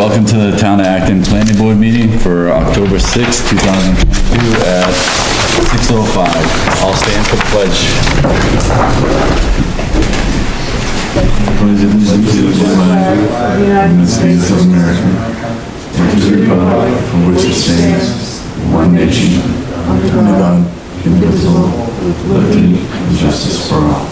welcome to the Town of Acton Planning Board meeting for October 6th, 2022 at 6:05. I'll stand for the pledge. Pledge allegiance to the flag of the United States of America and to the republic for which it stands, one nation, under God, indivisible, with liberty and justice for all.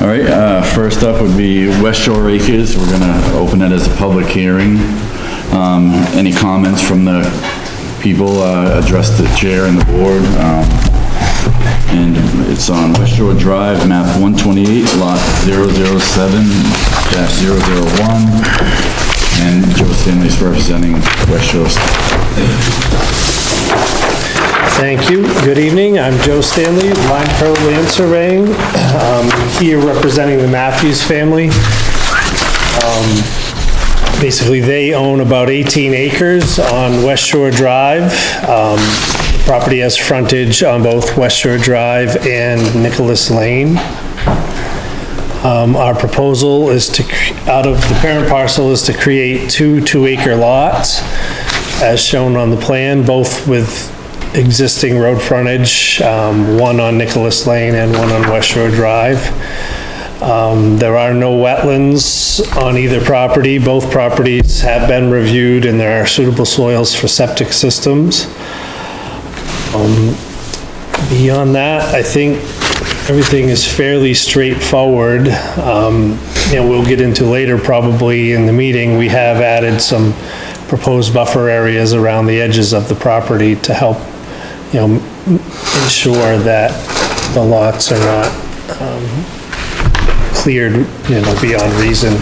All right, first up would be Westshore Acres. We're gonna open it as a public hearing. Any comments from the people, address the chair and the board. And it's on Westshore Drive, map 128, lot 007-001. And Joe Stanley's representing Westshore. Thank you. Good evening. I'm Joe Stanley, Line Pro Land Surveying, here representing the Matthews family. Basically, they own about 18 acres on Westshore Drive. The property has frontage on both Westshore Drive and Nicholas Lane. Our proposal is to, out of the parent parcel, is to create two 2-acre lots, as shown on the plan, both with existing road frontage, one on Nicholas Lane and one on Westshore Drive. There are no wetlands on either property. Both properties have been reviewed and there are suitable soils for septic systems. Beyond that, I think everything is fairly straightforward. We'll get into later probably in the meeting. We have added some proposed buffer areas around the edges of the property to help ensure that the lots are not cleared, beyond reason.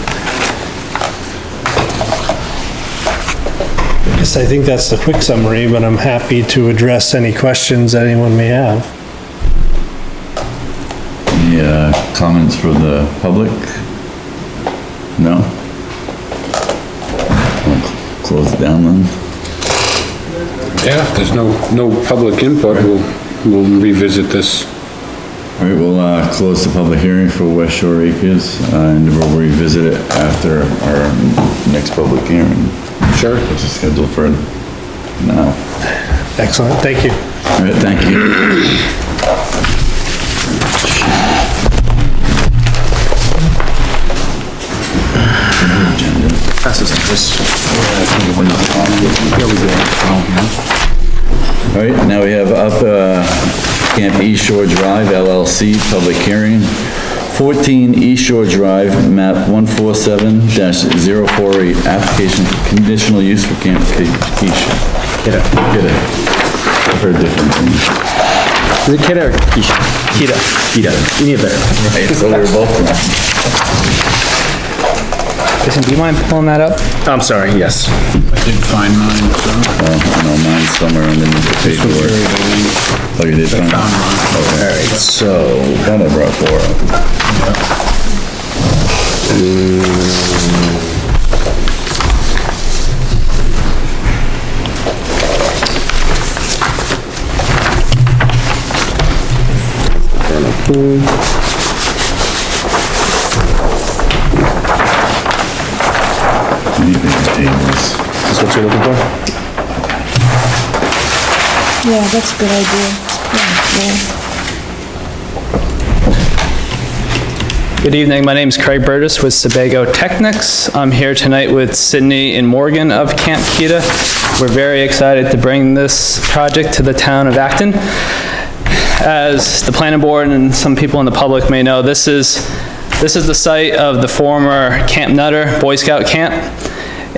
I think that's the quick summary, but I'm happy to address any questions anyone may have. Any comments for the public? No? I'll close it down then. Yeah, if there's no public input, we'll revisit this. All right, we'll close the public hearing for Westshore Acres, and we'll revisit it after our next public hearing. Sure. Which is scheduled for now. Excellent, thank you. All right, thank you. Pass this to this. All right, now we have up Camp East Shore Drive LLC, public hearing. 14 East Shore Drive, map 147-048, application for conditional use for Gamification. Get it. I've heard different things. Is it Kida or Keisha? Kida. You need it better. Right, so we're both wrong. Jason, do you mind pulling that up? I'm sorry, yes. I did find mine, so. Oh, no, mine's somewhere underneath the paperwork. Oh, you did find it? All right, so. Thought I brought 4 up. Is this what you're looking for? Yeah, that's a good idea. Yeah. Good evening, my name is Craig Burgess with Sebago Technics. I'm here tonight with Sydney and Morgan of Camp Kida. We're very excited to bring this project to the town of Acton. As the planning board and some people in the public may know, this is the site of the former Camp Nutter Boy Scout camp.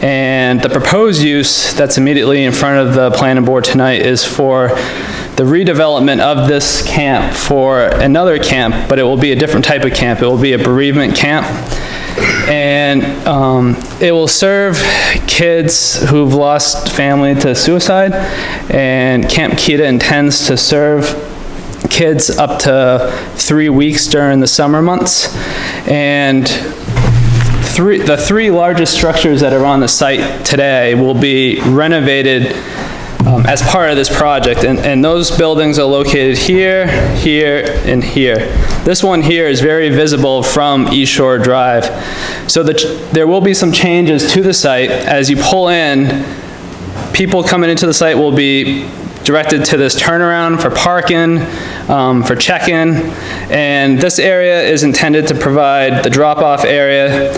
And the proposed use that's immediately in front of the planning board tonight is for the redevelopment of this camp for another camp, but it will be a different type of camp. It will be a bereavement camp. And it will serve kids who've lost family to suicide. And Camp Kida intends to serve kids up to 3 weeks during the summer months. And the three largest structures that are on the site today will be renovated as part of this project, and those buildings are located here, here, and here. This one here is very visible from East Shore Drive. So there will be some changes to the site. As you pull in, people coming into the site will be directed to this turnaround for parking, for check-in, and this area is intended to provide the drop-off area.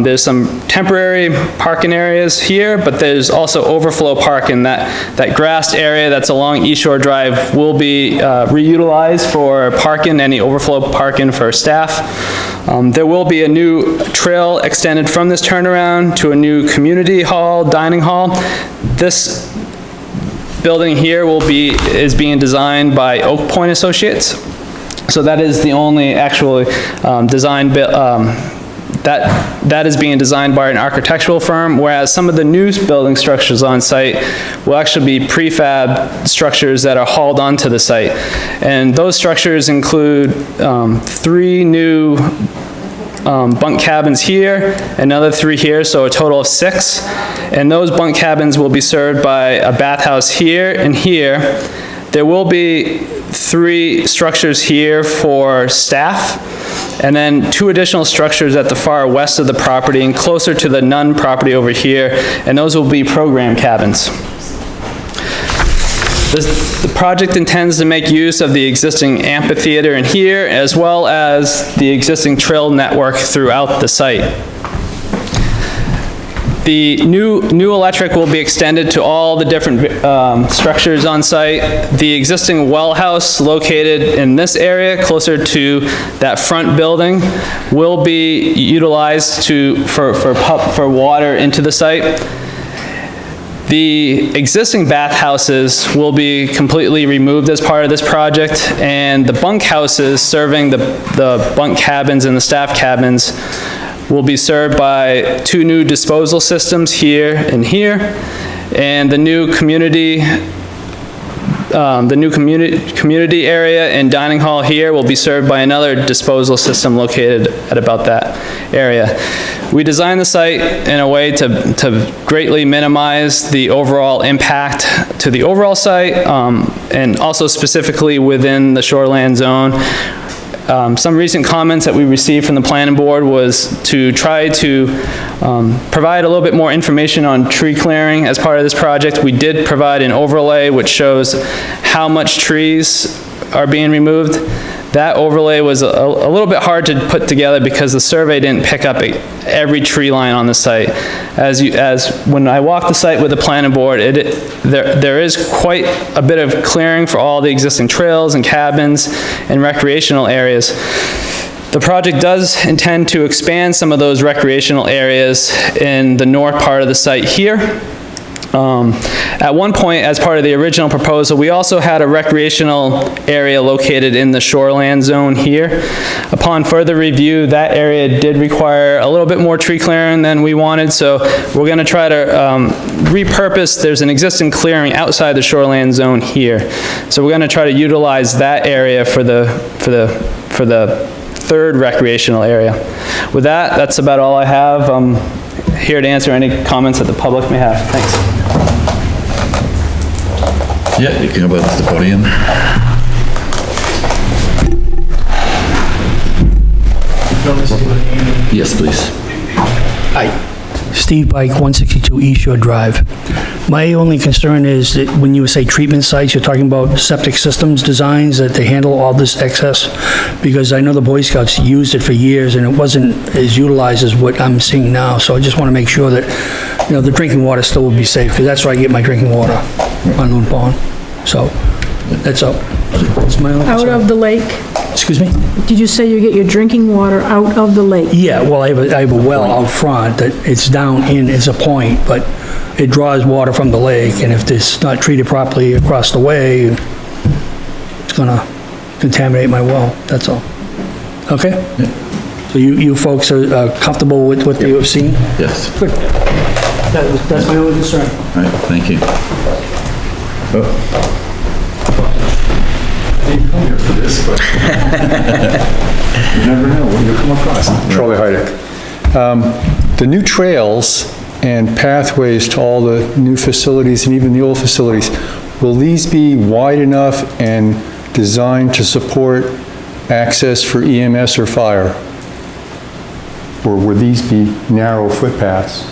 There's some temporary parking areas here, but there's also overflow parking. That grassed area that's along East Shore Drive will be reutilized for parking, any overflow parking for staff. There will be a new trail extended from this turnaround to a new community hall, dining hall. This building here is being designed by Oak Point Associates. So that is the only actual design that is being designed by an architectural firm, whereas some of the new building structures on site will actually be prefab structures that are hauled onto the site. And those structures include 3 new bunk cabins here, another 3 here, so a total of 6. And those bunk cabins will be served by a bathhouse here and here. There will be 3 structures here for staff, and then 2 additional structures at the far west of the property and closer to the Nunn property over here, and those will be program cabins. The project intends to make use of the existing amphitheater in here, as well as the existing trail network throughout the site. The new electric will be extended to all the different structures on site. The existing well house located in this area, closer to that front building, will be utilized for water into the site. The existing bathhouses will be completely removed as part of this project, and the bunk houses serving the bunk cabins and the staff cabins will be served by 2 new disposal systems here and here, and the new community area and dining hall here will be served by another disposal system located at about that area. We designed the site in a way to greatly minimize the overall impact to the overall site, and also specifically within the shoreland zone. Some recent comments that we received from the planning board was to try to provide a little bit more information on tree clearing as part of this project. We did provide an overlay which shows how much trees are being removed. That overlay was a little bit hard to put together because the survey didn't pick up every tree line on the site. As when I walked the site with the planning board, there is quite a bit of clearing for all the existing trails and cabins and recreational areas. The project does intend to expand some of those recreational areas in the north part of the site here. At one point, as part of the original proposal, we also had a recreational area located in the shoreland zone here. Upon further review, that area did require a little bit more tree clearing than we wanted, so we're going to try to repurpose. There's an existing clearing outside the shoreland zone here, so we're going to try to utilize that area for the third recreational area. With that, that's about all I have. I'm here to answer any comments that the public may have. Thanks. Yeah, you can go back to the podium. Yes, please. Hi, Steve Bike, 162 East Shore Drive. My only concern is that when you say treatment sites, you're talking about septic systems designs that they handle all this excess? Because I know the Boy Scouts used it for years and it wasn't as utilized as what I'm seeing now. So I just want to make sure that, you know, the drinking water still will be safe, because that's where I get my drinking water on Loon Pond. So that's all. That's my only concern. Out of the lake? Excuse me? Did you say you get your drinking water out of the lake? Yeah, well, I have a well out front that it's down in, it's a point, but it draws water from the lake, and if it's not treated properly across the way, it's gonna contaminate my well, that's all. Okay? So you folks are comfortable with what you have seen? Yes. Good. That's my only concern. All right, thank you. Oh. I didn't come here for this, but you never know what you'll come across. Charlie Heidick. The new trails and pathways to all the new facilities and even the old facilities, will these be wide enough and designed to support access for EMS or fire? Or would these be narrow footpaths?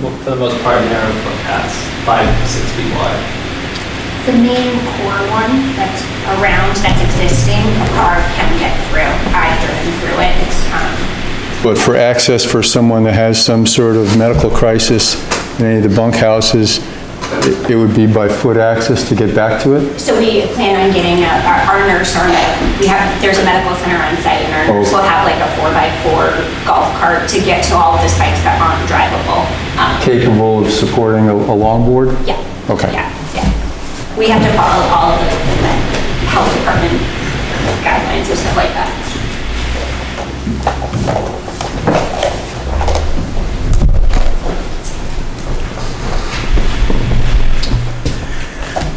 Well, for the most part, narrow footpaths, 5 to 6 feet wide. The main core one that's around, that's existing, a car can get through. I've driven through it. It's, But for access for someone that has some sort of medical crisis in any of the bunkhouses, it would be by foot access to get back to it? so we plan on getting our nurse, there's a medical center on site, and our nurse will have like a 4x4 golf cart to get to all of the sites that aren't drivable. Capable of supporting a longboard? Yeah. Okay. Yeah. We have to follow all of the health department guidelines and stuff like that.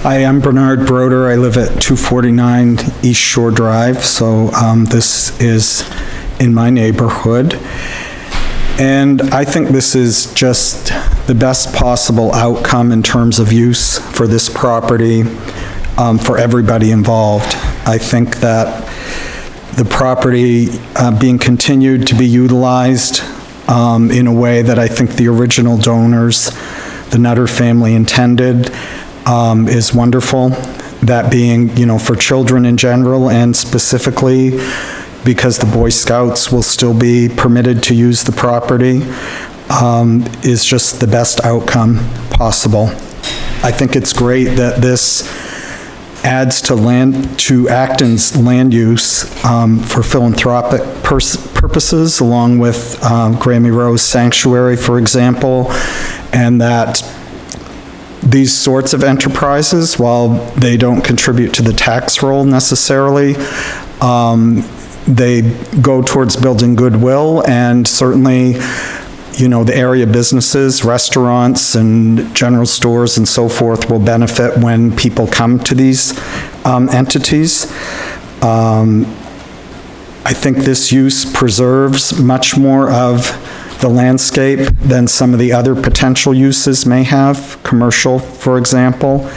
Hi, I'm Bernard Broder. I live at 249 East Shore Drive, so this is in my neighborhood. And I think this is just the best possible outcome in terms of use for this property for everybody involved. I think that the property being continued to be utilized in a way that I think the original donors, the Nutter family, intended is wonderful. That being, for children in general and specifically because the Boy Scouts will still be permitted to use the property, is just the best outcome possible. I think it's great that this adds to Acton's land use for philanthropic purposes, along with Grammy Rose Sanctuary, for example, and that these sorts of enterprises, while they don't contribute to the tax roll necessarily, they go towards building goodwill, and certainly, the area businesses, restaurants and general stores and so forth will benefit when people come to these entities. I think this use preserves much more of the landscape than some of the other potential uses may have, commercial, for example.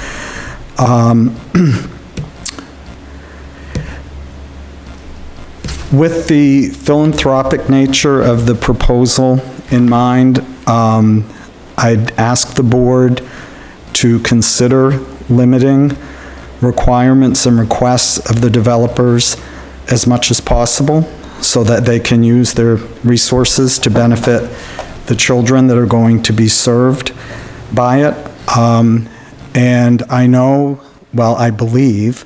With the philanthropic nature of the proposal in mind, I'd ask the board to consider limiting requirements and requests of the developers as much as possible so that they can use their resources to benefit the children that are going to be served by it. And I know, well, I believe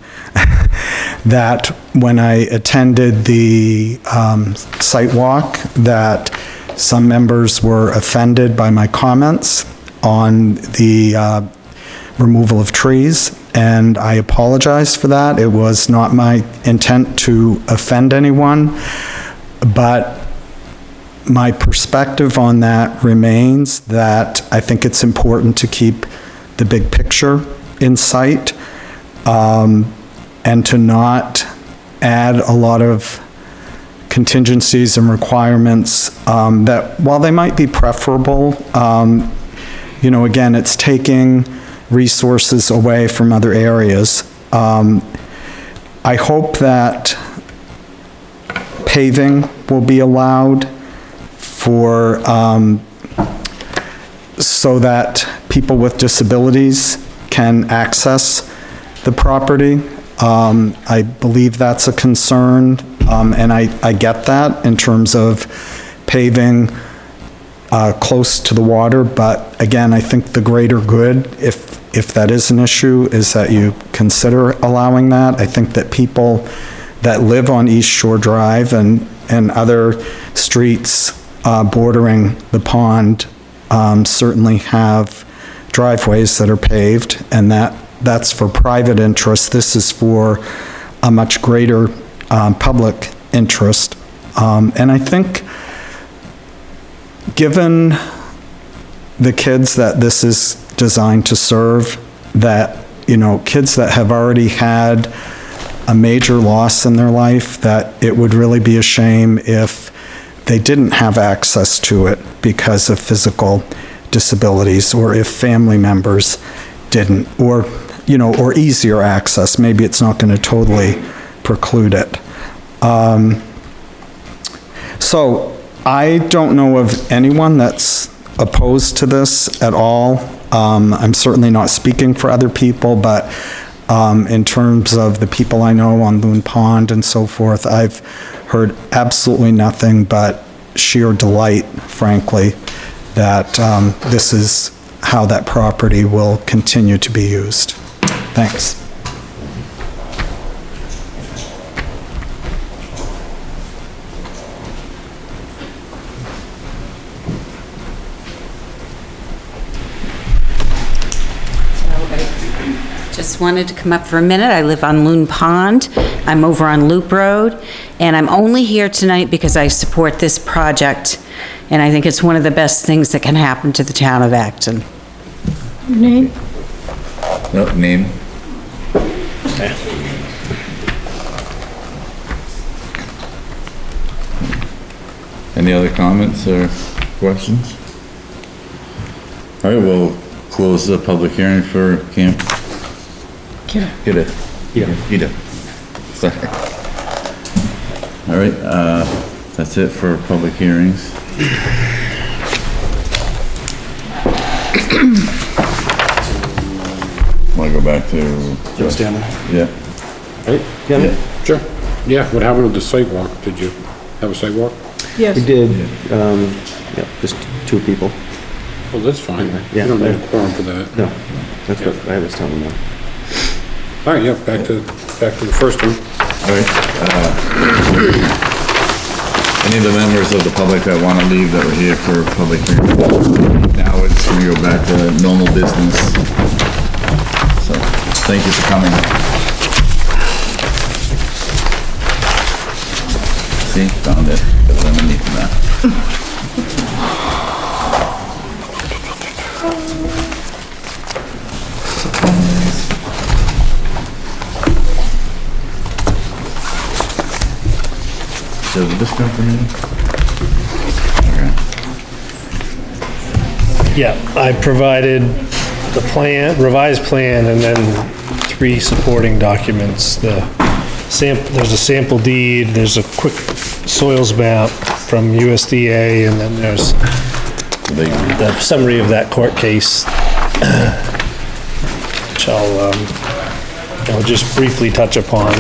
that when I attended the site walk, that some members were offended by my comments on the removal of trees, and I apologize for that. It was not my intent to offend anyone, but my perspective on that remains that I think it's important to keep the big picture in sight, and to not add a lot of contingencies and requirements that, while they might be preferable, again, it's taking resources away from other areas. I hope that paving will be allowed for, so that people with disabilities can access the property. I believe that's a concern, and I get that in terms of paving close to the water, but again, I think the greater good, if that is an issue, is that you consider allowing that. I think that people that live on East Shore Drive and other streets bordering the pond certainly have driveways that are paved, and that's for private interest. This is for a much greater public interest. And I think, given the kids that this is designed to serve, that, kids that have already had a major loss in their life, that it would really be a shame if they didn't have access to it because of physical disabilities, or if family members didn't, or, or easier access. Maybe it's not going to totally preclude it. So I don't know of anyone that's opposed to this at all. I'm certainly not speaking for other people, but in terms of the people I know on Loon Pond and so forth, I've heard absolutely nothing but sheer delight, frankly, that this is how that property will continue to be used. Thanks. Just wanted to come up for a minute. I live on Loon Pond. I'm over on Loop Road, and I'm only here tonight because I support this project, and I think it's one of the best things that can happen to the town of Acton. Name? Nope, name. Any other comments or questions? All right, we'll close the public hearing for Camp. Get it. Sorry. All right, that's it for public hearings. Want to go back to? Joe Stanley. Yeah. Right, Kevin? Yeah. Sure. Yeah, what happened with the sidewalk? Did you have a sidewalk? Yes. We did, yeah, just 2 people. Well, that's fine. Yeah. You don't need a quorum for that. No, that's what I was telling them. All right, yeah, back to the first one. All right, any of the members of the public that want to leave that were here for public hearing, now it's going to go back to normal business. So, thank you for coming. See, found it, it was underneath that. So did this come from you? Okay. Yeah, I provided the plan, revised plan, and then 3 supporting documents. There's a sample deed, there's a quick soils map from USDA, and then there's the summary of that court case, which I'll just briefly touch upon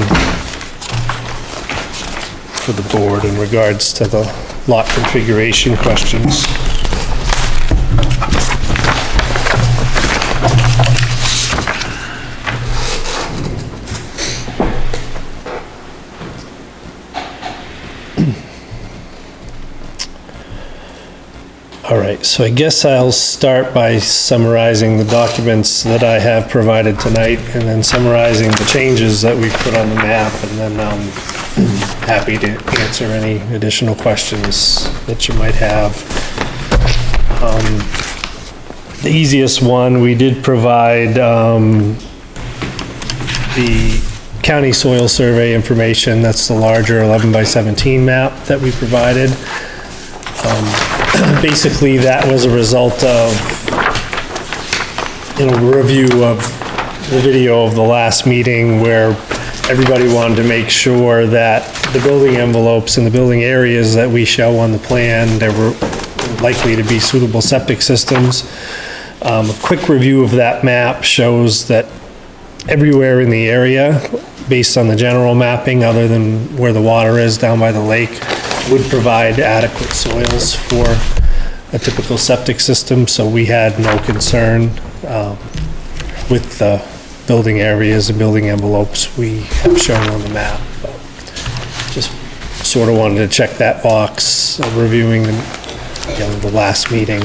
for the board in regards to the lot configuration questions. All right, so I guess I'll start by summarizing the documents that I have provided tonight, and then summarizing the changes that we've put on the map, and then happy to answer any additional questions that you might have. The easiest one, we did provide the county soil survey information. That's the larger 11 by 17 map that we provided. Basically, that was a result of, review of the video of the last meeting where everybody wanted to make sure that the building envelopes and the building areas that we show on the plan, there were likely to be suitable septic systems. A quick review of that map shows that everywhere in the area, based on the general mapping, other than where the water is down by the lake, would provide adequate soils for a typical septic system, so we had no concern with the building areas and building envelopes we have shown on the map. But just sort of wanted to check that box, reviewing the last meeting.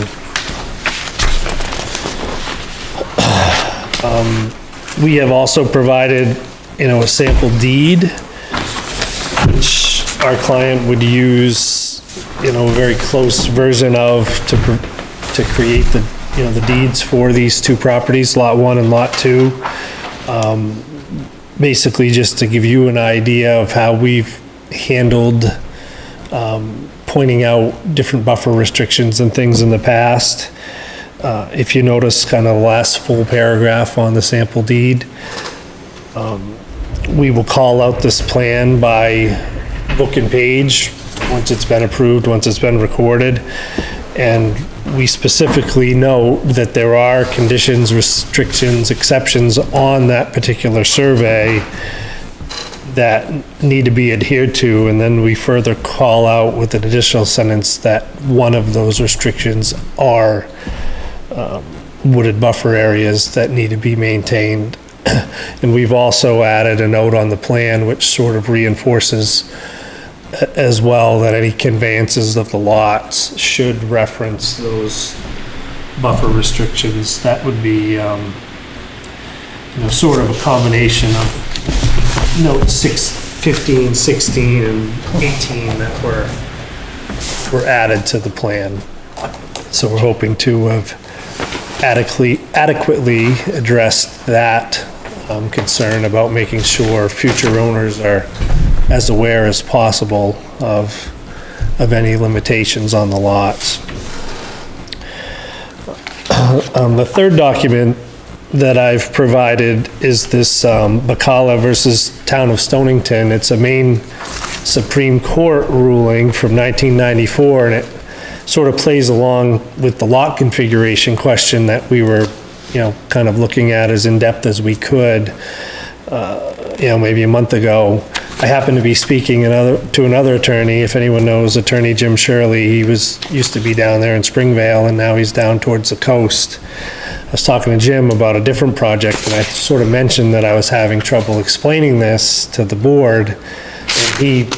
We have also provided, a sample deed, which our client would use, a very close version of to create the deeds for these 2 properties, Lot 1 and Lot 2. Basically, just to give you an idea of how we've handled pointing out different buffer restrictions and things in the past. If you notice kind of the last full paragraph on the sample deed, we will call out this plan by book and page once it's been approved, once it's been recorded. And we specifically note that there are conditions, restrictions, exceptions on that particular survey that need to be adhered to, and then we further call out with an additional sentence that one of those restrictions are wooded buffer areas that need to be maintained. And we've also added a note on the plan which sort of reinforces as well that any conveyances of the lots should reference those buffer restrictions. That would be, sort of a combination of note 15, 16, and 18 that were added to the plan. So we're hoping to have adequately addressed that concern about making sure future owners are as aware as possible of any limitations on the lots. The third document that I've provided is this Bacala versus Town of Stonington. It's a Maine Supreme Court ruling from 1994, and it sort of plays along with the lot configuration question that we were, kind of looking at as in-depth as we could, maybe a month ago. I happened to be speaking to another attorney. If anyone knows Attorney Jim Shirley, he used to be down there in Springvale, and now he's down towards the coast. I was talking to Jim about a different project, and I sort of mentioned that I was having trouble explaining this to the board. And he,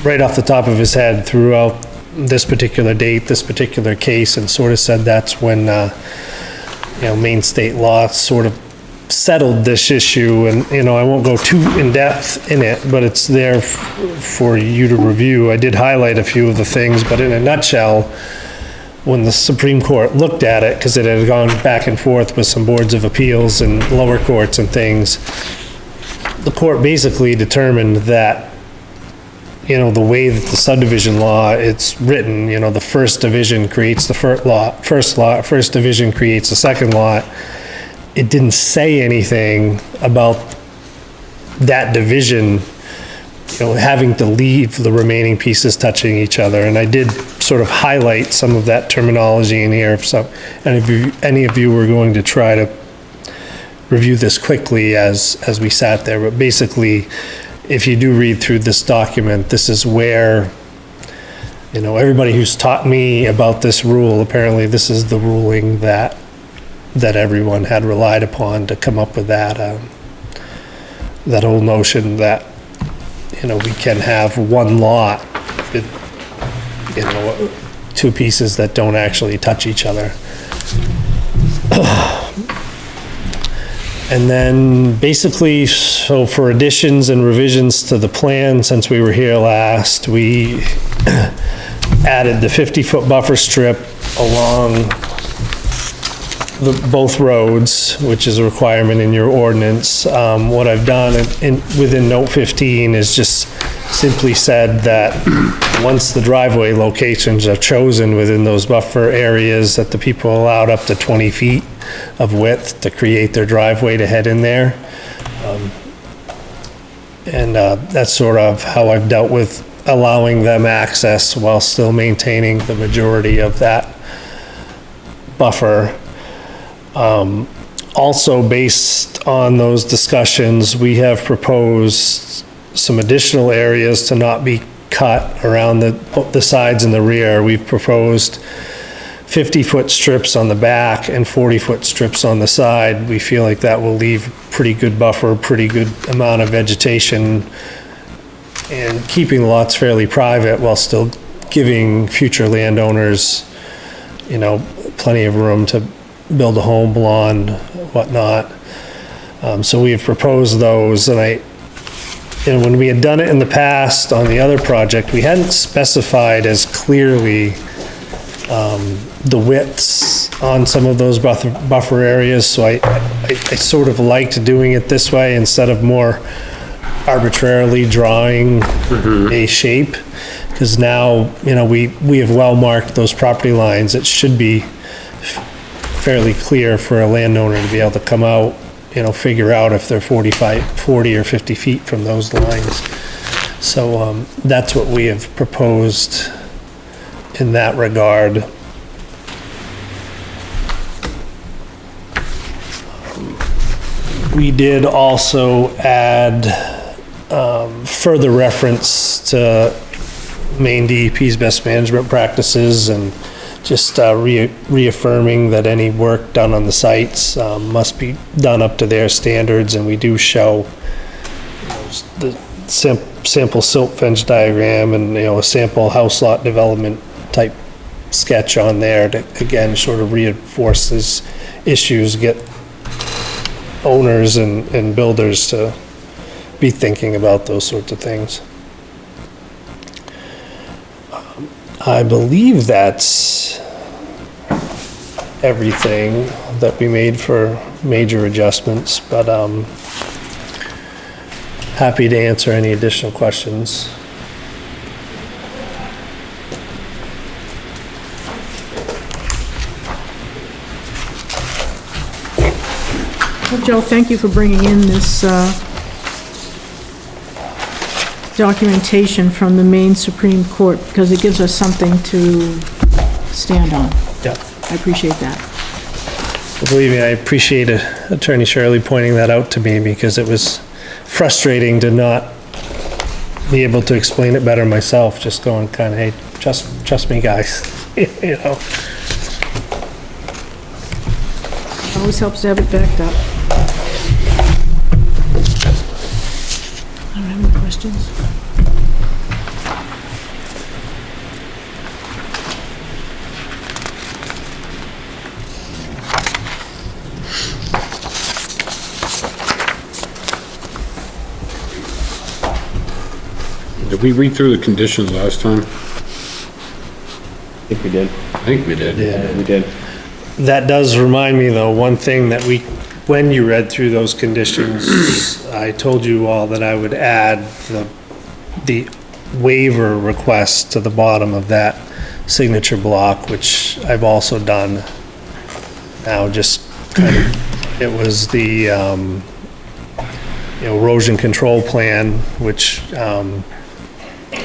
right off the top of his head, threw out this particular date, this particular case, and sort of said that's when, Maine state law sort of settled this issue. And, I won't go too in-depth in it, but it's there for you to review. I did highlight a few of the things, but in a nutshell, when the Supreme Court looked at it, because it had gone back and forth with some boards of appeals and lower courts and things, the court basically determined that, the way that the subdivision law, it's written, the first division creates the first lot, first division creates the second lot. It didn't say anything about that division, having to leave the remaining pieces touching each other. And I did sort of highlight some of that terminology in here. So, if any of you were going to try to review this quickly as we sat there, but basically, if you do read through this document, this is where, everybody who's taught me about this rule, apparently this is the ruling that everyone had relied upon to come up with that whole notion that, we can have one lot with, two pieces that don't actually touch each other. And then basically, so for additions and revisions to the plan, since we were here last, we added the 50-foot buffer strip along both roads, which is a requirement in your ordinance. What I've done within note 15 is just simply said that once the driveway locations are chosen within those buffer areas, that the people are allowed up to 20 feet of width to create their driveway to head in there. That's sort of how I've dealt with allowing them access while still maintaining the majority of that buffer. Also, based on those discussions, we have proposed some additional areas to not be cut around the sides and the rear. We've proposed 50-foot strips on the back and 40-foot strips on the side. We feel like that will leave pretty good buffer, pretty good amount of vegetation, and keeping lots fairly private while still giving future landowners, plenty of room to build a home, lawn, whatnot. So we have proposed those, and when we had done it in the past on the other project, we hadn't specified as clearly the widths on some of those buffer areas, so I sort of liked doing it this way instead of more arbitrarily drawing a shape, Because now, we have well marked those property lines. It should be fairly clear for a landowner to be able to come out, figure out if they're 40 or 50 feet from those lines. So, that's what we have proposed in that regard. We did also add, further reference to Maine DEP's best management practices and just reaffirming that any work done on the sites must be done up to their standards, and we do show the sample silt fence diagram and, a sample house lot development type sketch on there to, again, sort of reinforce these issues, get owners and builders to be thinking about those sorts of things. I believe that's everything that we made for major adjustments, but happy to answer any additional questions. Well, Joe, thank you for bringing in this documentation from the Maine Supreme Court, because it gives us something to stand on. Yeah. I appreciate that. Believe me, I appreciate Attorney Shirley pointing that out to me, because it was frustrating to not be able to explain it better myself, just going kind of, hey, trust me, guys, Always helps to have it backed up. I don't have any questions. Did we read through the conditions last time? I think we did. I think we did. Yeah. We did. That does remind me, though, one thing that when you read through those conditions, I told you all that I would add the waiver request to the bottom of that signature block, which I've also done. Now, just kind of, it was the, erosion control plan, which,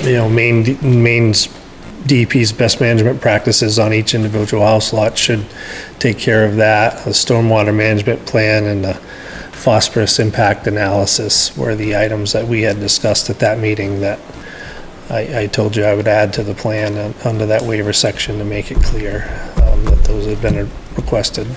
Maine's DEP's best management practices on each individual house lot should take care of that. The stormwater management plan and the phosphorus impact analysis were the items that we had discussed at that meeting that I told you I would add to the plan under that waiver section to make it clear that those had been requested.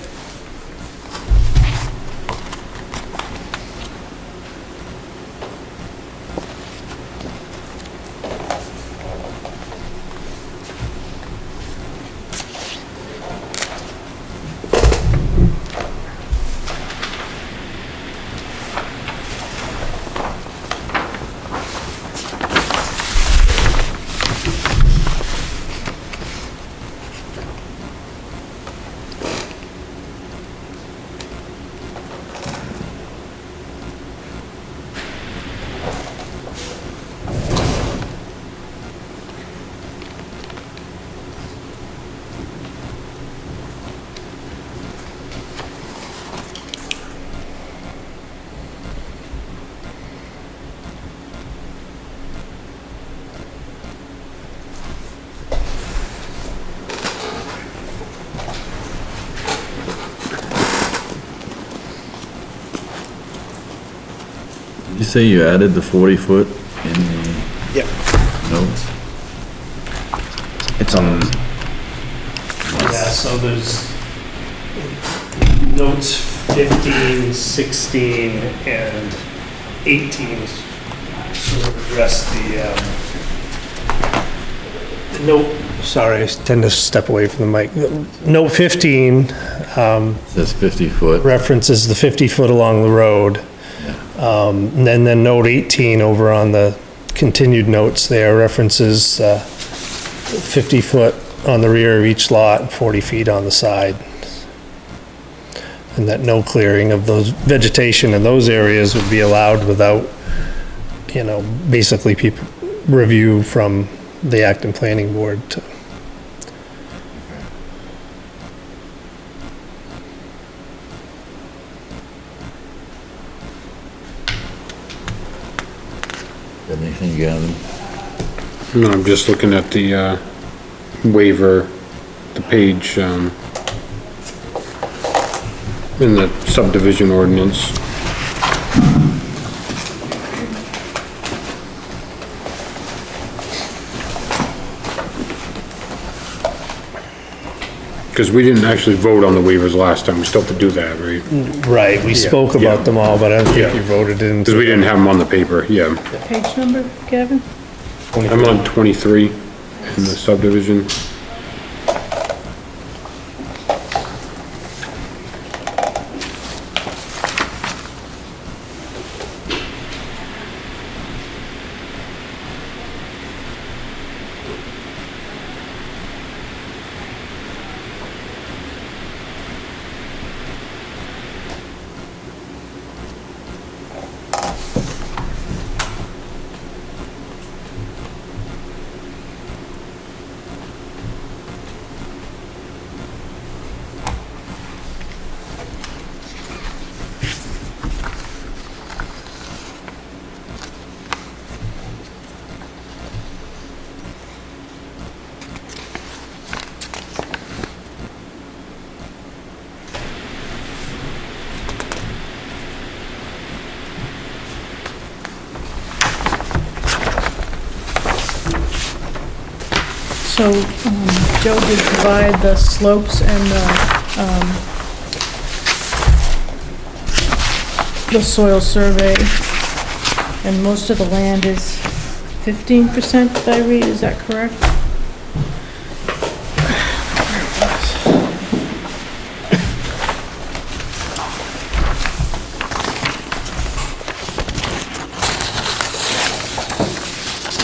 You say you added the 40-foot in the notes? It's on, Yeah, so there's notes 15, 16, and 18 sort of address the note, sorry, I tend to step away from the mic. Note 15 Says 50 foot. references the 50 foot along the road. And then note 18 over on the continued notes there references 50 foot on the rear of each lot and 40 feet on the side. And that no clearing of those vegetation in those areas would be allowed without, basically people review from the Acton Planning Board to. Anything, Gavin? No, I'm just looking at the, waiver, the page, in the subdivision ordinance. Because we didn't actually vote on the waivers last time, we still have to do that, right? Right, we spoke Yeah. about them all, but I don't think Yeah. you voted in. Because we didn't have them on the paper, yeah. Page number, Gavin? I'm on 23 in the subdivision. So, Joe did provide the slopes and the soil survey, and most of the land is 15%, did I read, is that correct?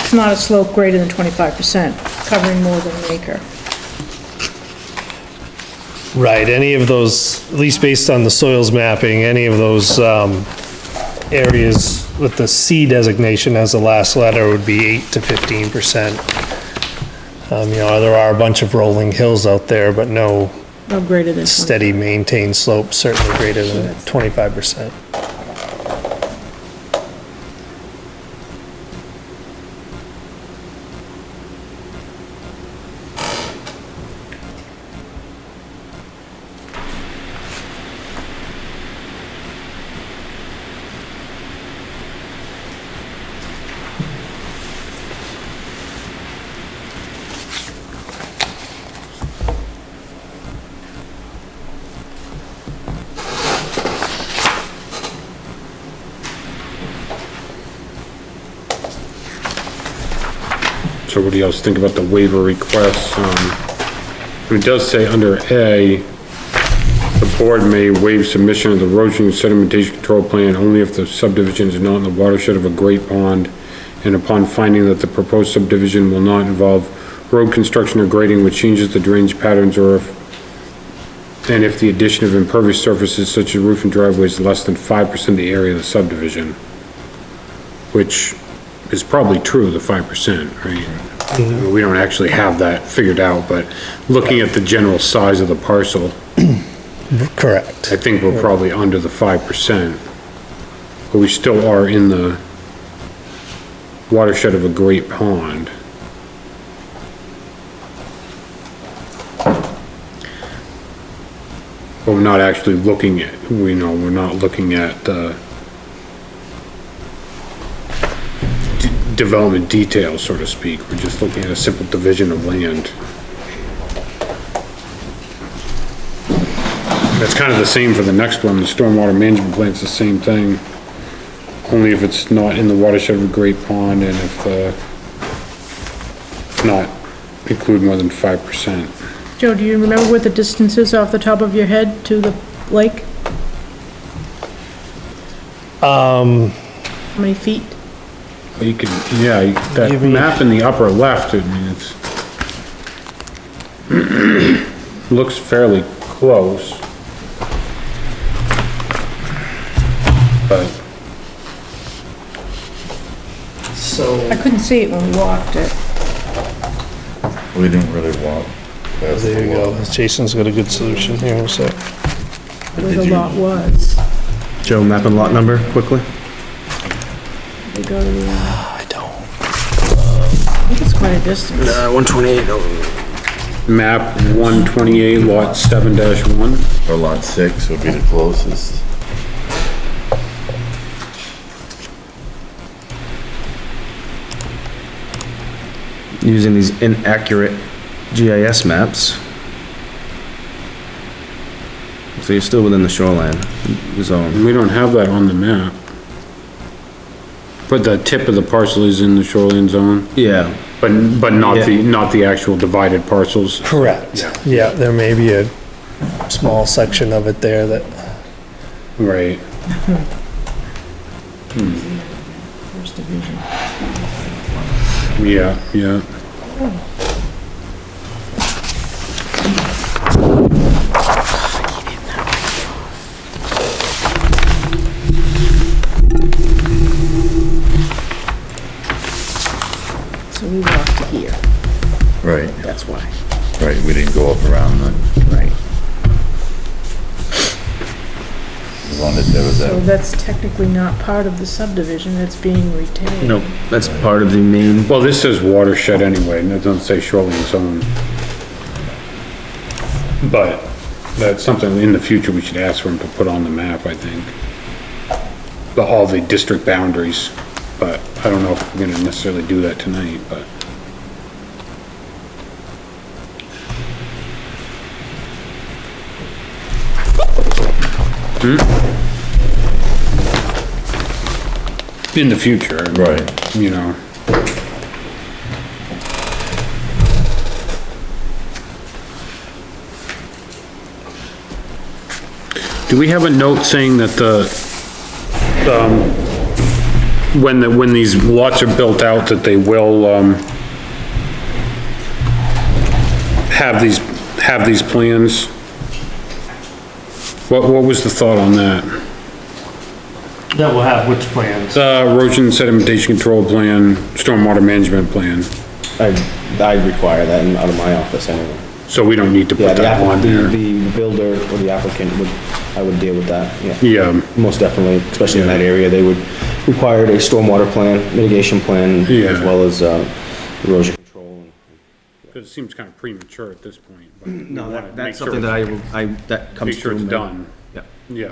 It's not a slope greater than 25%, covering more than an acre. Right, any of those, at least based on the soils mapping, any of those, areas with the C designation as the last letter would be 8 to 15%. You know, there are a bunch of rolling hills out there, but no No greater than 20. steady maintained slope, certainly greater than 25%. So what do you else think about the waiver requests? It does say under A, the board may waive submission of the erosion and sedimentation control plan only if the subdivision is not in the watershed of a great pond, and upon finding that the proposed subdivision will not involve road construction or grading which changes the drainage patterns, or if the addition of impervious surfaces such as roof and driveways is less than 5% of the area of the subdivision, which is probably true, the 5%, right? We don't actually have that figured out, but looking at the general size of the parcel, Correct. I think we're probably under the 5%, but we still are in the watershed of a great pond. But we're not actually looking at, we're not looking at the development details, so to speak. We're just looking at a simple division of land. That's kind of the same for the next one. The stormwater management plan's the same thing. Only if it's not in the watershed of a great pond and if, not include more than 5%. Joe, do you remember what the distance is off the top of your head to the lake? How many feet? You can, yeah, that map in the upper left, I mean, it's, looks fairly close. But, So, I couldn't see it when we walked it. We didn't really walk. past There the you wall. go. Jason's got a good solution here, so. Where the lot was. Joe, map and lot number quickly? They go to the, I don't. I think it's quite a distance. 128. Map 128, lot 7-1. Or lot 6 would be the closest. Using these inaccurate GIS maps. So you're still within the shoreline zone. We don't have that on the map. But the tip of the parcel is in the shoreline zone, Yeah. but not the actual divided parcels. Correct. Yeah, there may be a small section of it there that, Right. First division. Yeah, yeah. So we walked to here, Right, that's why. right, we didn't go up around the, Right. as long as there was So that. that's technically not part of the subdivision, it's being retained. Nope, that's part of the main, Well, this says watershed anyway, and it doesn't say shoreline zone. But that's something in the future we should ask for them to put on the map, I think. All the district boundaries, but I don't know if we're gonna necessarily do that tonight, but. In the future. Right. You know. Do we have a note saying that when these lots are built out, that they will, have these plans? What was the thought on that? that will have which plans? Erosion sedimentation control plan, stormwater management plan. I require that out of my office anyway. So we don't need to Yeah, put that on there. the builder or the applicant would, I would deal with that, yeah. Yeah, Most definitely, especially in that area, they would require a stormwater plan, mitigation plan, as Yeah. well as, erosion control. because it seems kind of premature at this point, but. we No, wanna make that's sure something that it's- that comes Make sure through. it's done. Yeah. Yeah.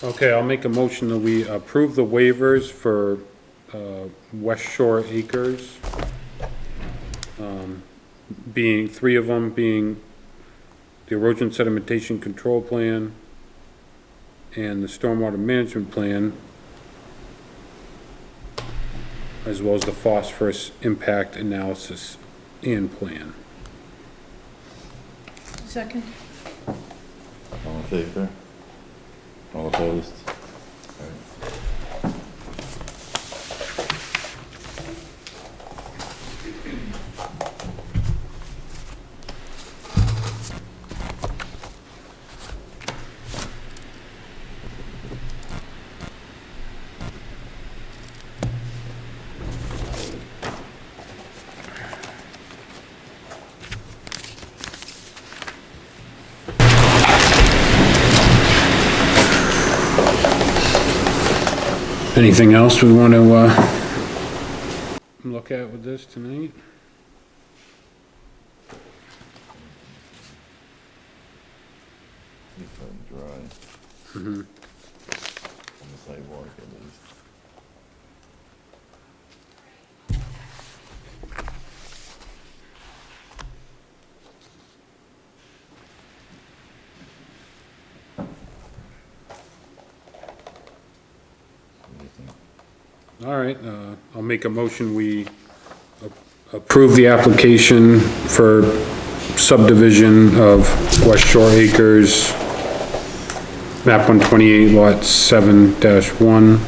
Okay, I'll make a motion that we approve the waivers for, Westshore Acres. Being, 3 of them being the erosion sedimentation control plan and the stormwater management plan, as well as the phosphorus impact analysis and plan. Second? All in favor? All opposed? Anything else we want to, look at with this tonight? Keep that dry. On the sidewalk at least. What do you think? All right, I'll make a motion, we approve the application for subdivision of Westshore Acres, map 128, lot 7-1.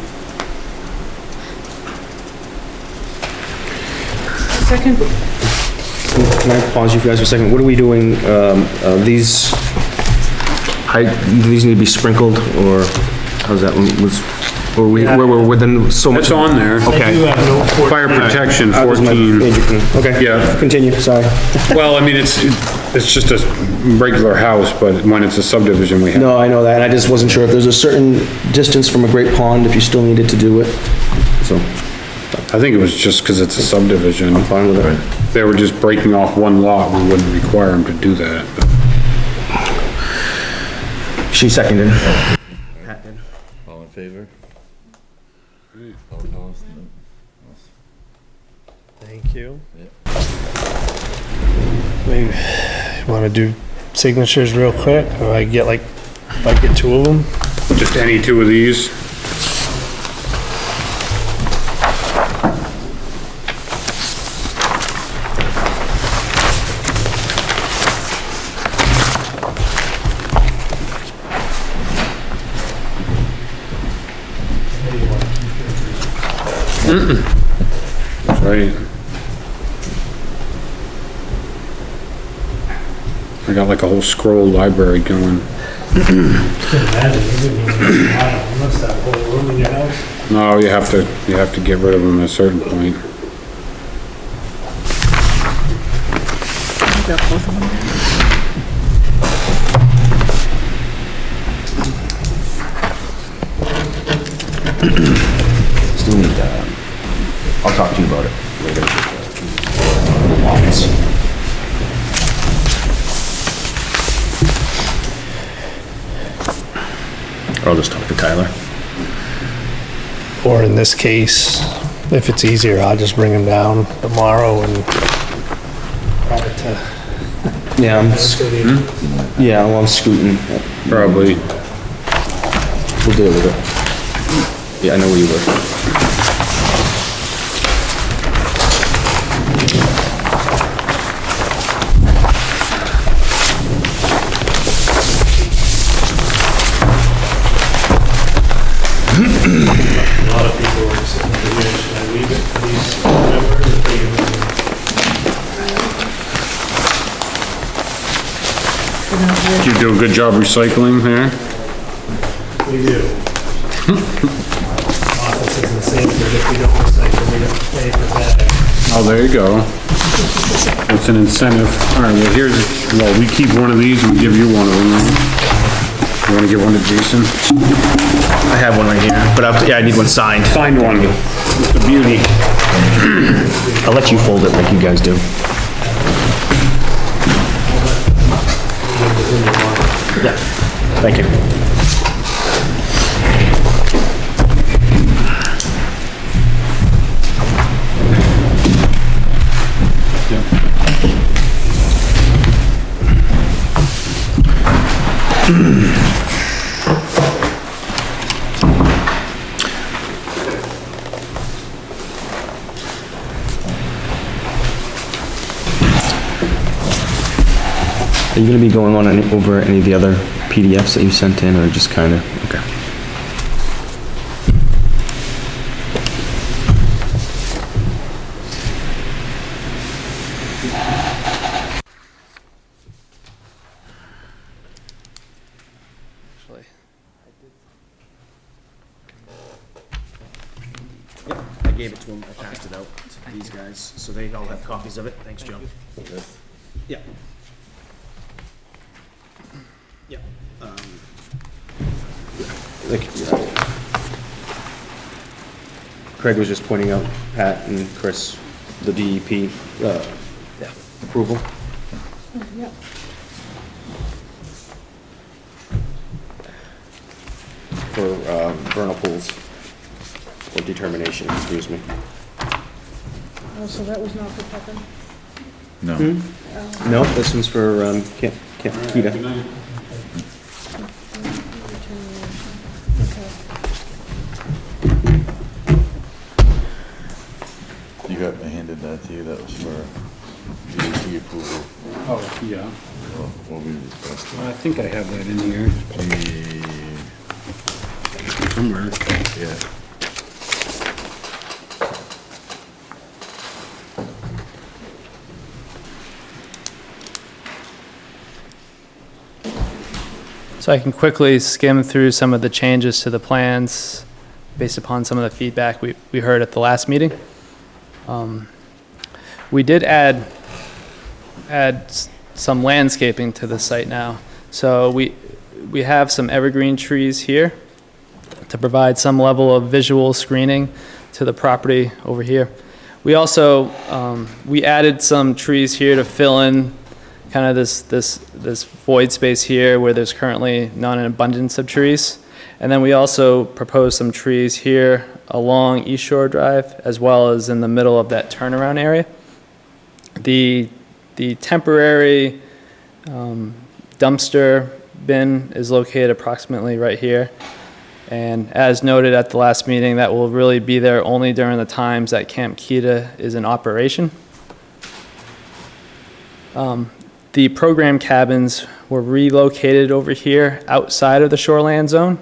Second? Can I pause you guys for a second? What are we doing, these need to be sprinkled, or how's that, or we're within so much? It's on there. Okay. Fire protection, That was my 14. major thing. Okay. Yeah. Continue, sorry. Well, I mean, it's just a regular house, but when it's a subdivision, we have. No, I know that, I just wasn't sure if there's a certain distance from a great pond, if you still needed to do it, so, I think it was just because it's a subdivision. I'm fine with it. If they were just breaking off one lot, we wouldn't require them to do that, but. She seconded. All in favor? All opposed? Thank you. Maybe, you wanna do signatures real quick, or I get like, if I get two of them? Just any two of these? That's right. I got like a whole scroll library going. No, you have to get rid of them at a certain point. Still need, I'll talk to you about it later. Lots. Or I'll just talk to Tyler. Or in this case, if it's easier, I'll just bring them down tomorrow and add it to. Yeah, yeah, well, I'm scooting. Probably. We'll deal with it. Yeah, I know where you live. A lot of people are sitting here, should I leave it for these members or take it with me? Did you do a good job recycling there? We do. Office isn't safe, but if we don't recycle, we don't pay for that. Oh, there you go. It's an incentive. All right, well, we keep one of these and we give you one of them. You wanna give one to Jason? I have one right here, but yeah, I need one signed. Signed one. It's a beauty. I'll let you fold it like you guys do. Yeah, thank you. Are you gonna be going on over any of the other PDFs that you sent in, or just kinda, okay. Yep, I gave it to them, I passed it out to these guys, so they all have copies of it. Thanks, Joe. Yeah. Yeah. Craig was just pointing out, Pat and Chris, the DEP, approval. Yeah. For, vernal pools, or determination, excuse me. Oh, so that was not for Pepin? No. No, this one's for, Camp Kita. You got, I handed that to you, that was for, Yeah, What we requested. I think I have that in here somewhere. Yeah. So I can quickly skim through some of the changes to the plans based upon some of the feedback we heard at the last meeting. We did add some landscaping to the site now. So we have some evergreen trees here to provide some level of visual screening to the property over here. We also, we added some trees here to fill in kind of this void space here where there's currently not an abundance of trees. And then we also proposed some trees here along East Shore Drive, as well as in the middle of that turnaround area. The temporary dumpster bin is located approximately right here. And as noted at the last meeting, that will really be there only during the times that Camp Kita is in operation. The program cabins were relocated over here outside of the shoreland zone,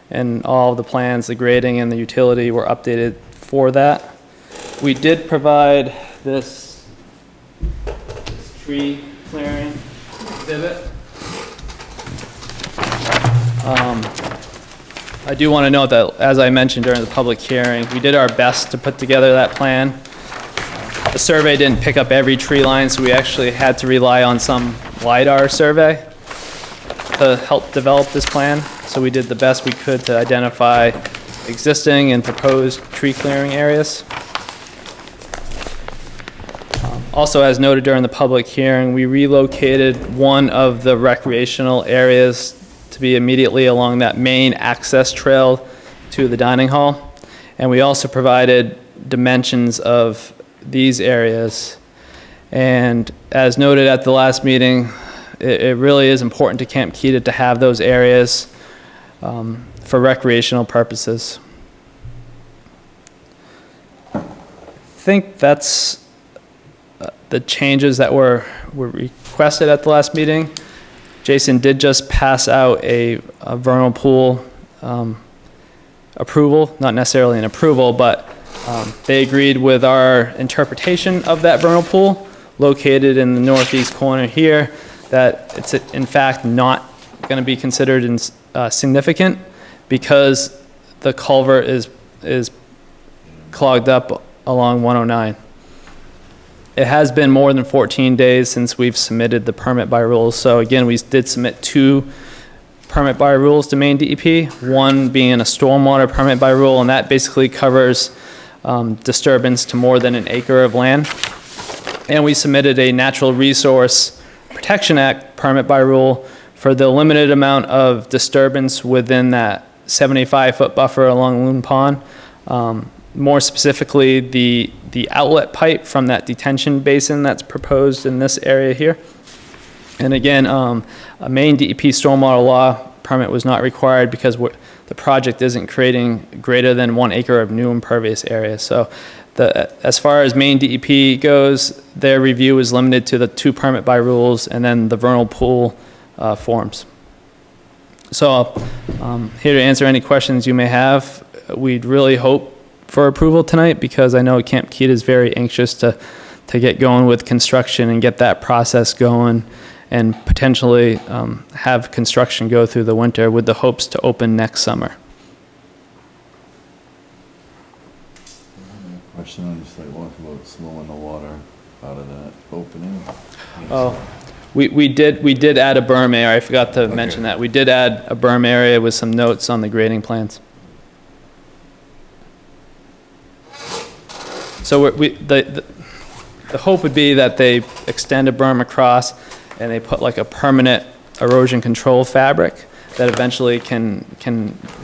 and all of the plans, the grading and the utility were updated for that. We did provide this tree clearing exhibit. I do want to note that, as I mentioned during the public hearing, we did our best to put together that plan. The survey didn't pick up every tree line, so we actually had to rely on some LiDAR survey to help develop this plan. So we did the best we could to identify existing and proposed tree clearing areas. Also, as noted during the public hearing, we relocated one of the recreational areas to be immediately along that main access trail to the dining hall. And we also provided dimensions of these areas. And as noted at the last meeting, it really is important to Camp Kita to have those areas for recreational purposes. I think that's the changes that were requested at the last meeting. Jason did just pass out a vernal pool approval, not necessarily an approval, but they agreed with our interpretation of that vernal pool located in the northeast corner here, that it's in fact not going to be considered significant because the culvert is clogged up along 109. It has been more than 14 days since we've submitted the permit by rules. So again, we did submit 2 permit by rules to Maine DEP, one being a stormwater permit by rule, and that basically covers disturbance to more than an acre of land. And we submitted a Natural Resource Protection Act permit by rule for the limited amount of disturbance within that 75-foot buffer along Loon Pond. More specifically, the outlet pipe from that detention basin that's proposed in this area here. And again, a Maine DEP stormwater law permit was not required because the project isn't creating greater than 1 acre of new impervious area. So as far as Maine DEP goes, their review is limited to the 2 permit by rules and then the vernal pool forms. So here to answer any questions you may have. We'd really hope for approval tonight because I know Camp Kita is very anxious to get going with construction and get that process going and potentially have construction go through the winter with the hopes to open next summer. Question on just like what about slowing the water out of that opening? Oh, we did add a berm area. I forgot to mention that. We did add a berm area with some notes on the grading plans. So the hope would be that they extend a berm across and they put like a permanent erosion control fabric that eventually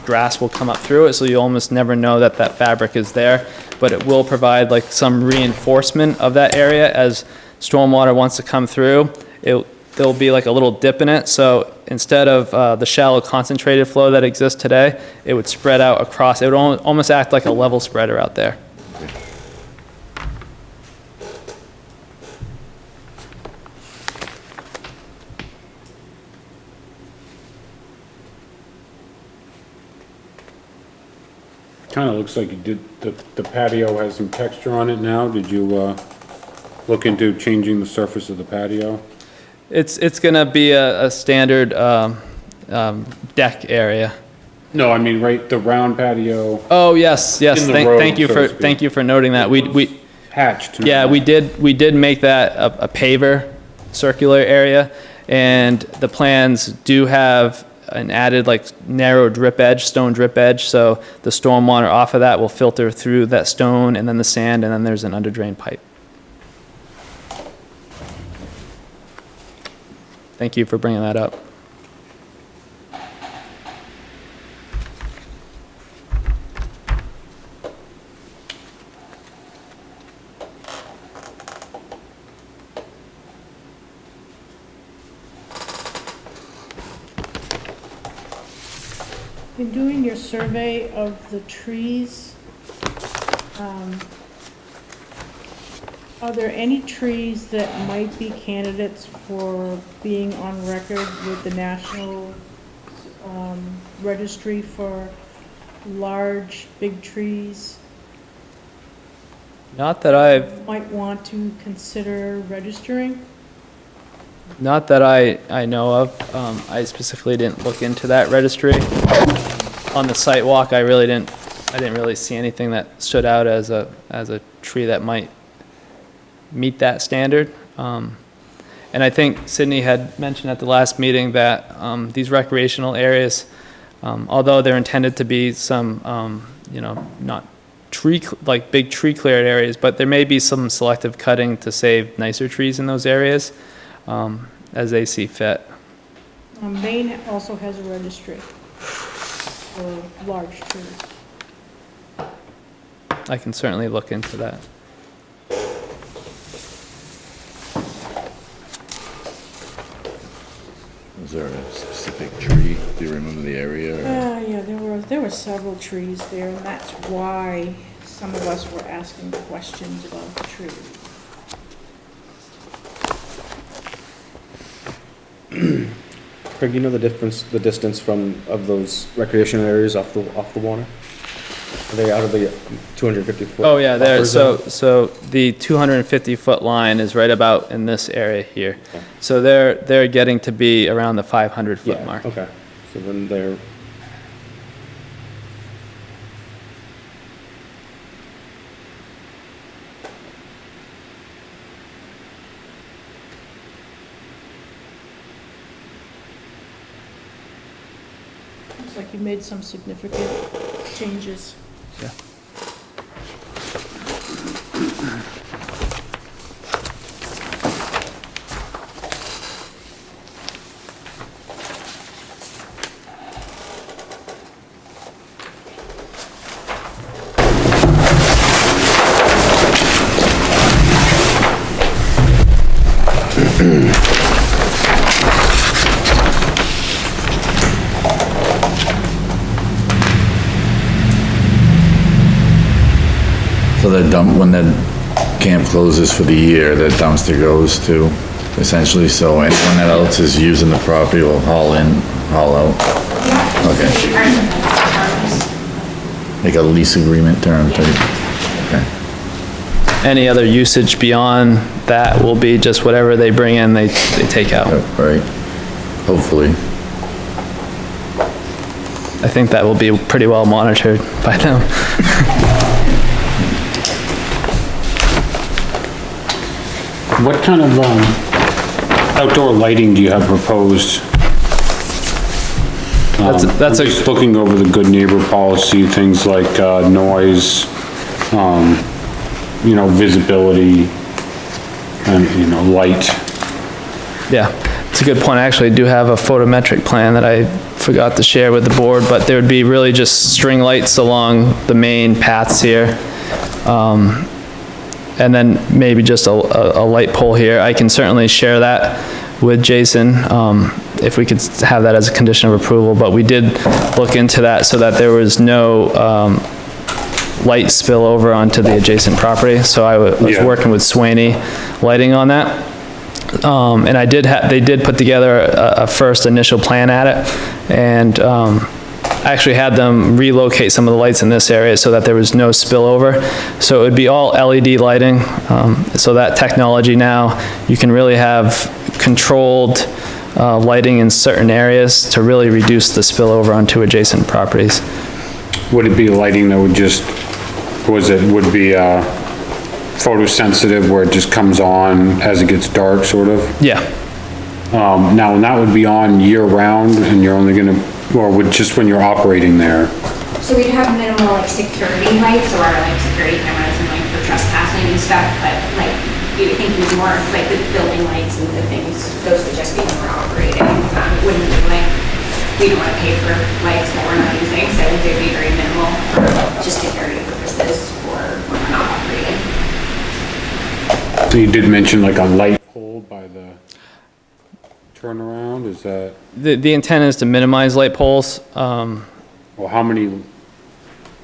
grass will come up through it, so you almost never know that that fabric is there, but it will provide like some reinforcement of that area as stormwater wants to come through. There'll be like a little dip in it, so instead of the shallow concentrated flow that exists today, it would spread out across. It would almost act like a level spreader out there. Kinda looks like you did, the patio has some texture on it now. Did you, look into changing the surface of the patio? It's gonna be a standard, deck area. No, I mean, right, the round patio. Oh, yes, yes, In the road, thank you so for, to speak. thank you for noting that. We, Hatched. yeah, we did make that a paver circular area, and the plans do have an added like narrow drip edge, stone drip edge, so the stormwater off of that will filter through that stone and then the sand, and then there's an under drain pipe. Thank you for bringing that up. In doing your survey of the trees, are there any trees that might be candidates for being on record with the National Registry for large, big trees? Not that I've, Might want to consider registering? not that I know of. I specifically didn't look into that registry. On the site walk, I didn't really see anything that stood out as a tree that might meet that standard. And I think Sydney had mentioned at the last meeting that these recreational areas, although they're intended to be some, not like big tree cleared areas, but there may be some selective cutting to save nicer trees in those areas as they see fit. Maine also has a registry for large trees. I can certainly look into that. Was there a specific tree? Do you remember the area? Or? Yeah, there were several trees there, and that's why some of us were asking questions about the trees. Craig, you know the distance of those recreational areas off the water? Are they out of the 250 foot? Oh, yeah, there, buffer zone? so the 250-foot line is right about in this area here. Okay. So they're getting to be around the 500-foot Yeah, mark. okay. So then they're, Looks like you made some significant changes. Yeah. So the dump, when the camp closes for the year, the dumpster goes to, essentially, so anyone that else is using the property will haul in, haul out? Okay. Like a lease agreement term type? Okay. Any other usage beyond that will be just whatever they bring in, they take out. Right, hopefully. I think that will be pretty well monitored by them. What kind of, outdoor lighting do you have proposed? That's I'm just looking over the good neighbor policy, things like, noise, visibility, and, light. Yeah, it's a good point. I actually do have a photometric plan that I forgot to share with the board, but there would be really just string lights along the main paths here. And then maybe just a light pole here. I can certainly share that with Jason, if we could have that as a condition of approval, but we did look into that so that there was no, light spill over onto the adjacent property. So I was Yeah. working with Swaney Lighting on that. And they did put together a first initial plan at it, and, actually had them relocate some of the lights in this area so that there was no spillover. So it would be all LED lighting. So that technology now, you can really have controlled lighting in certain areas to really reduce the spillover onto adjacent properties. Would it be lighting that would just, would be photosensitive where it just comes on as it gets dark, sort of? Yeah. Now, and that would be on year-round, and you're only gonna, or would just when you're operating there? So we'd have minimal like security lights or like security cameras and like for trespassing and stuff, but like you would think it was more like the building lights and the things, those would just be when we're operating. It wouldn't be like, we don't wanna pay for lights that we're not using, so they'd be very minimal for just security purposes for when we're not operating. So you did mention like a light pole by the turnaround, is that? The intent is to minimize light poles. Well, how many?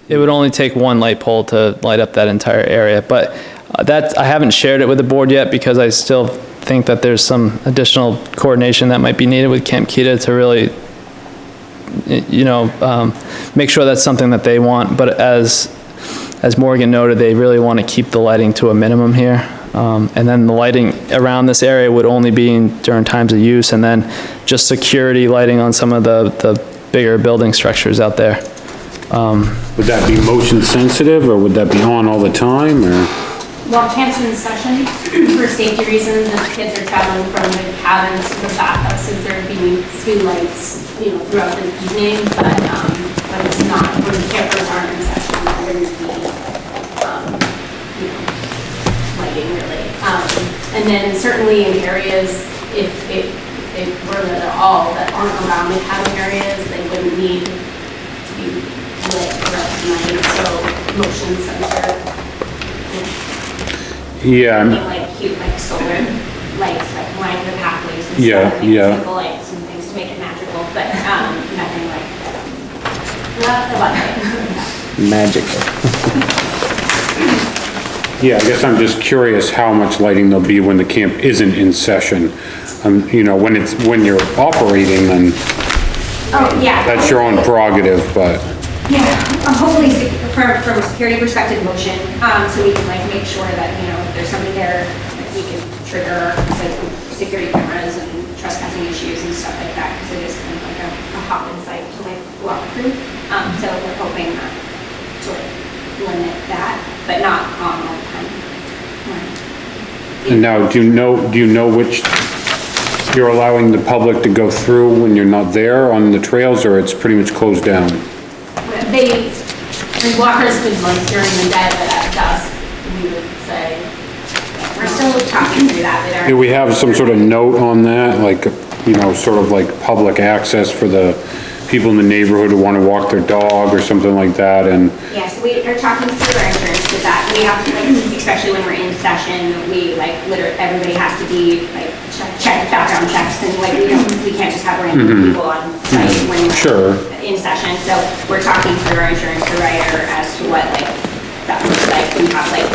It would only take one light pole to light up that entire area, but I haven't shared it with the board yet because I still think that there's some additional coordination that might be needed with Camp Kita to really, make sure that's something that they want. But as Morgan noted, they really want to keep the lighting to a minimum here. And then the lighting around this area would only be during times of use, and then just security lighting on some of the bigger building structures out there. Would that be motion sensitive, or would that be on all the time, or? Well, camp's in session for safety reasons, if kids are traveling from the cabins to the bathhouses, there would be speed lights, throughout the evening, but it's not, when the campers aren't in session, there wouldn't be, lighting really. And then certainly in areas, if were lit at all that aren't around the cabin areas, they wouldn't need to be lit throughout the night, so motion sensor. Yeah. Like cute, like solar lights, like light the pathways and Yeah, stuff, yeah. simple lights and things to make it magical, but nothing like not the light. Magical. Yeah, I guess I'm just curious how much lighting there'll be when the camp isn't in session. When you're operating, then Oh, yeah. that's your own prerogative, but. Yeah, hopefully from a security perspective, motion, so we can like make sure that, if there's somebody there, that we can trigger like security cameras and trespassing issues and stuff like that, because it is kind of like a hop-in site to like walk through. So we're hoping that to like limit that, but not on all the time. And now, do you know which you're allowing the public to go through when you're not there on the trails, or it's pretty much closed down? Walkers could like during the day, but at dusk, we would say, we're still talking through that with our. Do we have some sort of note on that, like, sort of like public access for the people in the neighborhood who want to walk their dog or something like that, and? Yeah, so we are talking through our insurance with that. We have to, like, especially when we're in session, we like literally, everybody has to be like check background checks, and like we can't just have random people on site when we're in session. So we're talking through our insurance provider as to what like that looks like. We have like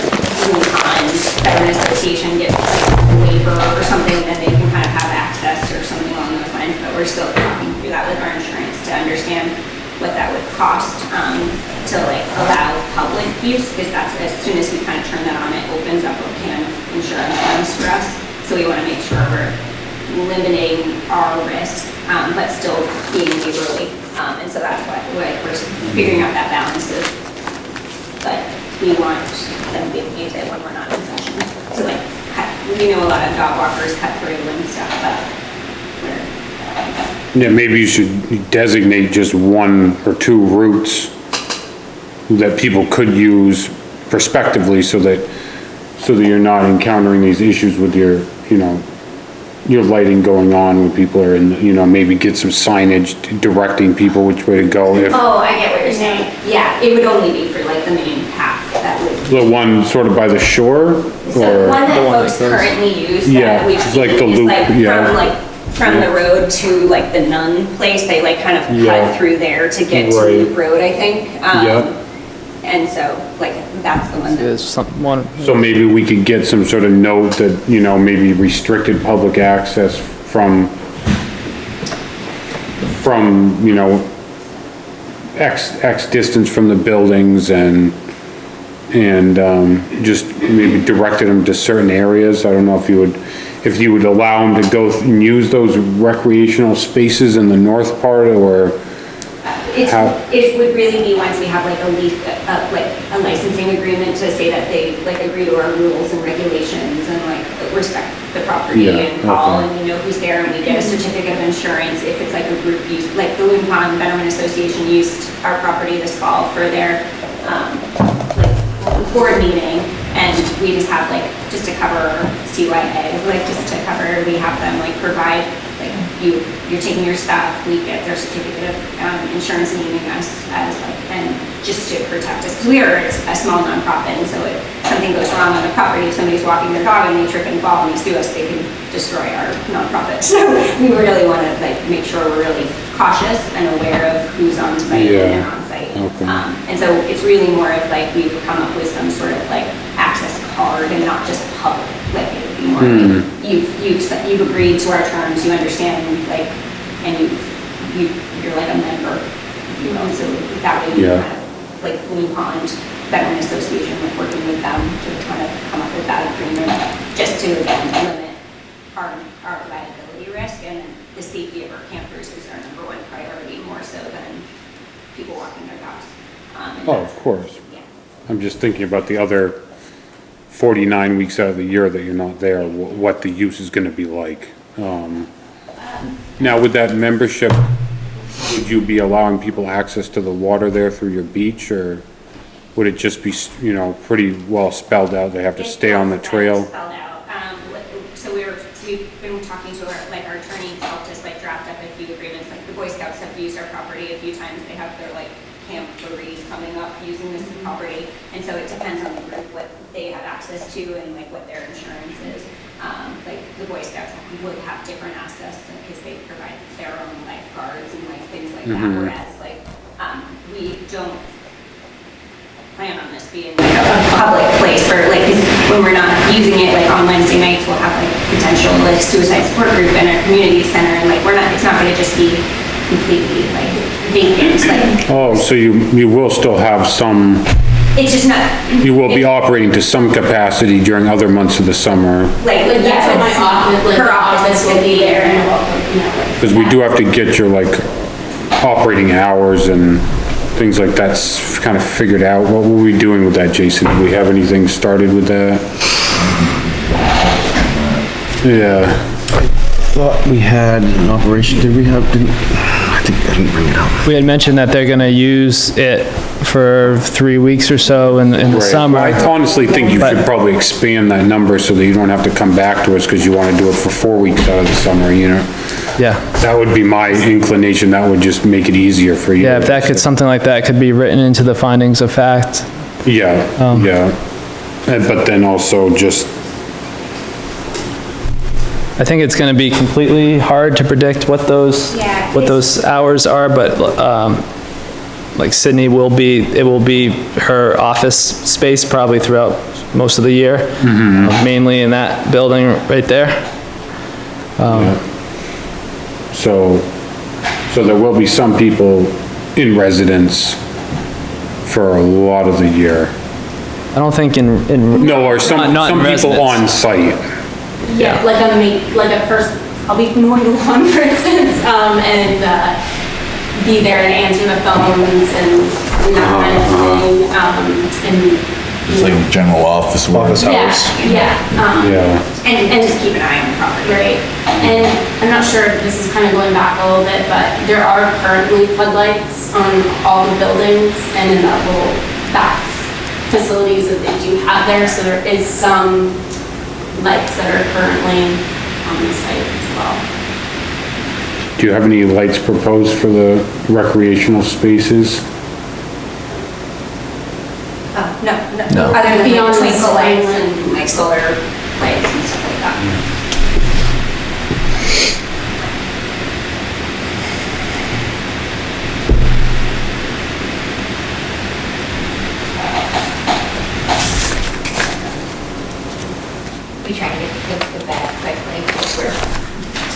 Veteran Association gets like a waiver or something that they can kind of have access or something along those lines, but we're still talking through that with our insurance to understand what that would cost to like allow public use, because that's, as soon as we kind of turn that on, it opens up a can of insurance funds for us. So we want to make sure we're limiting our risk, but still being neighborly. And so that's what we're figuring out that balance of, but we want them to be able to use it when we're not in session. So like, a lot of dog walkers cut through and stuff, but Yeah, maybe you should designate just one or two routes that people could use prospectively so that you're not encountering these issues with your lighting going on when people are in, maybe get some signage directing people which way to go if. Oh, I get what you're saying. Yeah, it would only be for like the main path that would. The one sort of by the shore? So one that folks currently use that we've seen like the loop, from the road to like the Nun place, they like kind of cut through there to get to the road, I think. And so like that's the one that. So maybe we could get some sort of note that, maybe restricted public access from X distance from the buildings and, just maybe directed them to certain areas. I don't know if you would allow them to go and use those recreational spaces in the north part, or It would really be once we have like a licensing agreement to say that they like agree to our rules and regulations and like respect the property and call and we know who's there, and we get a certificate of insurance if it's like a group use, like the Loon Pond Betterment Association used our property this fall for their like board meeting, and we just have like, just to cover CYA, like just to cover, we have them like provide, like you're taking your stuff, we get their certificate of insurance and naming us as like, and just to protect us, because we are a small nonprofit, and so if something goes wrong on the property, if somebody's walking their dog and they trip and fall and they sue us, they can destroy our nonprofit. So we really want to like make sure we're really cautious and aware of who's on site and on site. Okay. And so it's really more of like we would come up with some sort of like access card and not just public. Like it would be more like you've agreed to our terms, you understand, like, and you're like a member, you know. So that way you kind of like Loon Pond Veteran Association, like working with them to kind of come up with that agreement, just to again limit our liability risk, and the safety of our campers is our number one priority, more so than people walking their dogs. of course. Yeah. I'm just thinking about the other 49 weeks out of the year that you're not there, what the use is gonna be like. Now with that membership, would you be allowing people access to the water there through your beach, or would it just be, you know, pretty well spelled out, they have to stay on the trail? Spelled out. So we've been talking to our attorneys helped us like draft up a few agreements, like the Boy Scouts have used our property a few times, they have their like camp breweries coming up using this property, and so it depends on the group what they have access to and like what their insurance is. Like the Boy Scouts would have different access because they provide their own lifeguards and like things like that, whereas like we don't plan on this being like a public place for like, 'cause when we're not using it, like on Wednesday nights we'll have like potential like suicide support group in our community center, and like it's not gonna just be completely like vacant, like. Oh, so you will still have some, It's just not. you will be operating to some capacity during other months of the summer, Like that's what my office, like her office will be there, and because we do have to get your like operating hours and things like that's kind of figured out. What were we doing with that, Jason? Do we have anything started with that? Yeah. Thought we had an operation, did we have, I think I didn't bring it up. We had mentioned that they're gonna use it for 3 weeks or so in the Right. summer. I honestly think you should probably expand that number so that you don't have to come back to us because you want to do it for 4 weeks out of the summer, you know? Yeah, That would be my inclination. That would just make it easier for you. yeah, if that could, something like that could be written into the findings of fact. Yeah, yeah. But then also just, I think it's gonna be completely hard to predict what those, Yeah, what those hours are, but, like Sydney it will be her office space probably throughout most of the year. Mainly in that building right there. so there will be some people in residence for a lot of the year. I don't think in. No, or some not in people residence. on site. Yeah, like a person, I'll be mowing the lawn, for instance, and be there and answer the phones and that kind of thing, and. It's like general office work. Yeah, Yeah. and just keep an eye on the property, right? And I'm not sure, this is kind of going back a little bit, but there are currently floodlights on all the buildings and in that little back facilities that they do have there, so there is some lights that are currently on the site as well. Do you have any lights proposed for the recreational spaces? No, other than Beyond like the twinkle lights solar. and like solar lights and stuff like that. We try to get the kids to bed quickly because we're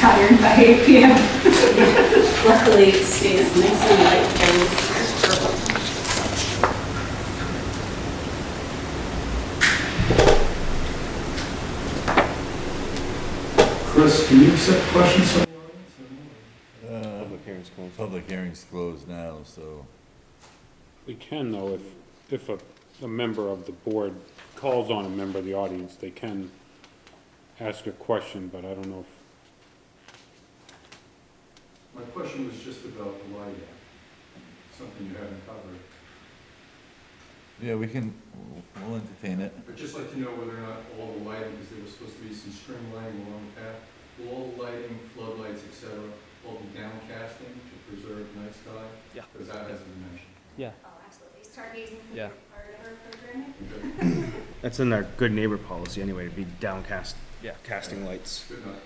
tired by 8 p.m. Luckily, it stays nice and light during the summer. can you accept questions from the audience? Public hearing's closed. Public hearing's closed now, so. We can though, if a member of the board calls on a member of the audience, they can ask a question, but I don't know if, My question was just about the lighting, something you haven't covered. Yeah, we'll entertain it. I'd just like to know whether or not all the lighting, because there was supposed to be some string lighting along the path, will all the lighting, floodlights, et cetera, all be downcasting to preserve night sky? Yeah. Because that hasn't been mentioned. Yeah. Oh, absolutely. Stargazing for Yeah. part of our programming. That's in our good neighbor policy anyway, to be downcast, Yeah. casting lights. Good night.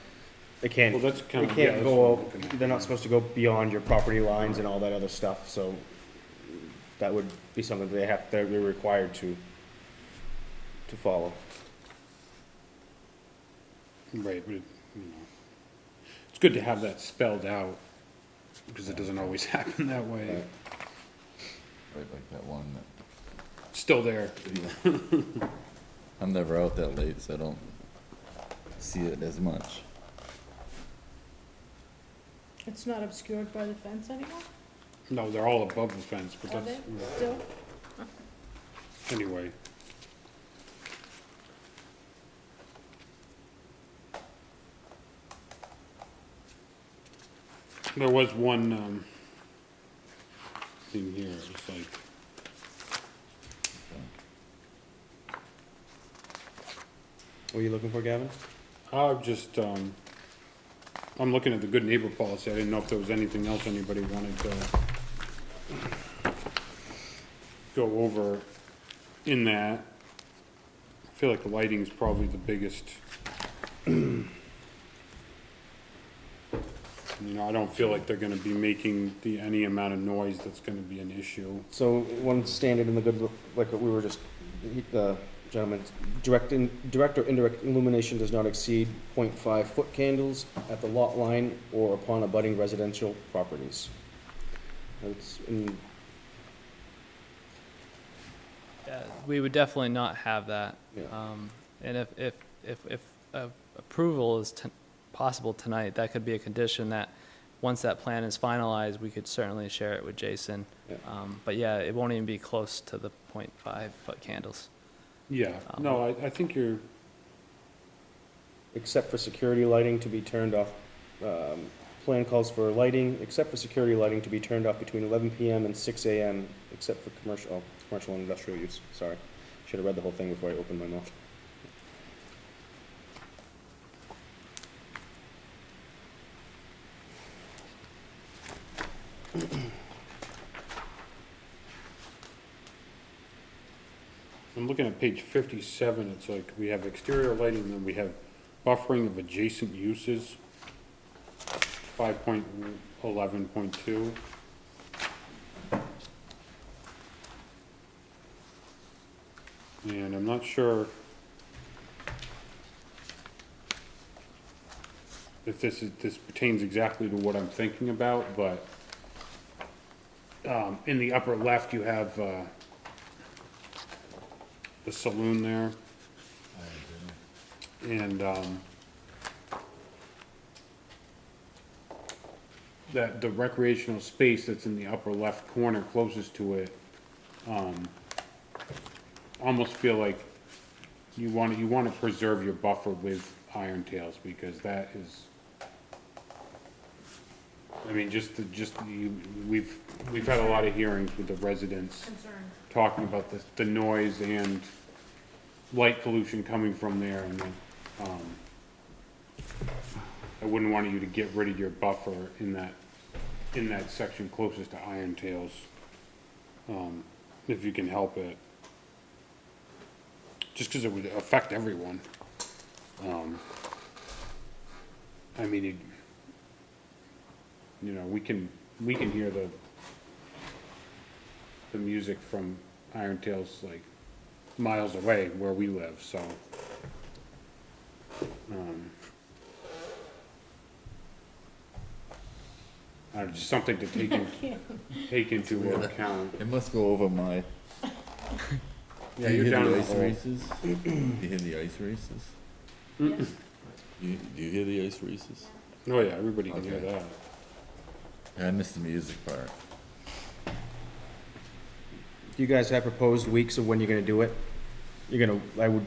They can't, well, that's they kind of, yeah, can't that's go, what I'm looking at. they're not supposed to go beyond your property lines and all that other stuff, so that would be something they're required to follow. Right, but, it's good to have that spelled out, because it doesn't always happen that way. Right, like that one that, Still there. I'm never out that late, so I don't see it as much. It's not obscured by the fence anymore? No, they're all above the fence, but Are they that's, still? anyway. There was one, thing here, it's like, What are you looking for, Gavin? I'm looking at the good neighbor policy, I didn't know if there was anything else anybody wanted to go over in that. I feel like the lighting's probably the biggest. I don't feel like they're gonna be making any amount of noise that's gonna be an issue. So one standard in the good, like what we were just, the gentleman, direct or indirect illumination does not exceed 0.5 foot candles at the lot line or upon abutting residential properties. It's in, Yeah, we would definitely not have that. Yeah. And if approval is possible tonight, that could be a condition that, once that plan is finalized, we could certainly share it with Jason. Yeah. But yeah, it won't even be close to the 0.5 foot candles. Yeah, no, I think you're, except for security lighting to be turned off, plan calls for lighting, except for security lighting to be turned off between 11 PM and 6 AM, except for commercial and industrial use, sorry. Should have read the whole thing before I opened my mouth. I'm looking at page 57, it's like, we have exterior lighting, then we have buffering of adjacent uses, 5.11.2. And I'm not sure if this pertains exactly to what I'm thinking about, but, in the upper left, you have, the saloon there. And, that the recreational space that's in the upper left corner closest to it, almost feel like you want to preserve your buffer with iron tails, because that is, I mean, we've had a lot of hearings with the residents Concern. talking about the noise and light pollution coming from there, and I wouldn't want you to get rid of your buffer in that section closest to iron tails, if you can help it. Just because it would affect everyone. I mean, we can hear the music from Iron Tails like miles away where we live, so. Just something to take into account. It must go over my. Yeah, Do you you're hear down in the the ice hole. races? Do you hear the ice races? Yes. Do you hear the ice races? Oh, yeah, everybody can hear Okay. that. Yeah, I missed the music part. Do you guys have proposed weeks of when you're gonna do it? You're gonna, I would,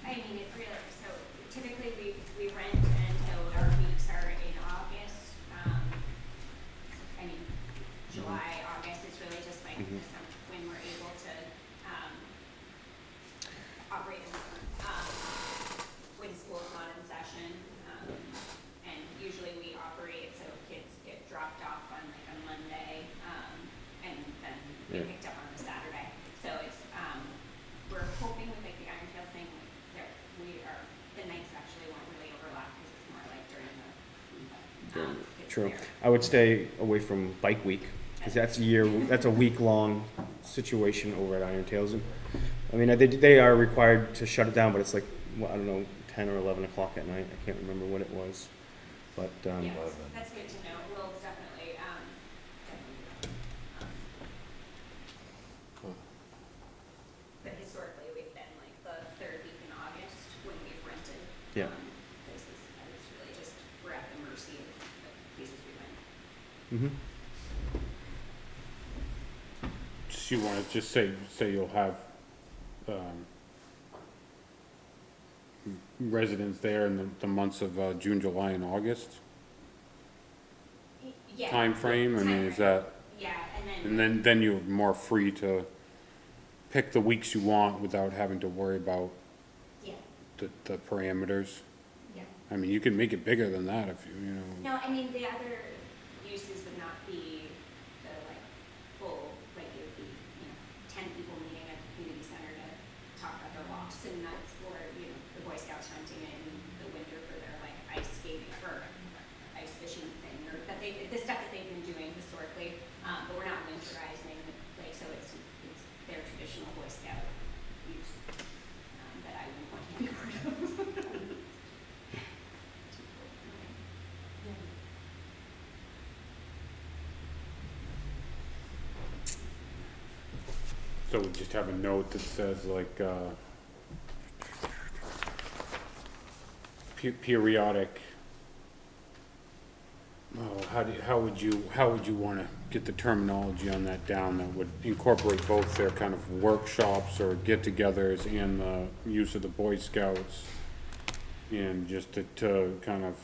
I mean, it really, so typically we rent until our weeks are in August. I mean, July, August, it's really just like the summer when we're able to, operate in summer, when school's not in session. And usually we operate so kids get dropped off on like a Monday, and then get picked up on a Saturday. So it's, we're hoping with like the Iron Tail thing, that the nights actually won't really overlap because it's more like during the, kids true. there. I would stay away from Bike Week, because that's a week-long situation over at Iron Tails. And I mean, they are required to shut it down, but it's like, well, I don't know, 10 or 11 o'clock at night. I can't remember what it was. But, Yeah, that's good to know. We'll definitely, but historically, we've been like the third week in August when we've rented. Yeah. Places, and it's really just, we're at the mercy of the places we rent. So you wanna just say you'll have, residents there in the months of, June, July, and August? Yeah. Time frame. I mean, is that, Yeah, and then. then you're more free to pick the weeks you want without having to worry about Yeah, the parameters. yeah. I mean, you can make it bigger than that if you know. No, I mean, the other uses would not be the like full, like it would be, 10 people meeting at the community center to talk about their loss and nuts, or, the Boy Scouts hunting in the winter for their like ice skating or ice fishing thing, or the stuff that they've been doing historically, but we're not winterizing, like, so it's their traditional Boy Scout use, that I wouldn't want to be part of. So we just have a note that says like, periodic, how would you wanna get the terminology on that down that would incorporate both their kind of workshops or get-togethers and the use of the Boy Scouts? And just to kind of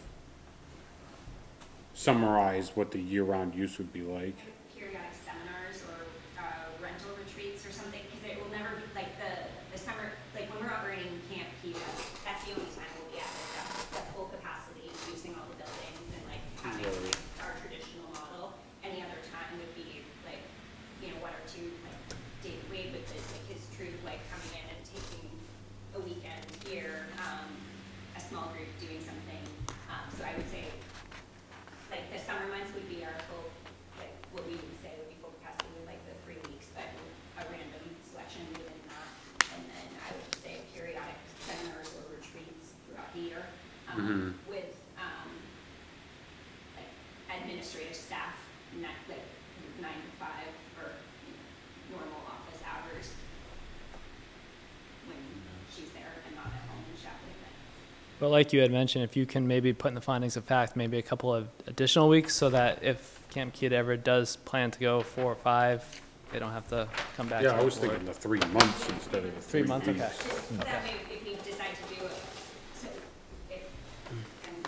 summarize what the year-round use would be like. Periodic seminars or rental retreats or something, because it will never be like the summer, like when we're operating Camp Kita, that's the only time we'll be at the full capacity, using all the buildings and like having like our traditional model. Any other time would be like, one or two, like Dave Wade with his troop, like coming in and taking a weekend here, a small group doing something. So I would say like the summer months would be our full, like what we would say would be full capacity with like the 3 weeks, but a random selection within that. And then I would say periodic seminars or retreats throughout the year, with, like administrative staff, not like 9 to 5 or normal office hours when she's there and not at home and shopping. But like you had mentioned, if you can maybe put in the findings of fact, maybe a couple of additional weeks so that if Camp Kid ever does plan to go 4 or 5, they don't have to come back. Yeah, to I the was board. thinking the 3 months instead of the 3 months, weeks. okay. That way, if we decide to do it, so if, and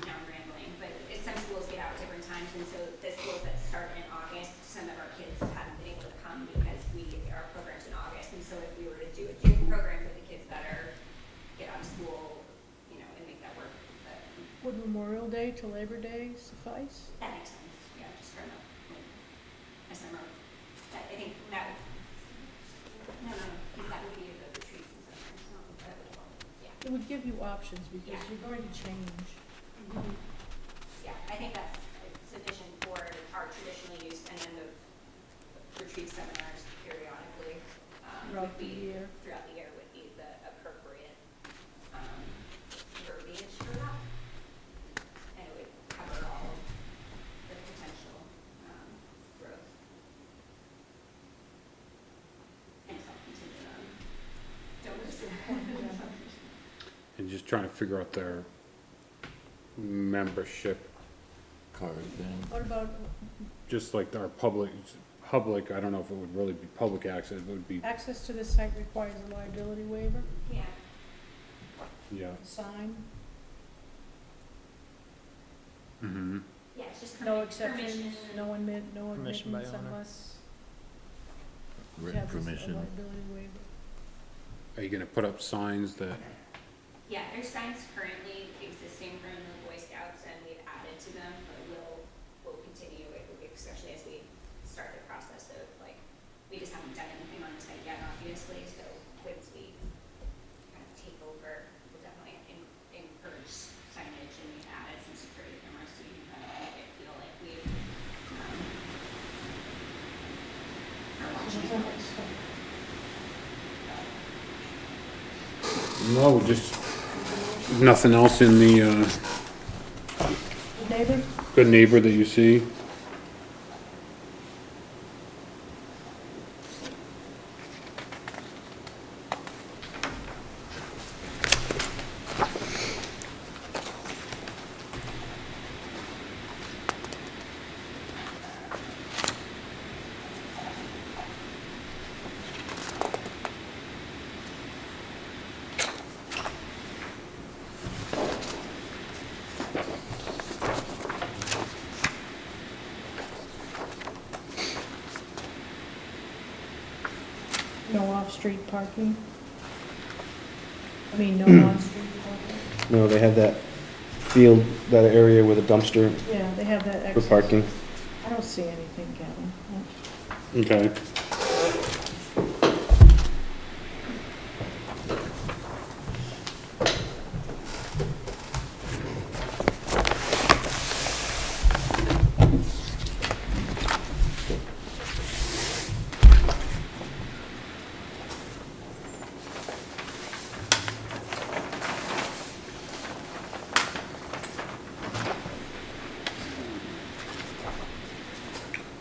now I'm rambling, but if some schools get out at different times, and so the schools that start in August, some of our kids haven't been able to come because our program's in August, and so if we were to do a June program for the kids that get out of school, and make that work, but Would Memorial Day to Labor Day suffice? that makes sense, yeah, just from a summer, I think that would, no, because that would be the retreats and stuff, that would, yeah. It would give you options because you're going to change. Yeah, I think that's sufficient for our traditional use, and then the retreat seminars periodically, Throughout the year. Throughout the year would be the appropriate, verbiage for that. And it would cover all the potential, growth. And it's all contingent on donors. And just trying to figure out membership, Card thing. What about just like our public, I don't know if it would really be public access, it would be, access to the site requires a liability waiver, Yeah. yeah. sign, Mm-hmm. Yeah, it's just no permission. exceptions, no Permission by admittance owner. unless you Written have a permission. liability waiver. Are you gonna put up signs that, Yeah, there's signs currently existing from the Boy Scouts and we've added to them, but we'll continue, especially as we start the process of like, we just haven't done anything on the site yet, obviously, so once we kind of take over, we'll definitely encourage signage and we've added some security cameras so you can kind of make it feel like we've, are watching it. no, just nothing else in the, Neighbor? good neighbor that you see? No off-street parking? I mean, no on-street parking? No, they have that field, that area with a dumpster Yeah, they have that for access. parking. I don't see anything, Kevin. Okay.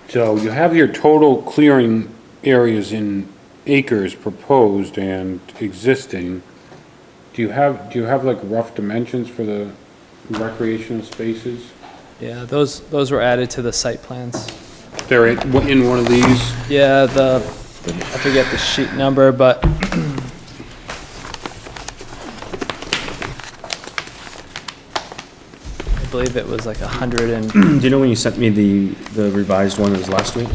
So you have your total clearing areas in acres proposed and existing. Do you have like rough dimensions for the recreational spaces? Yeah, those were added to the site plans. They're in one of these? Yeah, I forget the sheet number, but I believe it was like 102 Do you know when you sent me the revised one, it was last week?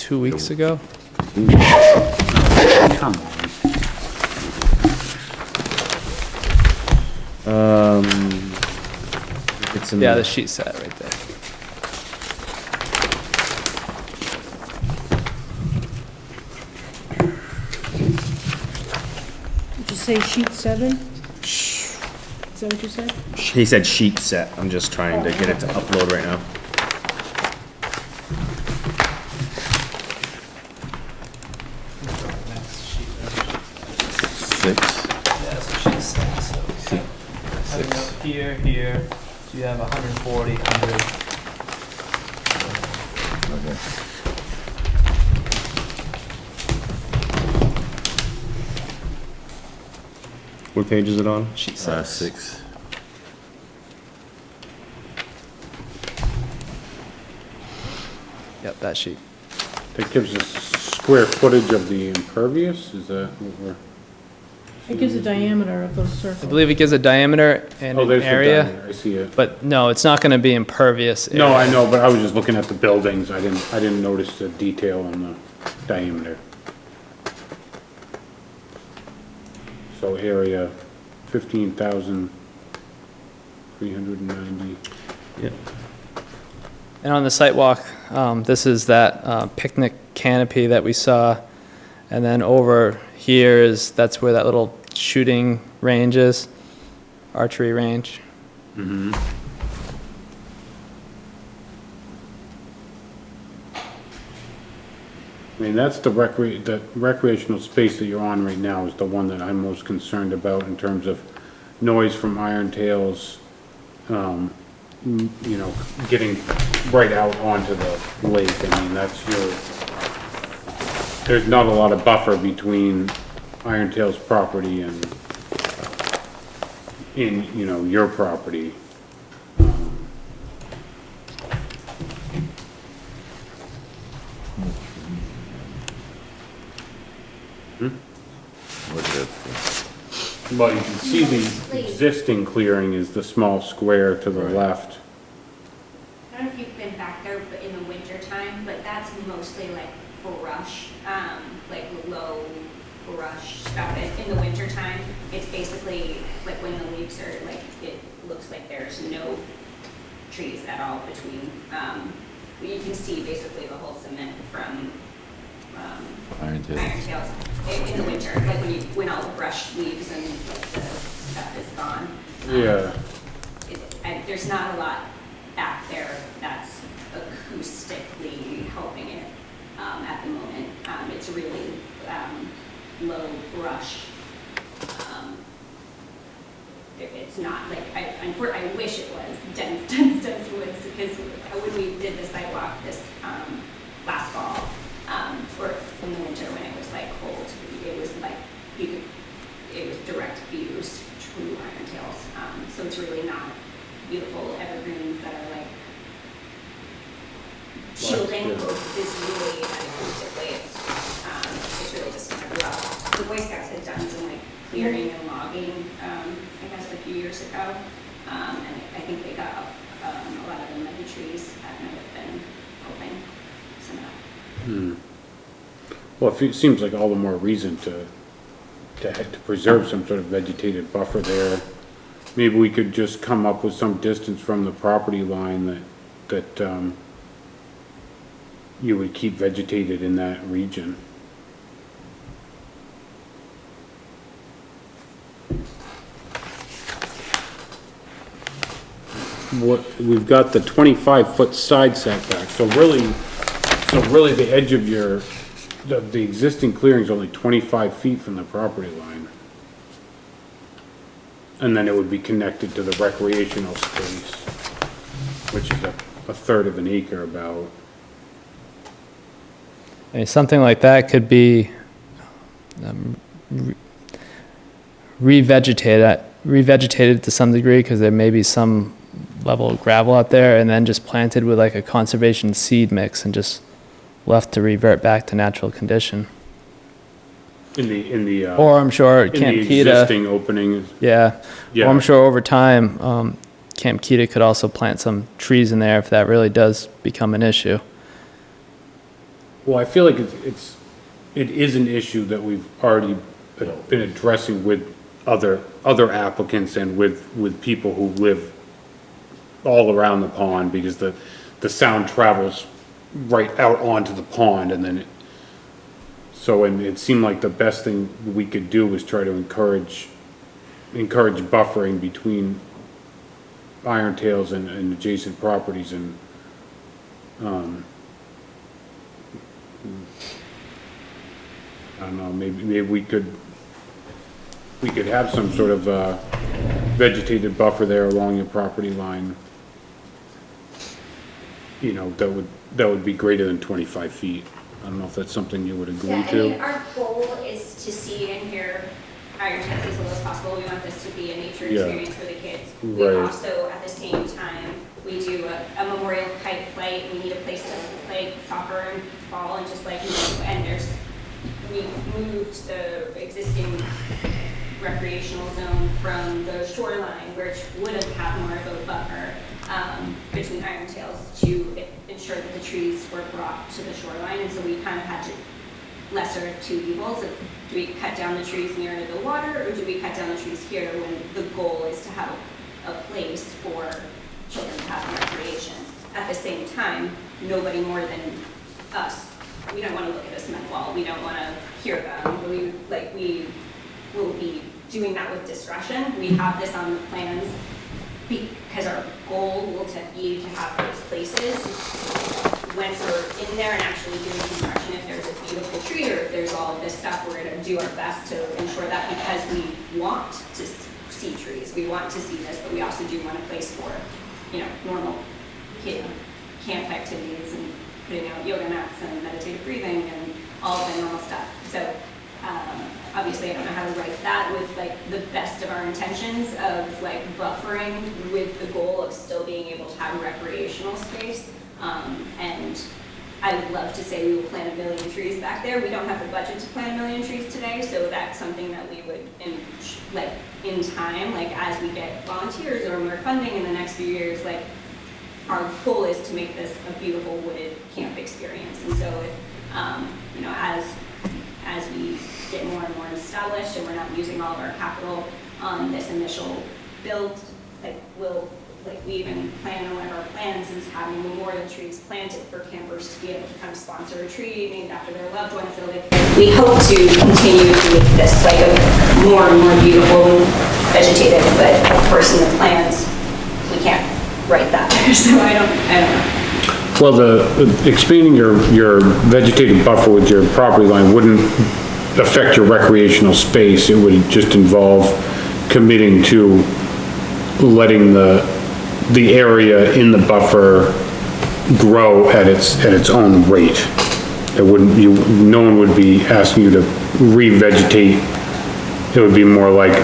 weeks ago. Come on. It's in Yeah, the sheet set right there. Did you say sheet 7? Is that what you said? He said sheet set. I'm just trying to get it to upload right now. Six. Yeah, so sheet set, so. Having up here, so you have 140, 100. Okay. What page is it on? Sheet set. 6. Yep, that sheet. That gives us square footage of the impervious, is that what we're? It gives a diameter of those I circles. believe it gives a diameter and Oh, an there's the area, diameter, I see it. but no, it's not gonna be impervious. No, area. I know, but I was just looking at the buildings, I didn't notice the detail on the diameter. So area 15,390. Yeah. And on the site walk, this is that picnic canopy that we saw. And then over here that's where that little shooting range is, archery range. Mm-hmm. I mean, that's the recreational space that you're on right now is the one that I'm most concerned about in terms of noise from iron tails, you know, getting right out onto the lake. I mean, there's not a lot of buffer between Iron Tail's property and you know, your property. Well, you can see the existing clearing is the small square to the left. I don't know if you've been back there, but in the winter time, but that's mostly like brush, like low brush stuff. In the winter time, it's basically like when the leaves are like, it looks like there's no trees at all between. You can see basically the whole cement from Iron Tails in the winter, like when all the brush leaves and like the stuff is gone. Yeah. There's not a lot back there that's acoustically helping it at the moment. It's really low brush. It's not like, I wish it was dense woods, because when we did the sidewalk this last fall, or in the winter when it was like cold, it was like, it was direct views to Iron Tails. So it's really not beautiful evergreens that are like shielding is really acoustically. It's really just kind of rough. The Boy Scouts had done some like clearing and logging, I guess a few years ago, and I think they got a lot of the muddy trees that might have been helping some of that. Well, it seems like all the more reason to preserve some sort of vegetated buffer there. Maybe we could just come up with some distance from the property line that you would keep vegetated in that region. We've got the 25-foot side setback, so really the edge of the existing clearing is only 25 feet from the property line. And then it would be connected to the recreational space, which is a third of an acre about. I mean, something like that could be revegetated to some degree, because there may be some level of gravel out there, and then just planted with like a conservation seed mix and just left to revert back to natural condition. In the Or I'm sure Camp the Kita. existing opening. Yeah. Yeah. Or I'm sure over time, Camp Kita could also plant some trees in there if that really does become an issue. Well, I feel like it is an issue that we've already been addressing with other applicants and with people who live all around the pond, because the sound travels right out onto the pond, and then and it seemed like the best thing we could do was try to encourage buffering between Iron Tails and adjacent properties, and I don't know, maybe we could have some sort of vegetated buffer there along your property line, you know, that would be greater than 25 feet. I don't know if that's something you would agree to. I mean, our goal is to see and hear Iron Tails as little as possible. We want this to be a nature experience for the kids. We also, at the same time, we do a memorial kite flight. We need a place to play soccer and ball, and just like, we moved the existing recreational zone from the shoreline, which would have had more of a buffer between Iron Tails, to ensure that the trees were brought to the shoreline. And so we kind of had lesser of two evils. Do we cut down the trees near the water, or do we cut down the trees here, when the goal is to have a place for children to have recreation? At the same time, nobody more than us. We don't want to look at a cement wall. We don't want to hear them. We will be doing that with discretion. We have this on the plans because our goal will be to have those places. Once we're in there and actually doing construction, if there's a beautiful tree or if there's all of this stuff, we're going to do our best to ensure that, because we want to see trees. We want to see this, but we also do want a place for, normal camp activities and putting out yoga mats and meditative breathing and all of the normal stuff. So obviously I don't know how to write that with like the best of our intentions of like buffering with the goal of still being able to have recreational space. And I would love to say we will plant 1 million trees back there. We don't have the budget to plant 1 million trees today, so that's something that we would, in time, like as we get volunteers or more funding in the next few years, like our goal is to make this a beautiful wooded camp experience. And so if, you know, as we get more and more established and we're not using all of our capital on this initial build, we even plan on one of our plans is having memorial trees planted for campers to be able to kind of sponsor a tree named after their loved one. So we hope to continue to make this like a more and more beautiful vegetative, but of course in the plans, we can't write that. So I don't know. Well, expanding your vegetative buffer with your property line wouldn't affect your recreational space. It would just involve committing to letting the area in the buffer grow at its own rate. It wouldn't, no one would be asking you to revegetate. It would be more like,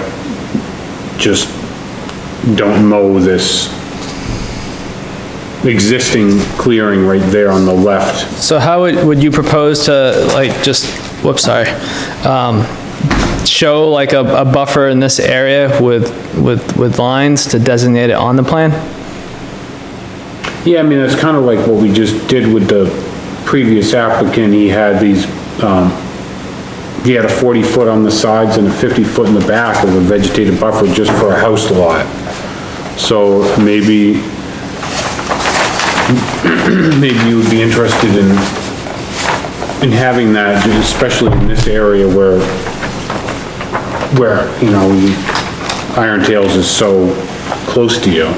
just don't mow this existing clearing right there on the left. So how would you propose to, like, just, whoops, sorry, show like a buffer in this area with lines to designate it on the plan? Yeah, I mean, that's kind of like what we just did with the previous applicant. He had these, he had a 40-foot on the sides and a 50-foot in the back of a vegetative buffer just for a house lot. So maybe you would be interested in having that, especially in this area where, you know, Iron Tails is so close to you.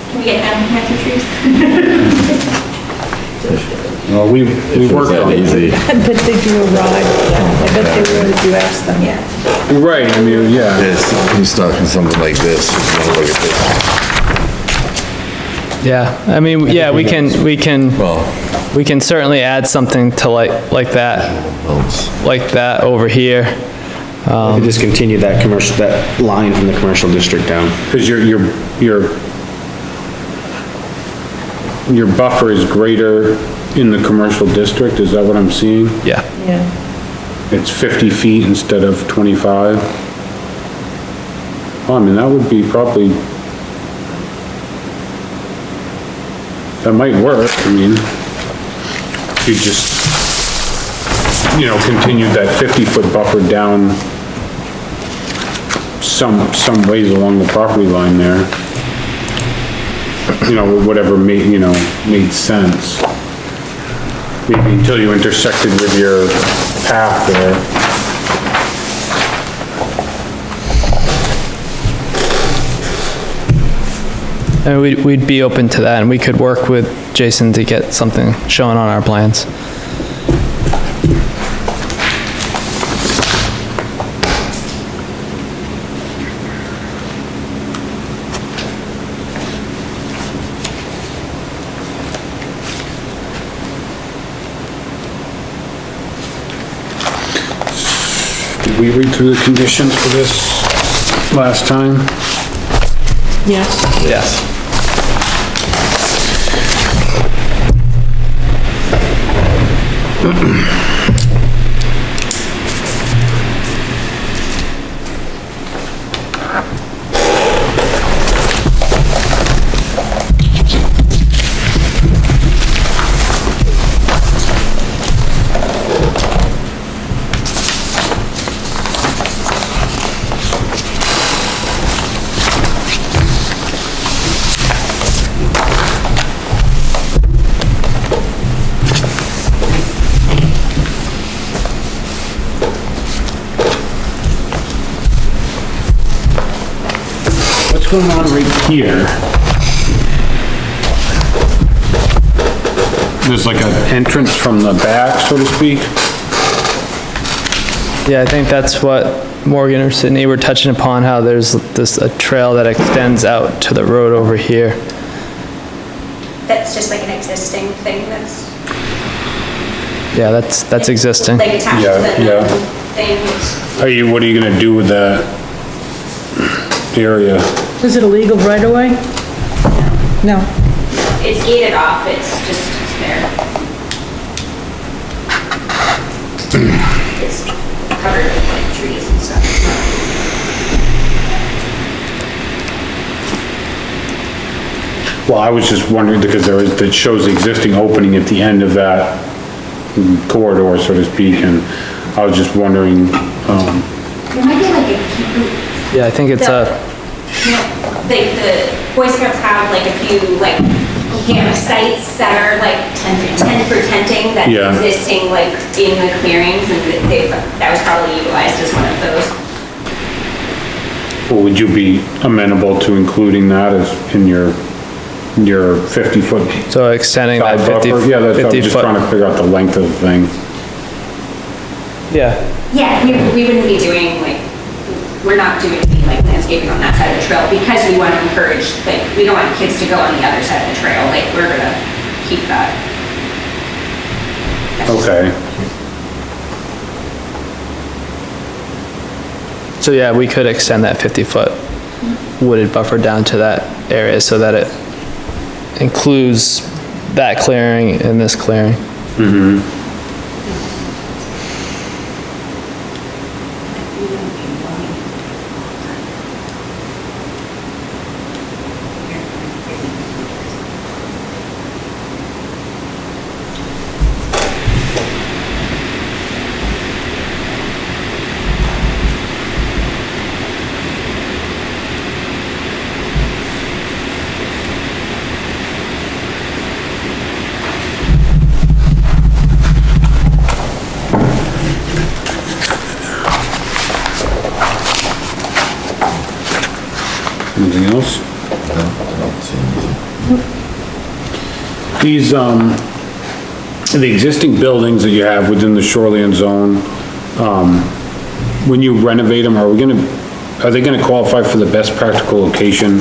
Can we get them to plant some trees? Well, we worked on it. I bet they do a ride. I bet they really do ask them. Yeah. Right, I mean, yeah. He's talking something like this, if you wanna look at this. Yeah, I mean, yeah, we can certainly add something to like that over here. You just continue that commercial, that line from the commercial district down. Because your buffer is greater in the commercial district, is that what I'm seeing? Yeah. Yeah. It's 50 feet instead of 25? Well, I mean, that would be probably, that might work, I mean, if you just, you know, continue that 50-foot buffer down some ways along the property line there. You know, whatever made sense. Maybe until you intersected with your path there. And we'd be open to that, and we could work with Jason to get something shown on our plans. Did we read through the conditions for this last time? Yes. Yes. What's going on right here? There's like an entrance from the back, so to speak? Yeah, I think that's what Morgan or Sydney were touching upon, how there's a trail that extends out to the road over here. That's just like an existing thing that's Yeah, that's existing. like attached to the Yeah. thing. What are you gonna do with that area? Is it illegal right away? No. It's gated off, it's just there. It's covered with like trees and stuff. Well, I was just wondering, because it shows the existing opening at the end of that corridor, so to speak, and I was just wondering, There might be like a, Yeah, I think it's a, the Boy Scouts have like a few like campsites that are like tent for tenting that's Yeah. existing like in the clearings, and that was probably utilized as one of those. well, would you be amenable to including that as in your 50-foot? so extending that 50, Yeah, that's, I was 50 just trying to foot. figure out the length of the thing. Yeah, Yeah, we wouldn't be doing like, we're not doing any like landscaping on that side of the trail because we want to encourage, like, we don't want kids to go on the other side of the trail, like, we're gonna keep that. That's just- Okay, so yeah, we could extend that 50-foot wooded buffer down to that area so that it includes that clearing and this clearing. anything else? These, the existing buildings that you have within the shoreline zone, when you renovate them, are they gonna qualify for the best practical location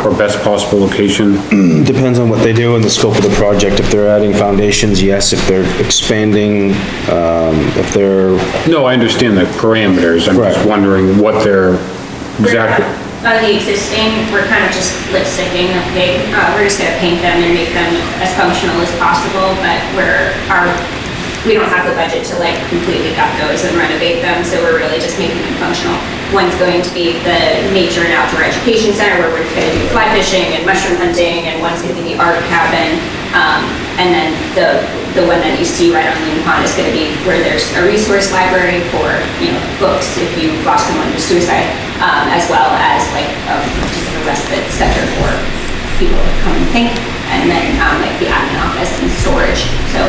or best possible location? Depends on what they do and the scope of the project. If they're adding foundations, yes. If they're expanding, if they're, No, I understand the parameters, I'm just Right. wondering what they're exactly, On the existing, we're kind of just lip sticking, okay, we're just gonna paint them and make them as functional as possible, but we don't have the budget to like completely gut those and renovate them, so we're really just making them functional. One's going to be the Nature and Outdoor Education Center, where we're gonna do fly fishing and mushroom hunting, and one's gonna be the art cabin, and then the one that you see right on Loon Pond is gonna be where there's a resource library for, you know, books if you lost someone to suicide, as well as like just a respite center for people to come and think, and then like the admin office and storage. So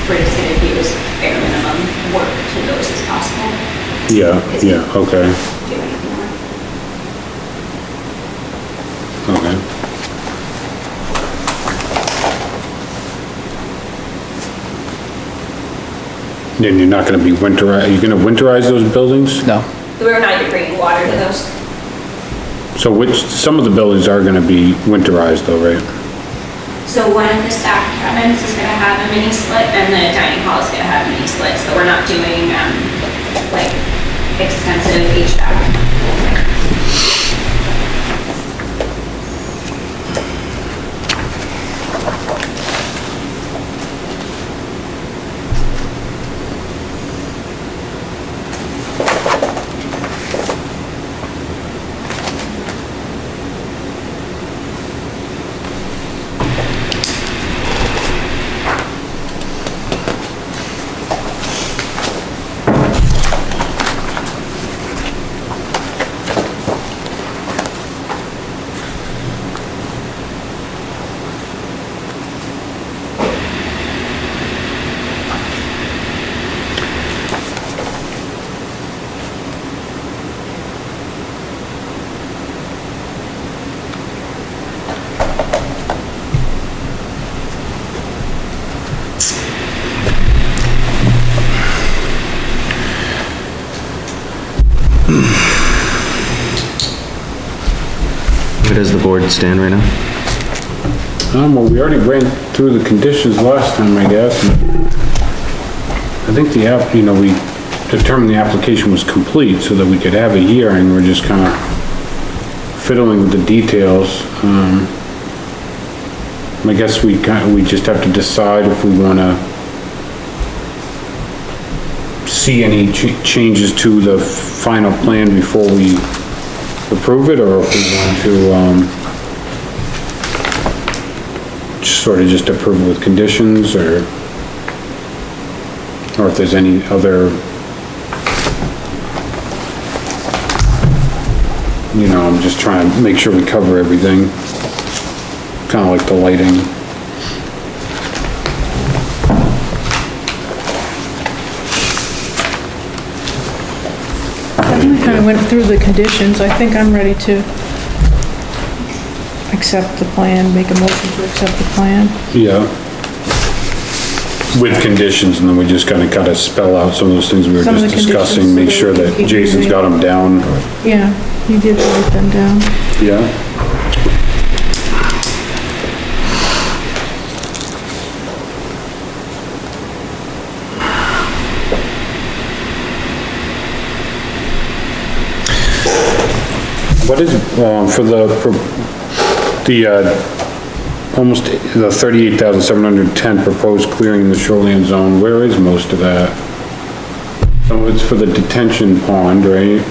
we're just gonna do as bare minimum work to those as possible. yeah, okay, Do anything more. okay. Then you're not gonna be are you gonna winterize those buildings? No, We're not even bringing water to those. So some of the buildings are gonna be winterized though, right? So one of the staff cabins is gonna have a mini split, and the dining hall is gonna have mini splits, but we're not doing, like, extensive HVAC. Where does the board stand right now? Well, we already ran through the conditions last time, I guess. I think we determined the application was complete so that we could have a hearing. We're just kinda fiddling with the details. I guess we just have to decide if we wanna see any changes to the final plan before we approve it, or if we want to, sort of just approve it with conditions, or if there's any other, you know, I'm just trying to make sure we cover everything. Kinda like the lighting. We kind of went through the conditions. I think I'm ready to accept the plan, make a motion to accept the plan. Yeah. With conditions, and then we just gotta spell out some of those things we were Some of just the discussing, conditions, make so sure that we that can Jason's read. got them down. Yeah, you did write them down. Yeah. What is, for almost the 38,710 proposed clearing in the shoreline zone, where is most of that? Some of it's for the detention pond, right?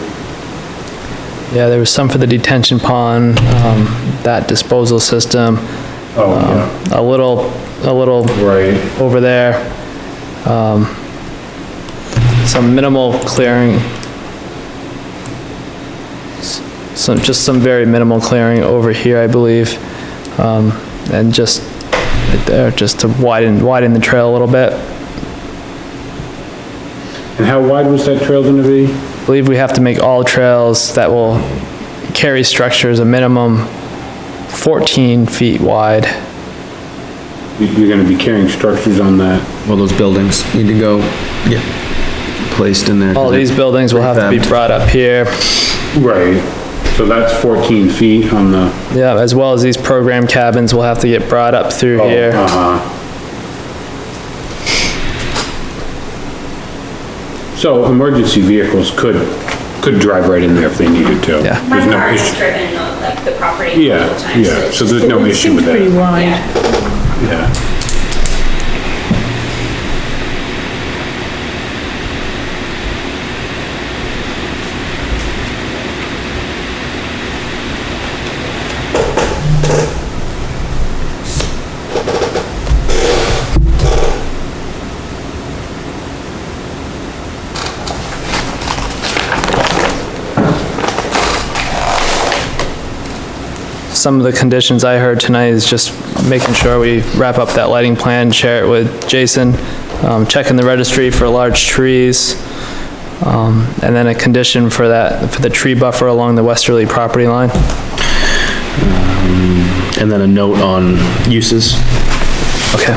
Yeah, there was some for the detention pond, that disposal system. Oh, yeah. A little Right. over there. Some minimal clearing. Just some very minimal clearing over here, I believe. And just right there, just to widen the trail a little bit. And how wide was that trail gonna be? I believe we have to make all trails that will carry structures a minimum 14 feet wide. You're gonna be carrying structures on that? Well, those buildings need to go get placed in there. All these buildings will have to be Revamped. brought up here. Right. So that's 14 feet on the... Yeah, as well as these program cabins will have to get brought up through Oh, here. So emergency vehicles could drive right in there if they needed to? Yeah. My There's no car has issue. driven like the property Yeah, multiple times. yeah, it's so just- there's no issue with that. Pretty wide. Yeah. Yeah. Some of the conditions I heard tonight is just making sure we wrap up that lighting plan, share it with Jason, checking the registry for large trees, and then a condition for the tree buffer along the westerly property line. And then a note on uses, Okay.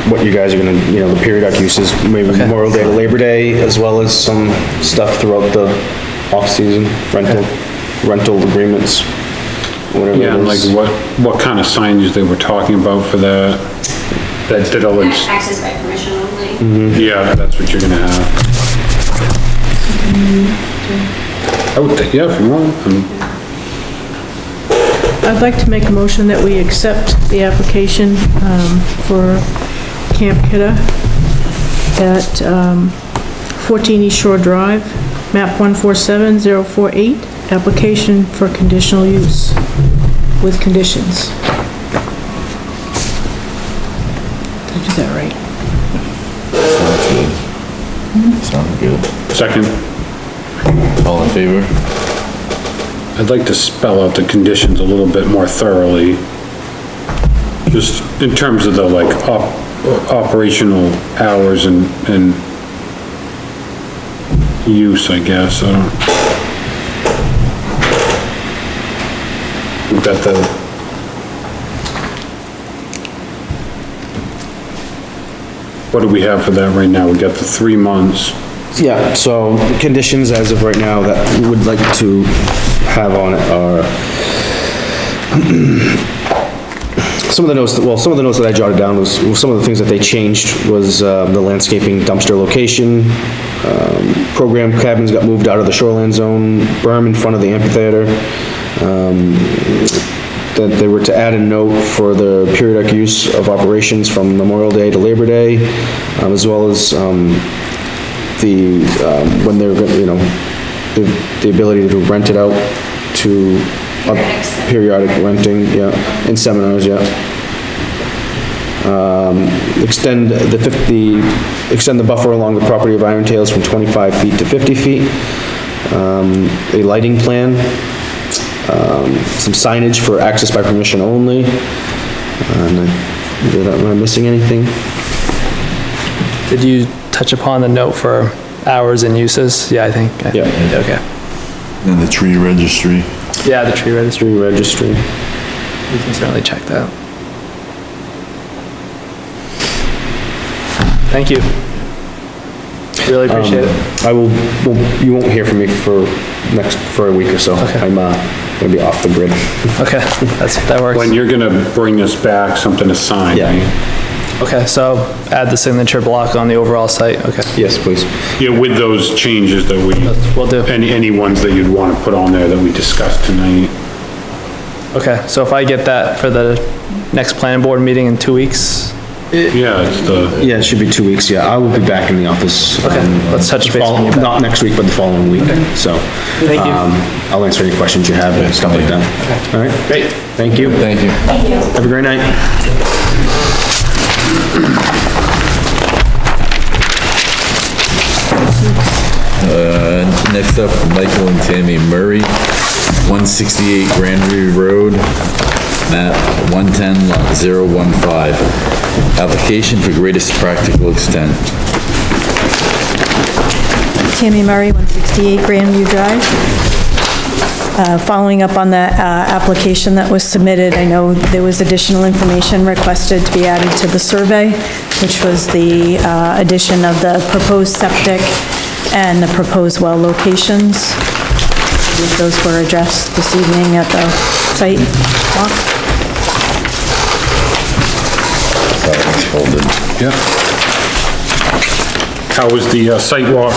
what you guys are gonna, the periodic uses, maybe Okay. Memorial Day to Labor Day, as well as some stuff throughout the off-season rental agreements, whatever Yeah, it and like is. what kind of signage they were talking about for that? That'll, Access by permission only. yeah, that's what you're gonna have. I would think, yeah, if you want. I'd like to make a motion that we accept the application for Camp Kidda at 14 East Shore Drive, map 147048, application for conditional use with conditions. Did I do that right? Sounds good. Second, All in favor? I'd like to spell out the conditions a little bit more thoroughly. Just in terms of the like operational hours and use, I guess, I don't. We've got the, what do we have for that right now? We got the 3 months. Yeah, so conditions as of right now that we would like to have on it are some of the notes that I jotted down was, some of the things that they changed was, the landscaping dumpster location, program cabins got moved out of the shoreline zone, berm in front of the amphitheater, that they were to add a note for the periodic use of operations from Memorial Day to Labor Day, as well as, when they're, the ability to rent it out to periodic renting, yeah, and seminars, yeah. Extend the buffer along the property of Iron Tails from 25 feet to 50 feet. A lighting plan, some signage for access by permission only. Am I missing anything? Did you touch upon the note for hours and uses? Yeah, I think. Yeah. Okay. And the tree registry. Yeah, the tree registry. Tree registry. We can certainly check that. Thank you. Really appreciate it. You won't hear from me for a week or so. Okay. I'm gonna be off the grid. Okay, that works. When you're gonna bring us back, something to sign, Yeah. right? Okay, so add the signature block on the overall site, okay. Yes, please. Yeah, with those changes that Will do. any ones that you'd wanna put on there that we discussed tonight. Okay, so if I get that for the next planning board meeting in 2 weeks? Yeah, it's Yeah, it should be 2 weeks, yeah. I will be back in the office. Okay, let's touch base when you're back. Not next week, but the following week, so. Thank you. I'll answer any questions you have and stuff like that. All right? Great. Thank you. Thank you. Have a great night. Next up, Michael and Tammy Murray, 168 Granbury Road, map 110, lot 015. Application for greatest practical extent. Tammy Murray, 168 Grandview Drive. Following up on that application that was submitted, I know there was additional information requested to be added to the survey, which was the addition of the proposed septic and the proposed well locations. Those were addressed this evening at the site walk. It's folded. Yeah. How was the site walk?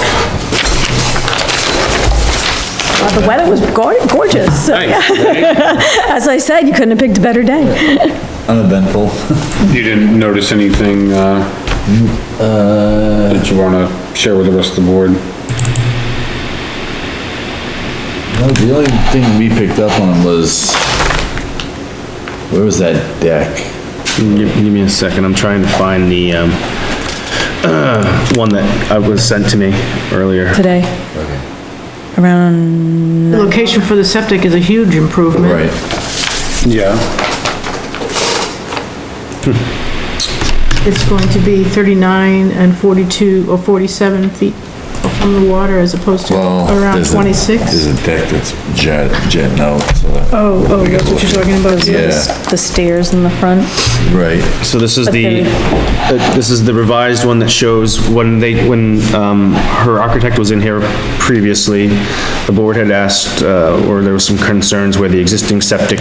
The weather was gorgeous. So, yeah. As I said, you couldn't have picked a better day. Uneventful. You didn't notice anything, that you wanna share with the rest of the board? No, the only thing we picked up on was, where was that deck? Give me a second, I'm trying to find the, one that was sent to me earlier. Today. Around... The location for the septic is a huge improvement. Right. Yeah. It's going to be 39 and 42 or 47 feet from the water as opposed to around 26. There's a deck that's jetting out, so. Oh, that's what you're talking about? Yeah. The stairs in the front. Right. So this is the revised one that shows when her architect was in here previously, the board had asked, or there was some concerns where the existing septic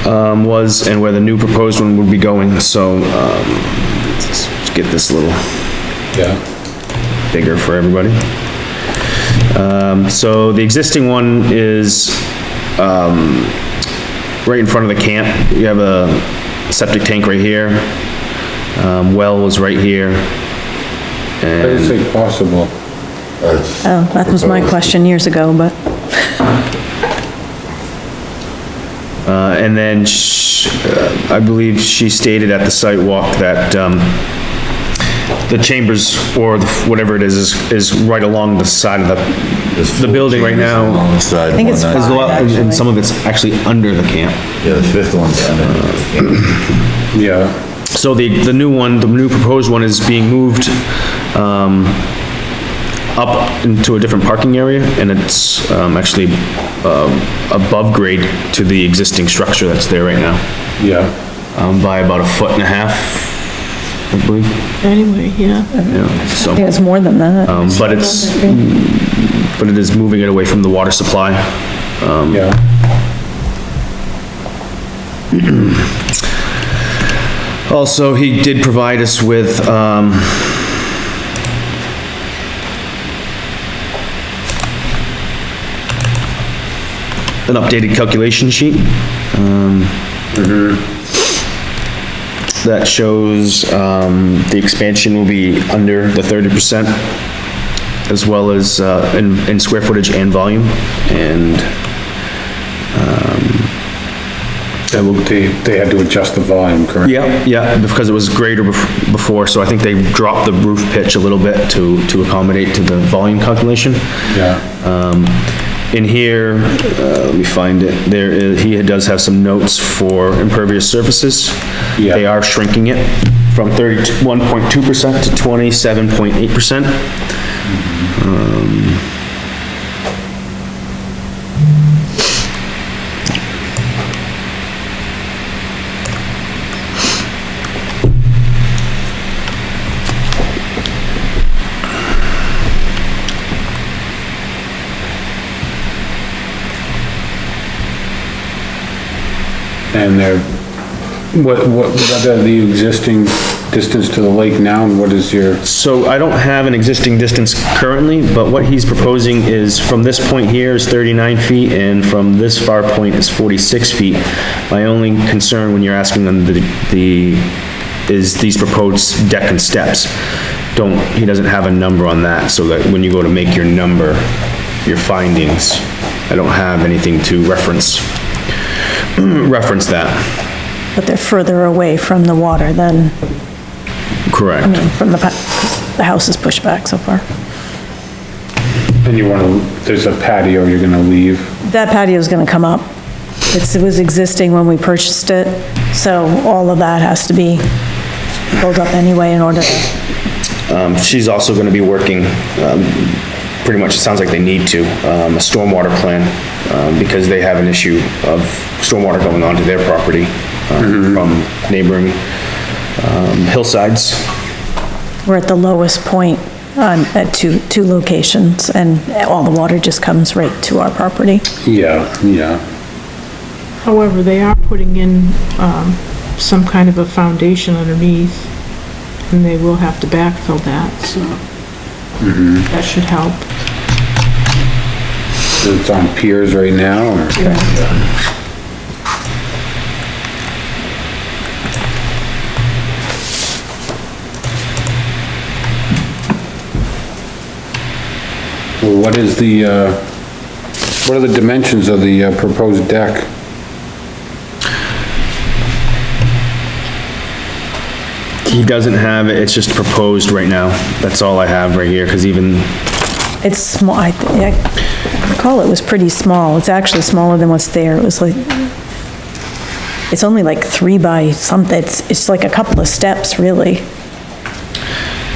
was and where the new proposed one would be going, so, let's get this a little bigger for everybody. So the existing one is, right in front of the camp. You have a septic tank right here. Well was right here. I didn't say possible. Oh, that was my question years ago, but... And then I believe she stated at the site walk that, the chambers, or whatever it is right along the side of the building right now. On the side. I think it's As well, five, and some of it's actually under the camp. Yeah, the fifth one's under. Yeah. So the new one, the new proposed one is being moved, up into a different parking area, and it's, actually, above grade to the existing structure that's there right now, Yeah. by about 1.5 feet, I believe. Anyway, yeah. Yeah, so, I think it's more than that. but it is moving it away from the water supply. Yeah. Also, he did provide us with, an updated calculation sheet. That shows, the expansion will be under the 30%, as well as, in square footage and volume, and, They had to adjust the volume, correct? yeah, because it was greater before, so I think they dropped the roof pitch a little bit to accommodate to the volume calculation. Yeah. In here, let me find it, he does have some notes for impervious surfaces. Yeah. They are shrinking it from 31.2% to 27.8%. And what are the existing distance to the lake now, and what is your? So I don't have an existing distance currently, but what he's proposing is from this point here is 39 feet, and from this far point is 46 feet. My only concern when you're asking on is these proposed deck and steps. He doesn't have a number on that, so that when you go to make your number, your findings, I don't have anything to reference that. But they're further away from the water than, Correct. I mean, from the house is pushed back so far. And there's a patio you're gonna leave? That patio's gonna come up. It was existing when we purchased it, so all of that has to be built up anyway in order to. She's also gonna be working, pretty much, it sounds like they need to, a stormwater plan, because they have an issue of stormwater going onto their property, from neighboring, hillsides. We're at the lowest point at two locations, and all the water just comes right to our property. Yeah. However, they are putting in, some kind of a foundation underneath, and they will have to backfill that, so that should help. It's on piers right now, or? Well, what are the dimensions of the proposed deck? He doesn't have it, it's just proposed right now. That's all I have right here, because even, It's small, I recall it was pretty small. It's actually smaller than what's there. It was like, it's only like 3 by something. It's like a couple of steps, really.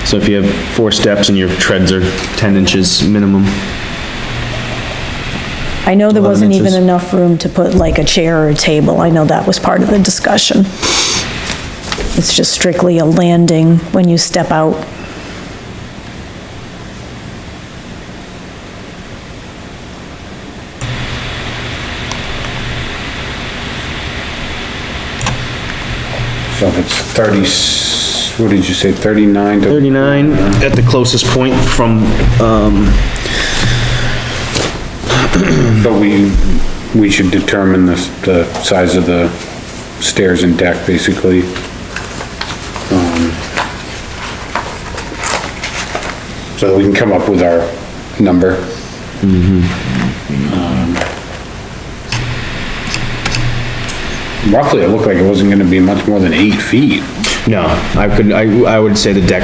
so if you have 4 steps and your treads are 10 inches minimum. I know there 11 wasn't even inches. enough room to put like a chair or a table. I know that was part of the discussion. It's just strictly a landing when you step out. So if it's 30, what did you say, 39 to? 39 at the closest point from, So we should determine the size of the stairs and deck, basically. So that we can come up with our number. Roughly, it looked like it wasn't gonna be much more than 8 feet. no, I would say the deck,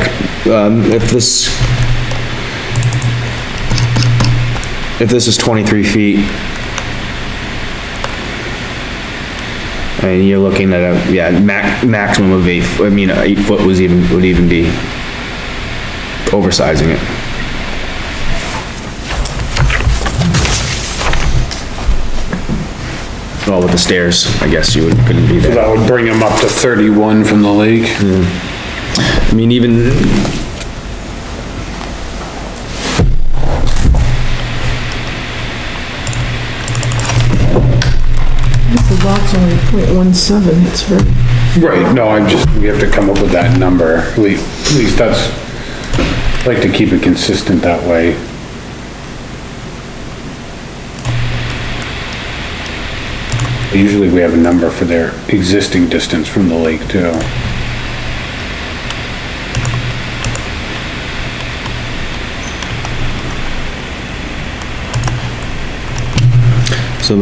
if this is 23 feet, and you're looking at a, maximum of 8, 8 foot would even be oversizing it. Well, with the stairs, I guess couldn't be So there. that would bring them up to 31 from the lake. I mean, even, The lot's only .17, it's very. Right, no, we have to come up with that number. At least that's, I'd like to keep it consistent that way. Usually we have a number for their existing distance from the lake too. So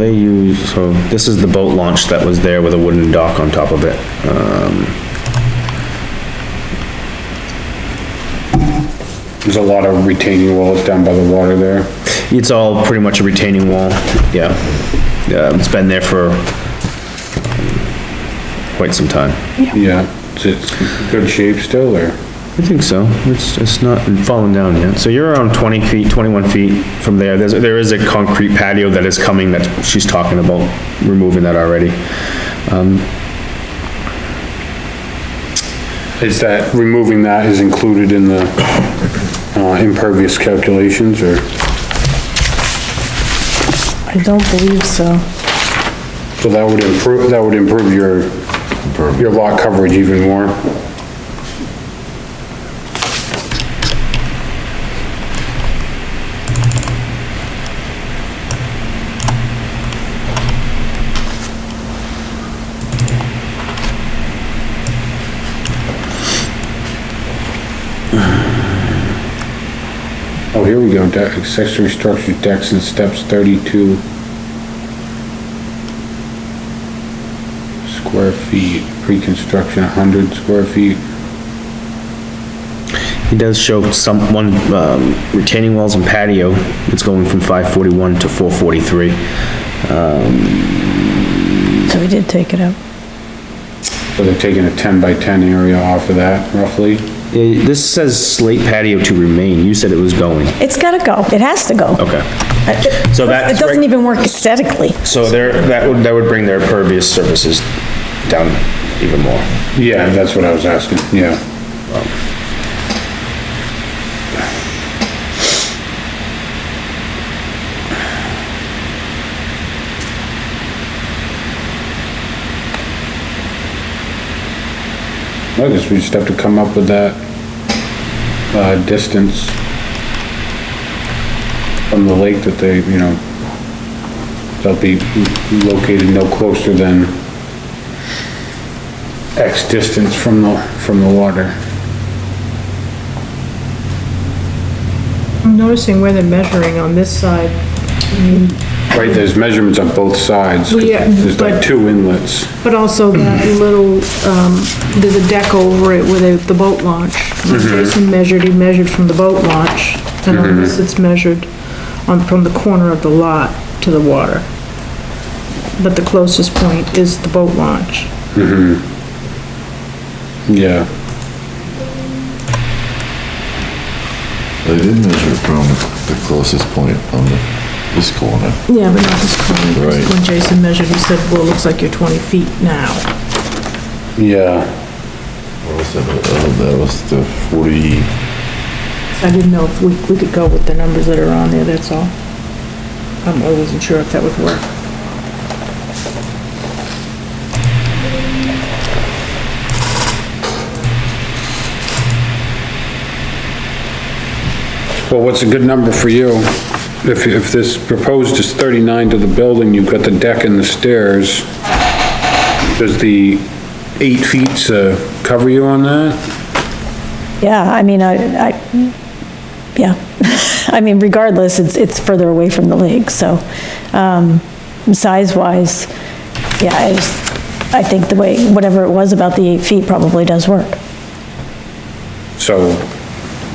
this is the boat launch that was there with a wooden dock on top of it. There's a lot of retaining walls down by the water there. It's all pretty much a retaining wall, yeah. It's been there for quite some time. Yeah, it's in good shape still, or? I think so. It's not fallen down yet. So you're around 20 feet, 21 feet from there. There is a concrete patio that is coming that she's talking about removing that already. Is that, removing that is included in the impervious calculations, or? I don't believe so. So that would improve your lot coverage even more? Oh, here we go, accessory structure, decks and steps, 32 square feet, pre-construction, 100 square feet. He does show one retaining walls and patio. It's going from 541 to 443. So we did take it out. So they're taking a 10 by 10 area off of that, roughly? This says slate patio to remain. You said it was going. It's gotta go. It has to go. Okay. So that's It doesn't even work aesthetically. So that would bring their pervious surfaces down even more. Yeah, that's what I was asking, yeah. I guess we just have to come up with that, distance from the lake that they, they'll be located no closer than X distance from the water. I'm noticing where they're measuring on this side. I mean, Right, there's measurements on both sides. Well, yeah, There's like but- 2 inlets. but also that little, there's a deck over it with the boat launch. When Jason measured, he measured from the boat launch, and on this it's measured from the corner of the lot to the water. But the closest point is the boat launch. Yeah. They did measure from the closest point on this corner. Yeah, but not this corner. Right. When Jason measured, he said, well, it looks like you're 20 feet now. Yeah. What was that? That was the 40, I didn't know if we could go with the numbers that are on there, that's all. I wasn't sure if that would work. Well, what's a good number for you? If this proposed is 39 to the building, you've got the deck and the stairs. Does the 8 feet cover you on that? Yeah, I mean, yeah. I mean, regardless, it's further away from the lake, so, size-wise, yeah, I think the way, whatever it was about the 8 feet probably does work. So,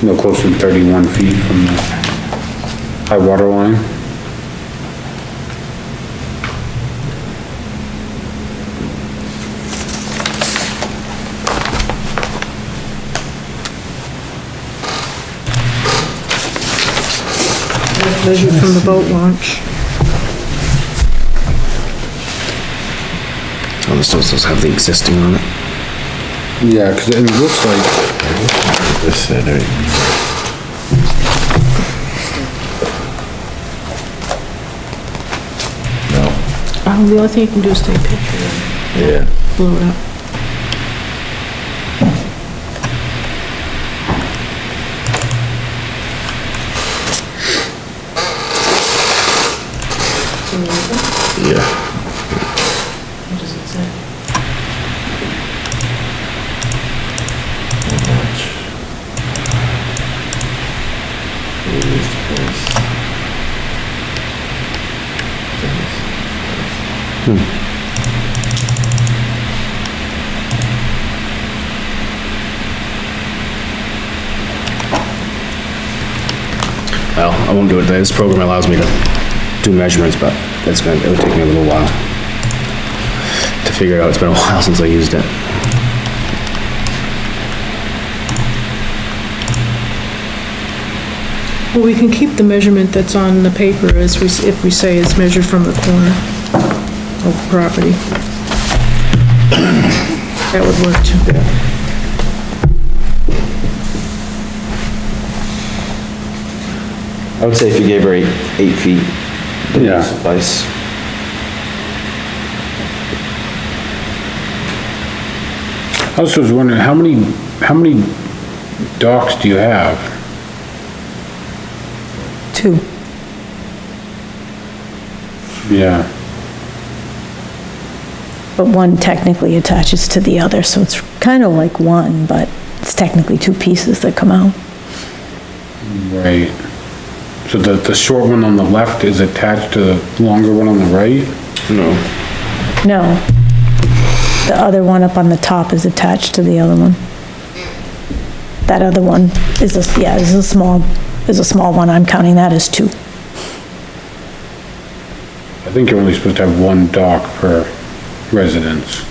no closer than 31 feet from the high water line? Measured from the boat launch. Oh, this does have the existing on it. Yeah, because it looks like, this said, right? No, The only thing you can do is take a picture of it, yeah. blow it up. Yeah. Well, I won't do it today. This program allows me to do measurements, but it would take me a little while to figure it out. It's been a while since I used it. Well, we can keep the measurement that's on the paper as if we say it's measured from the corner of the property. That would work too. I would say if you gave her 8 feet, that would suffice. I also was wondering, how many docks do you have? 2. Yeah. But one technically attaches to the other, so it's kind of like one, but it's technically 2 pieces that come out. Right. So the short one on the left is attached to the longer one on the right? No. No. The other one up on the top is attached to the other one. That other one is a small one. I'm counting that as 2. I think you're only supposed to have 1 dock per residence.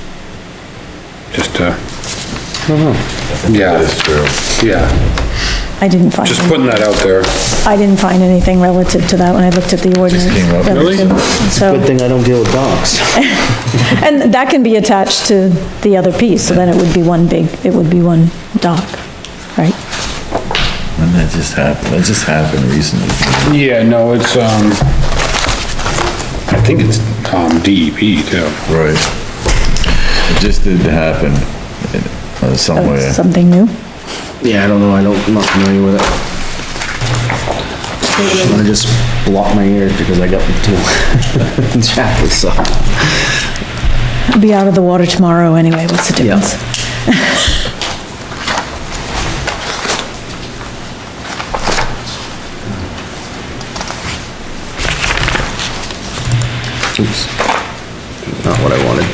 Just to... Yeah. That is true. Yeah. I didn't find. Just putting that out there. I didn't find anything relative to that when I looked at the ordinance. Really? So, Good thing I don't deal with dogs. and that can be attached to the other piece, so then it would be one dock, right? And that just happened recently. Yeah, no, it's, I think it's, DEP too. Right. It just did happen somewhere. Something new? Yeah, I don't know, I'm not familiar with it. I'm gonna just block my ears because I got the 2 chapters, so. I'll be out of the water tomorrow anyway, what's the difference? Oops. Not what I wanted.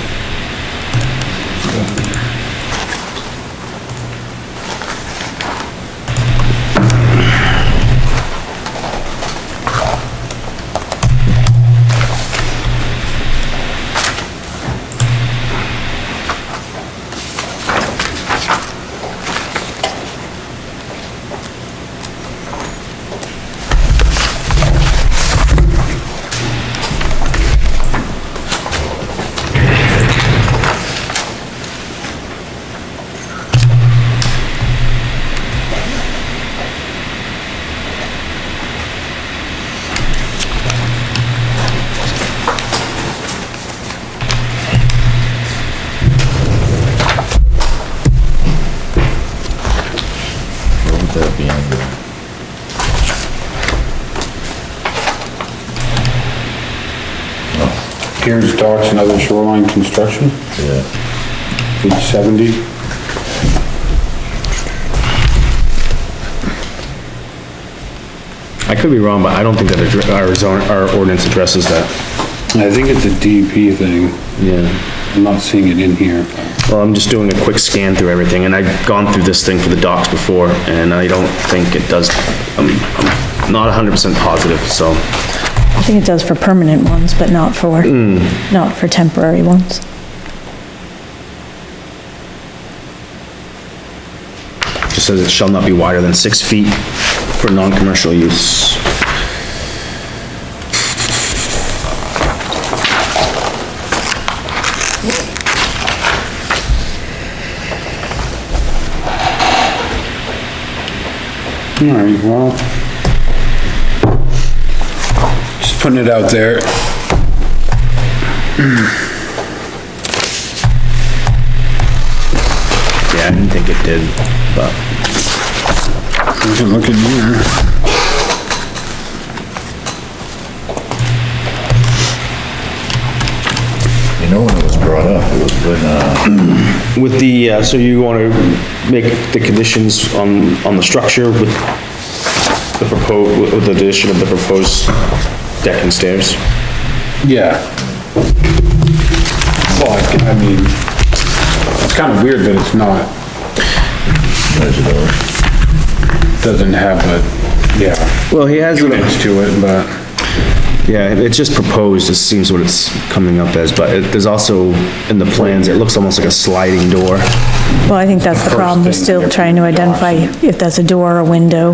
Here's docks and other shoreline construction. Yeah. Page 70. I could be wrong, but I don't think that our ordinance addresses that. I think it's a DEP thing. Yeah. I'm not seeing it in here. Well, I'm just doing a quick scan through everything, and I've gone through this thing for the docks before, and I don't think it does, I'm not 100% positive, so. I think it does for permanent ones, but not for temporary ones. Just says it shall not be wider than 6 feet for non-commercial use. All right, well, just putting it out there. Yeah, I didn't think it did, but. We can look in here. You know, when it was brought up, it was when, With the, so you want to make the conditions on the structure with the addition of the proposed deck and stairs? Yeah. Well, I mean, it's kind of weird that it's not, doesn't have a, yeah, Well, he has, units to it, but. yeah, it's just proposed, it seems what it's coming up as, but there's also, in the plans, it looks almost like a sliding door. Well, I think that's the problem, we're still trying to identify if that's a door or a window.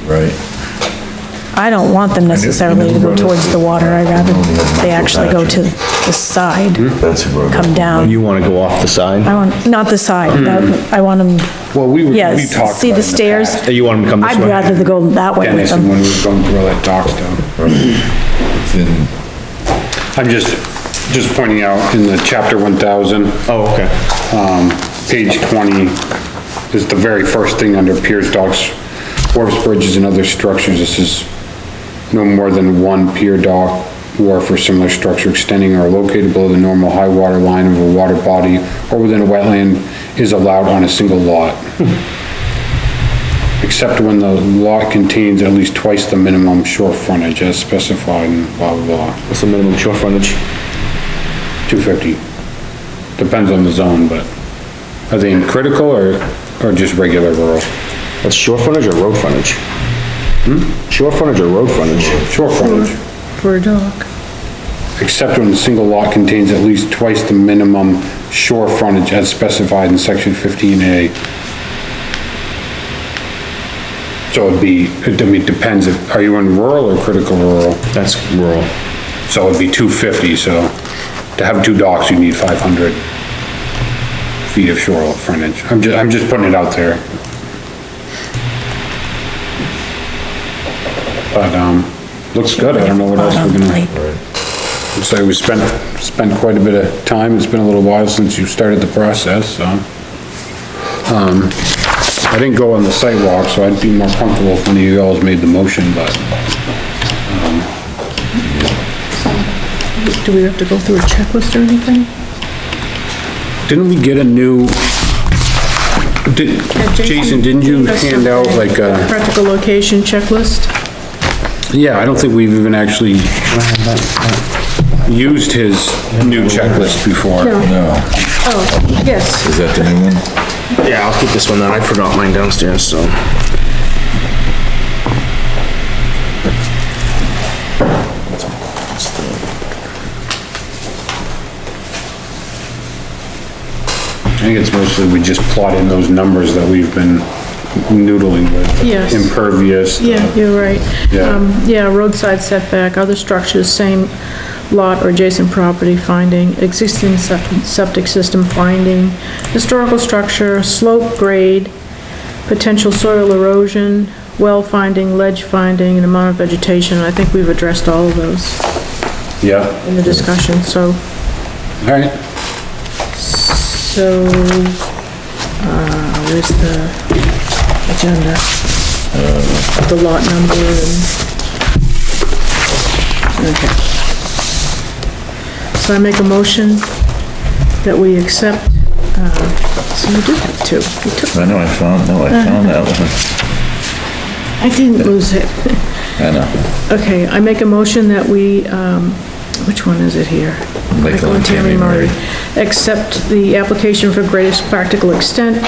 Right. I don't want them necessarily to go towards the water, I'd rather they actually go to the side, come down. You wanna go off the side? I want, not the side, I want them, Well, we yes, talked see about the it in stairs? past. You want them to come this I'd way? rather they go that way with Dennis, them. when we were going through all that dock stuff. It's in, I'm just pointing out in the chapter 1000. Oh, okay. Page 20 is the very first thing under piers, docks, wharfs, bridges, and other structures. This is no more than one pier, dock, wharf, or similar structure extending or located below the normal high water line of a water body or within a wetland is allowed on a single lot. Except when the lot contains at least twice the minimum shore frontage as specified in blah, blah, blah. What's the minimum shore frontage? 250. Depends on the zone, but are they in critical or just regular rural? That's shore frontage or road frontage? Shore frontage or road frontage? Shore frontage. For a dock. Except when the single lot contains at least twice the minimum shore frontage as specified in section 15A. So it'd be, I mean, it depends, are you in rural or critical rural? That's rural. So it'd be 250, so to have two docks, you need 500 feet of shore frontage. I'm just putting it out there. But, looks good, I don't know what else we're gonna. Looks like we spent quite a bit of time, it's been a little while since you started the process, so. I didn't go on the sidewalk, so I'd be more comfortable if one of you all made the motion, but, Do we have to go through a checklist or anything? didn't we get a new, Jason, didn't you hand out like a? Practical location checklist? Yeah, I don't think we've even actually used his new checklist before. No. no, Oh, yes. is that the new one? Yeah, I'll keep this one then, I forgot mine downstairs, so. I think it's mostly we just plot in those numbers that we've been noodling with. Yes. Impervious. Yeah, you're right. Yeah. Yeah, roadside setback, other structures, same lot or adjacent property finding, existing septic system finding, historical structure, slope grade, potential soil erosion, well finding, ledge finding, and amount of vegetation. I think we've addressed all of those Yeah, in the discussion, so. all right. So, where's the agenda? The lot number and, okay. So I make a motion that we accept, so you do have two. You took, I know, I found that one. I didn't lose it. I know. Okay, I make a motion that we, which one is it here? Michael and Tammy Murray. Accept the application for greatest practical extent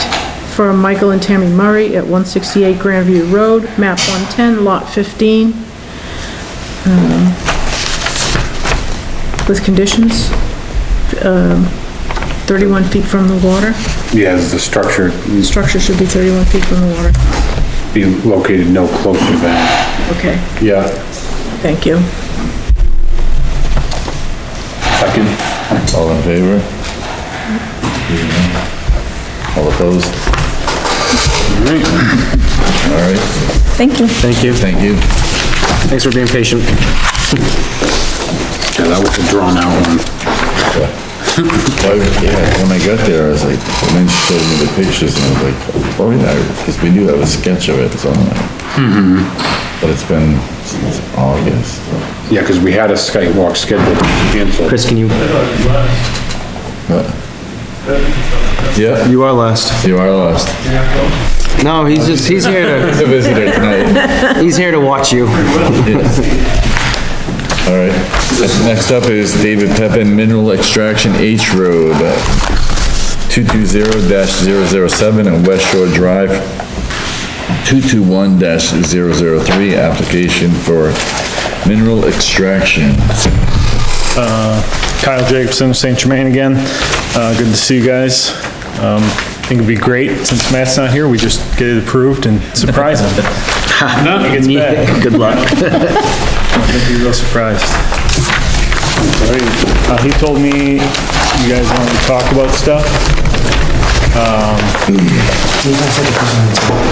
for Michael and Tammy Murray at 168 Grandview Road, map 110, lot 15. With conditions, 31 feet from the water. Yeah, the structure The structure should be 31 feet from the water. be located no closer than, Okay, yeah. thank you. Second. All in favor? All opposed? All right, Thank you. Thank you. thank you. Thanks for being patient. Yeah, that was a drawn out one. Yeah, when I got there, I was like, and then she showed me the pictures, and I was like, oh yeah, because we do have a sketch of it, so I'm like, but it's been since August. Yeah, because we had a skywalk scheduled, canceled. Chris, can you? Yeah, You are last. you are lost. No, he's here He's a visitor tonight. he's here to watch you. Yes. All right, Next up is David Pepin Mineral Extraction H Road, 220-007 and Westshore Drive, 221-003, application for mineral extraction. Kyle Jacobson, St. Germain again. Good to see you guys. I think it'd be great, since Matt's not here, we just get it approved and surprise him. No, he gets back. Good luck. I'd be real surprised. He told me you guys wanted to talk about stuff.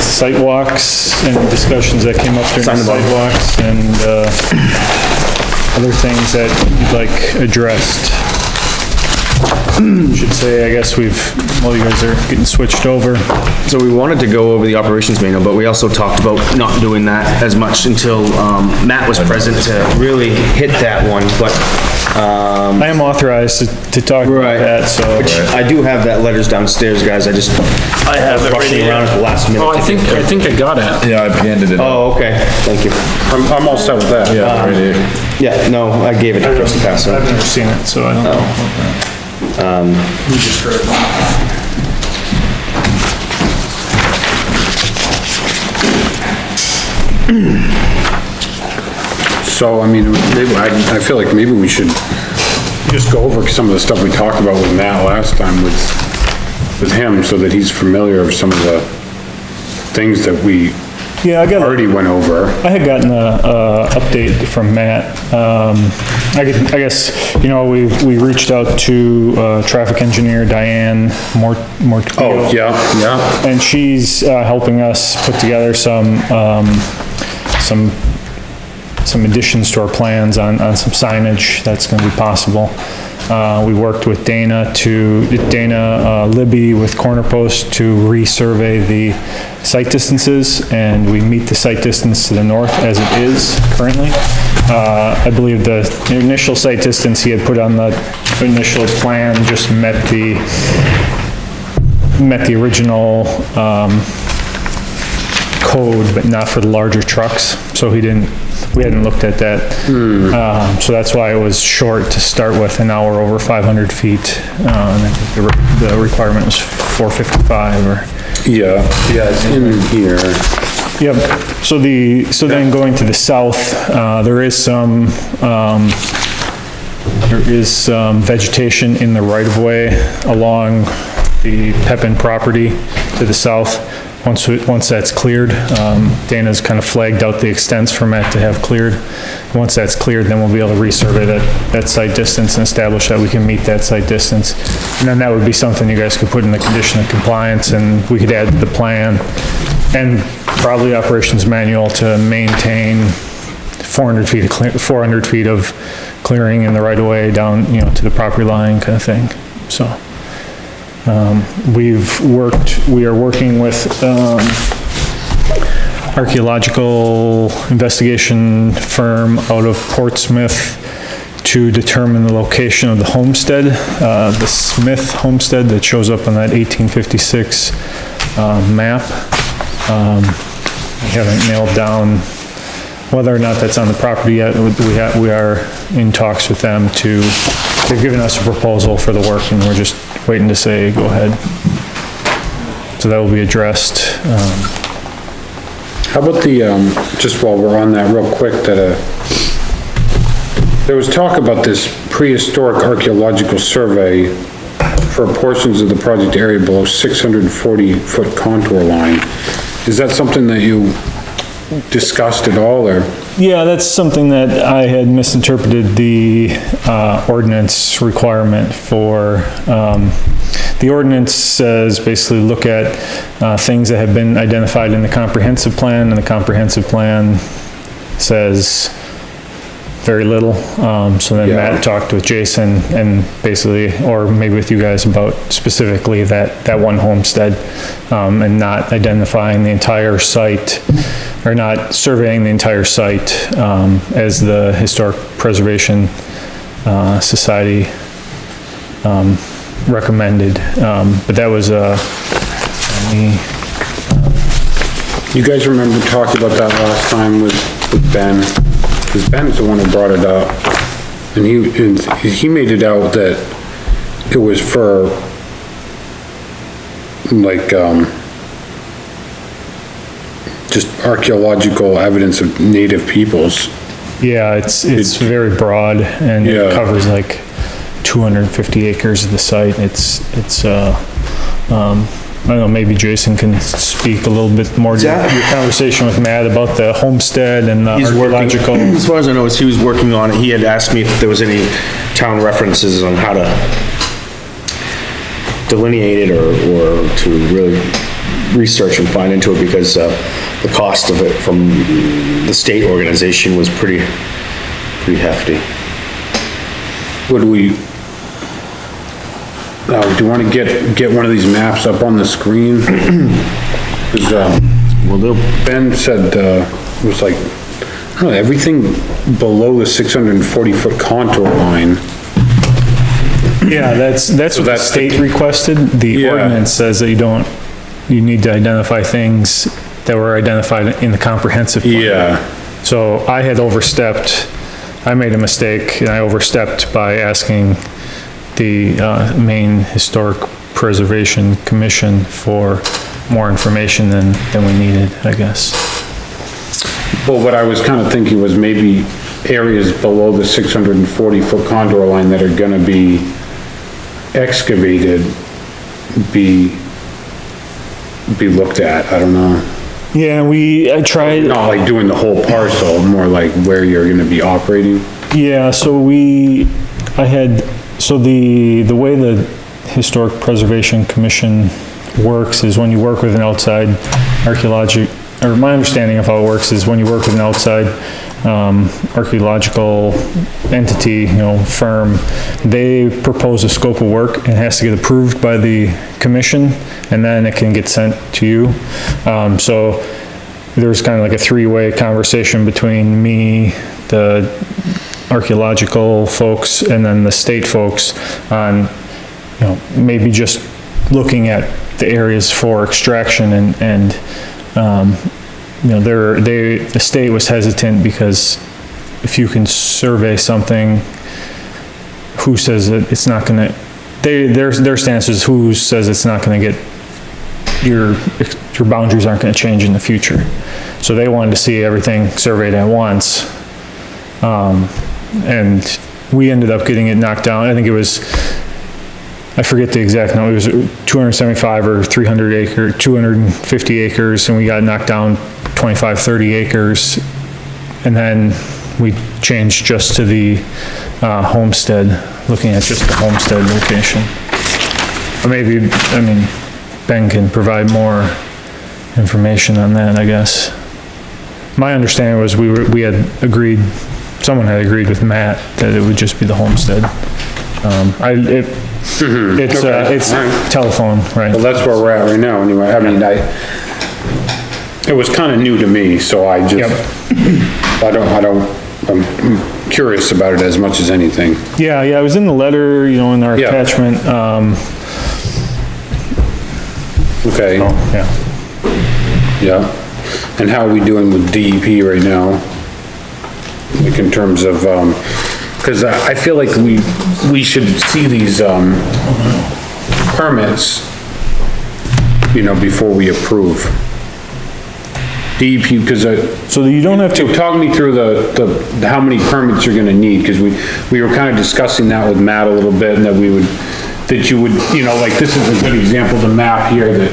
Site walks and discussions that came up during the site walks and, other things that you'd like addressed. Should say, I guess you guys are getting switched over. So we wanted to go over the operations manual, but we also talked about not doing that as much until, Matt was present to really hit that one, but, I am authorized to talk about that, so. which I do have that letters downstairs, guys, I have it rushing around at the last minute. Oh, I think I got it. Yeah, I've handed it out. Oh, okay, thank you. I'm all set with that. Yeah, right here. Yeah, no, I gave it to Chris to pass I've on. never seen it, so I don't know about that. We just heard about So, I mean, maybe, I feel like maybe we should just go over some of the stuff we talked about with Matt last time with him, so that he's familiar with some of the things that we already went over. I had gotten a update from Matt. I guess, we reached out to, traffic engineer Diane Mortfield. Oh, yeah. And she's, helping us put together some additions to our plans on some signage that's gonna be possible. We worked with Dana Libby with Corner Post to resurvey the site distances, and we meet the site distance to the north as it is currently. I believe the initial site distance he had put on the initial plan just met the original, code, but not for the larger trucks, so we hadn't looked at that. So that's why it was short to start with, an hour over 500 feet. And I think the requirement was 455 or. Yeah, it's in here. Yep, so then going to the south, there is some vegetation in the right-of-way along the Pepin property to the south. Once that's cleared, Dana's kind of flagged out the extents for Matt to have cleared. Once that's cleared, then we'll be able to resurvey that site distance and establish that we can meet that site distance. And then that would be something you guys could put in the condition of compliance, and we could add to the plan, and probably operations manual to maintain 400 feet of clearing in the right of way down, to the property line kind of thing, so. We are working with, archaeological investigation firm out of Portsmouth to determine the location of the homestead, the Smith homestead that shows up on that 1856, map. We haven't nailed down whether or not that's on the property yet. We are in talks with them they've given us a proposal for the work, and we're just waiting to say, go ahead. So that will be addressed. How about just while we're on that real quick, there was talk about this prehistoric archaeological survey for portions of the project area below 640-foot contour line. Is that something that you discussed at all, or? Yeah, that's something that I had misinterpreted the ordinance requirement for. The ordinance says basically look at things that have been identified in the comprehensive plan, and the comprehensive plan says very little. So then Matt talked with Jason and basically, or maybe with you guys, about specifically that one homestead, and not identifying the entire site, or not surveying the entire site as the Historic Preservation Society recommended. But that was you guys remember talking about that last time with Ben? Because Ben's the one who brought it up. And he made it out that it was for, like, just archaeological evidence of native peoples. Yeah, it's very broad, and it covers like 250 acres of the site. I don't know, maybe Jason can speak a little bit more to your conversation with Matt about the homestead and the archaeological. As far as I know, he was working on it. He had asked me if there was any town references on how to delineate it or to really research and find into it, because the cost of it from the state organization was pretty hefty. Do you want to get one of these maps up on the screen? 'Cause, Ben said, it was like, I don't know, everything below the 640-foot contour line. Yeah, that's what the state requested. The ordinance says that you need to identify things that were identified in the comprehensive plan. Yeah. So I had overstepped, I made a mistake, and I overstepped by asking the Maine Historic Preservation Commission for more information than we needed, I guess. Well, what I was kind of thinking was maybe areas below the 640-foot contour line that are gonna be excavated, be looked at, I don't know. Yeah, I tried. Not like doing the whole parcel, more like where you're gonna be operating. Yeah, so the way the Historic Preservation Commission works is when you work with an outside or my understanding of how it works is when you work with an outside archaeological entity, firm, they propose a scope of work and it has to get approved by the commission, and then it can get sent to you. So there's kind of like a three-way conversation between me, the archaeological folks, and then the state folks on, maybe just looking at the areas for extraction and the state was hesitant because if you can survey something, who says that it's not gonna, their stance is who says it's not gonna get, your boundaries aren't gonna change in the future. So they wanted to see everything surveyed at once. And we ended up getting it knocked down. I think it was, I forget the exact number, it was 275 or 250 acres, and we got knocked down 25, 30 acres. And then we changed just to the homestead, looking at just the homestead location. Or maybe, Ben can provide more information on that, I guess. My understanding was we had agreed, someone had agreed with Matt that it would just be the homestead. It's telephone, right? Well, that's where we're at right now, anyway. It was kind of new to me, so I'm curious about it as much as anything. Yeah, it was in the letter, in our attachment. Okay. Yeah. And how are we doing with DEP right now? Like in terms of, because I feel like we should see these permits, before we approve. DEP, because so you don't have to talk me through the how many permits you're gonna need, because we were kind of discussing that with Matt a little bit, and that you would, like this is a good example, the map here, that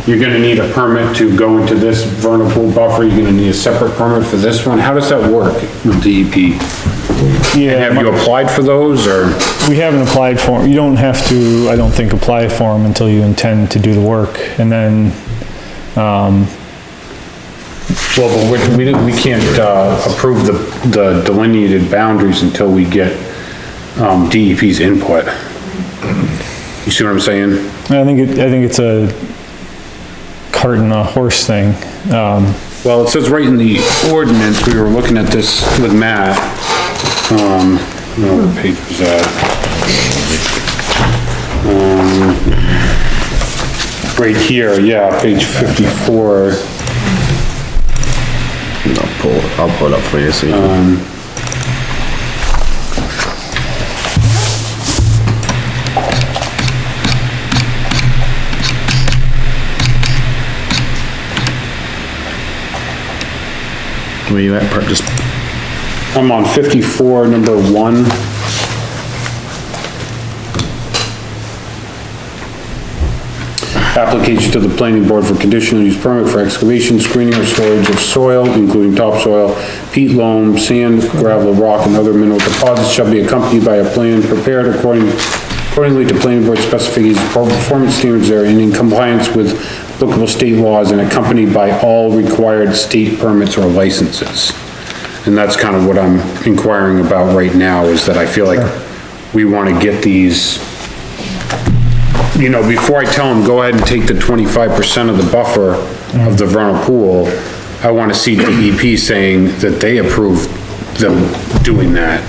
you're gonna need a permit to go into this vernal pool buffer, you're gonna need a separate permit for this one. How does that work with DEP? Yeah. Have you applied for those, or? We haven't applied for them. You don't have to, I don't think, apply for them until you intend to do the work, and then, well, but we can't, approve the delineated boundaries until we get, DEP's input. You see what I'm saying? I think it's a cart and a horse thing. Well, it says right in the ordinance, we were looking at this with Matt, what page was that? Right here, yeah, page 54. I'll pull it up for you, so you can. Where you at, just I'm on 54, number 1. Application to the planning board for conditional use permit for excavation, screening, or storage of soil, including topsoil, peat, loam, sand, gravel, rock, and other mineral deposits shall be accompanied by a plan prepared accordingly to planning board specifications, performance standards there, and in compliance with applicable state laws, and accompanied by all required state permits or licenses. And that's kind of what I'm inquiring about right now, is that I feel like we want to get these, you know, before I tell them, go ahead and take the 25% of the buffer of the vernal pool, I want to see DEP saying that they approve them doing that.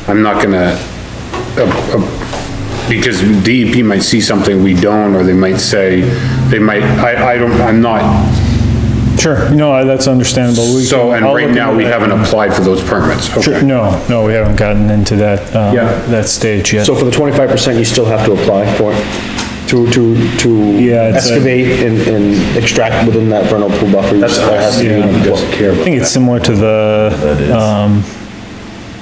I'm not gonna, because DEP might see something we don't, or they might say, I'm not. Sure, no, that's understandable. So, and right now, we haven't applied for those permits. Sure, no, we haven't gotten into that, that stage yet. So for the 25%, you still have to apply for it? To excavate and extract within that vernal pool buffer? That's us, he doesn't care about that. I think it's similar to the,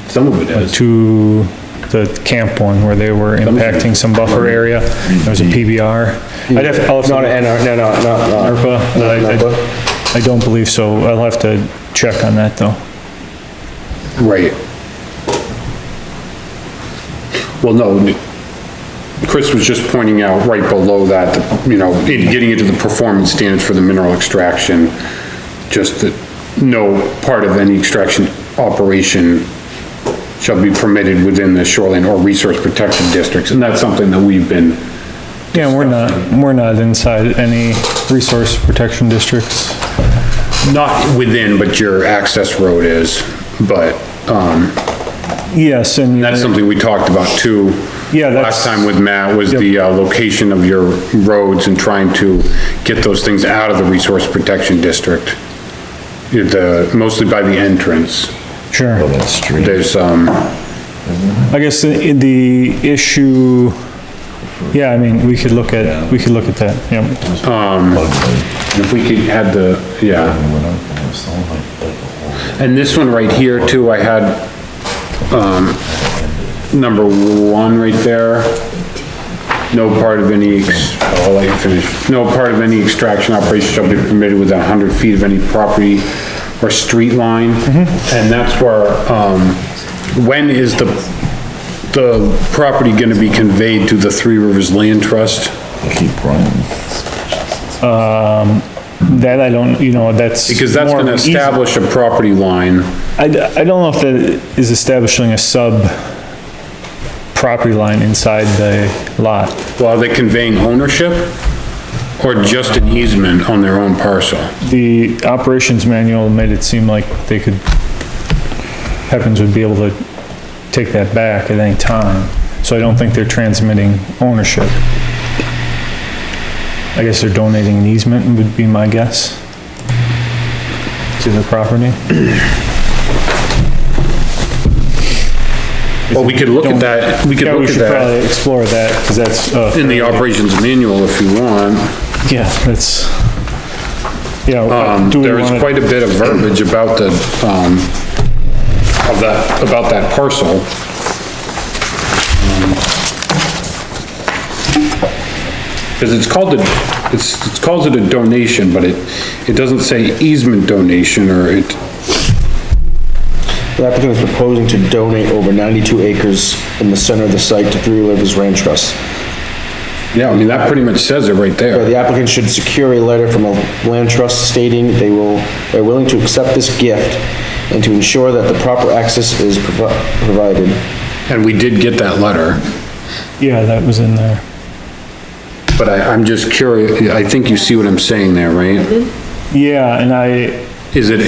some of it is. to the camp one, where they were impacting some buffer area. There was a PBR. Not an ARPA. I don't believe so. I'll have to check on that, though. Right. Well, no, Chris was just pointing out right below that, you know, getting into the performance standards for the mineral extraction, just that no part of any extraction operation shall be permitted within the shoreline or resource protection districts, and that's something that we've been. Yeah, we're not inside any resource protection districts. Not within, but your access road is, but, yes, and that's something we talked about too. Yeah, last time with Matt, was the location of your roads and trying to get those things out of the resource protection district. Mostly by the entrance. Sure. There's, I guess the issue, yeah, I mean, we could look at that, yeah. If we could add the, yeah. And this one right here too, I had, number 1 right there. No part of any, I'll let you finish. No part of any extraction operation shall be permitted within 100 feet of any property or street line. And that's where, when is the property gonna be conveyed to the Three Rivers Land Trust? Keep running. That I don't, you know, that's. Because that's gonna establish a property line. I don't know if that is establishing a property line inside the lot. Well, are they conveying ownership or just an easement on their own parcel? The operations manual made it seem like they could, Pepins would be able to take that back at any time. So I don't think they're transmitting ownership. I guess they're donating an easement would be my guess to the property. Well, we could look at that, we could look at probably that explore that, because that's, in the operations manual if you want. yeah, that's, yeah. do we There's wanna- quite a bit of verbiage about the, about that parcel. Because it's called it a donation, but it doesn't say easement donation, or it, The applicant is proposing to donate over 92 acres in the center of the site to Three Rivers Land Trust. yeah, I mean, that pretty much says it right there. The applicant should secure a letter from a land trust stating they're willing to accept this gift and to ensure that the proper access is provided. And we did get that letter, Yeah, that was in there. but I'm just curious, I think you see what I'm saying there, right? Yeah, and I, Is it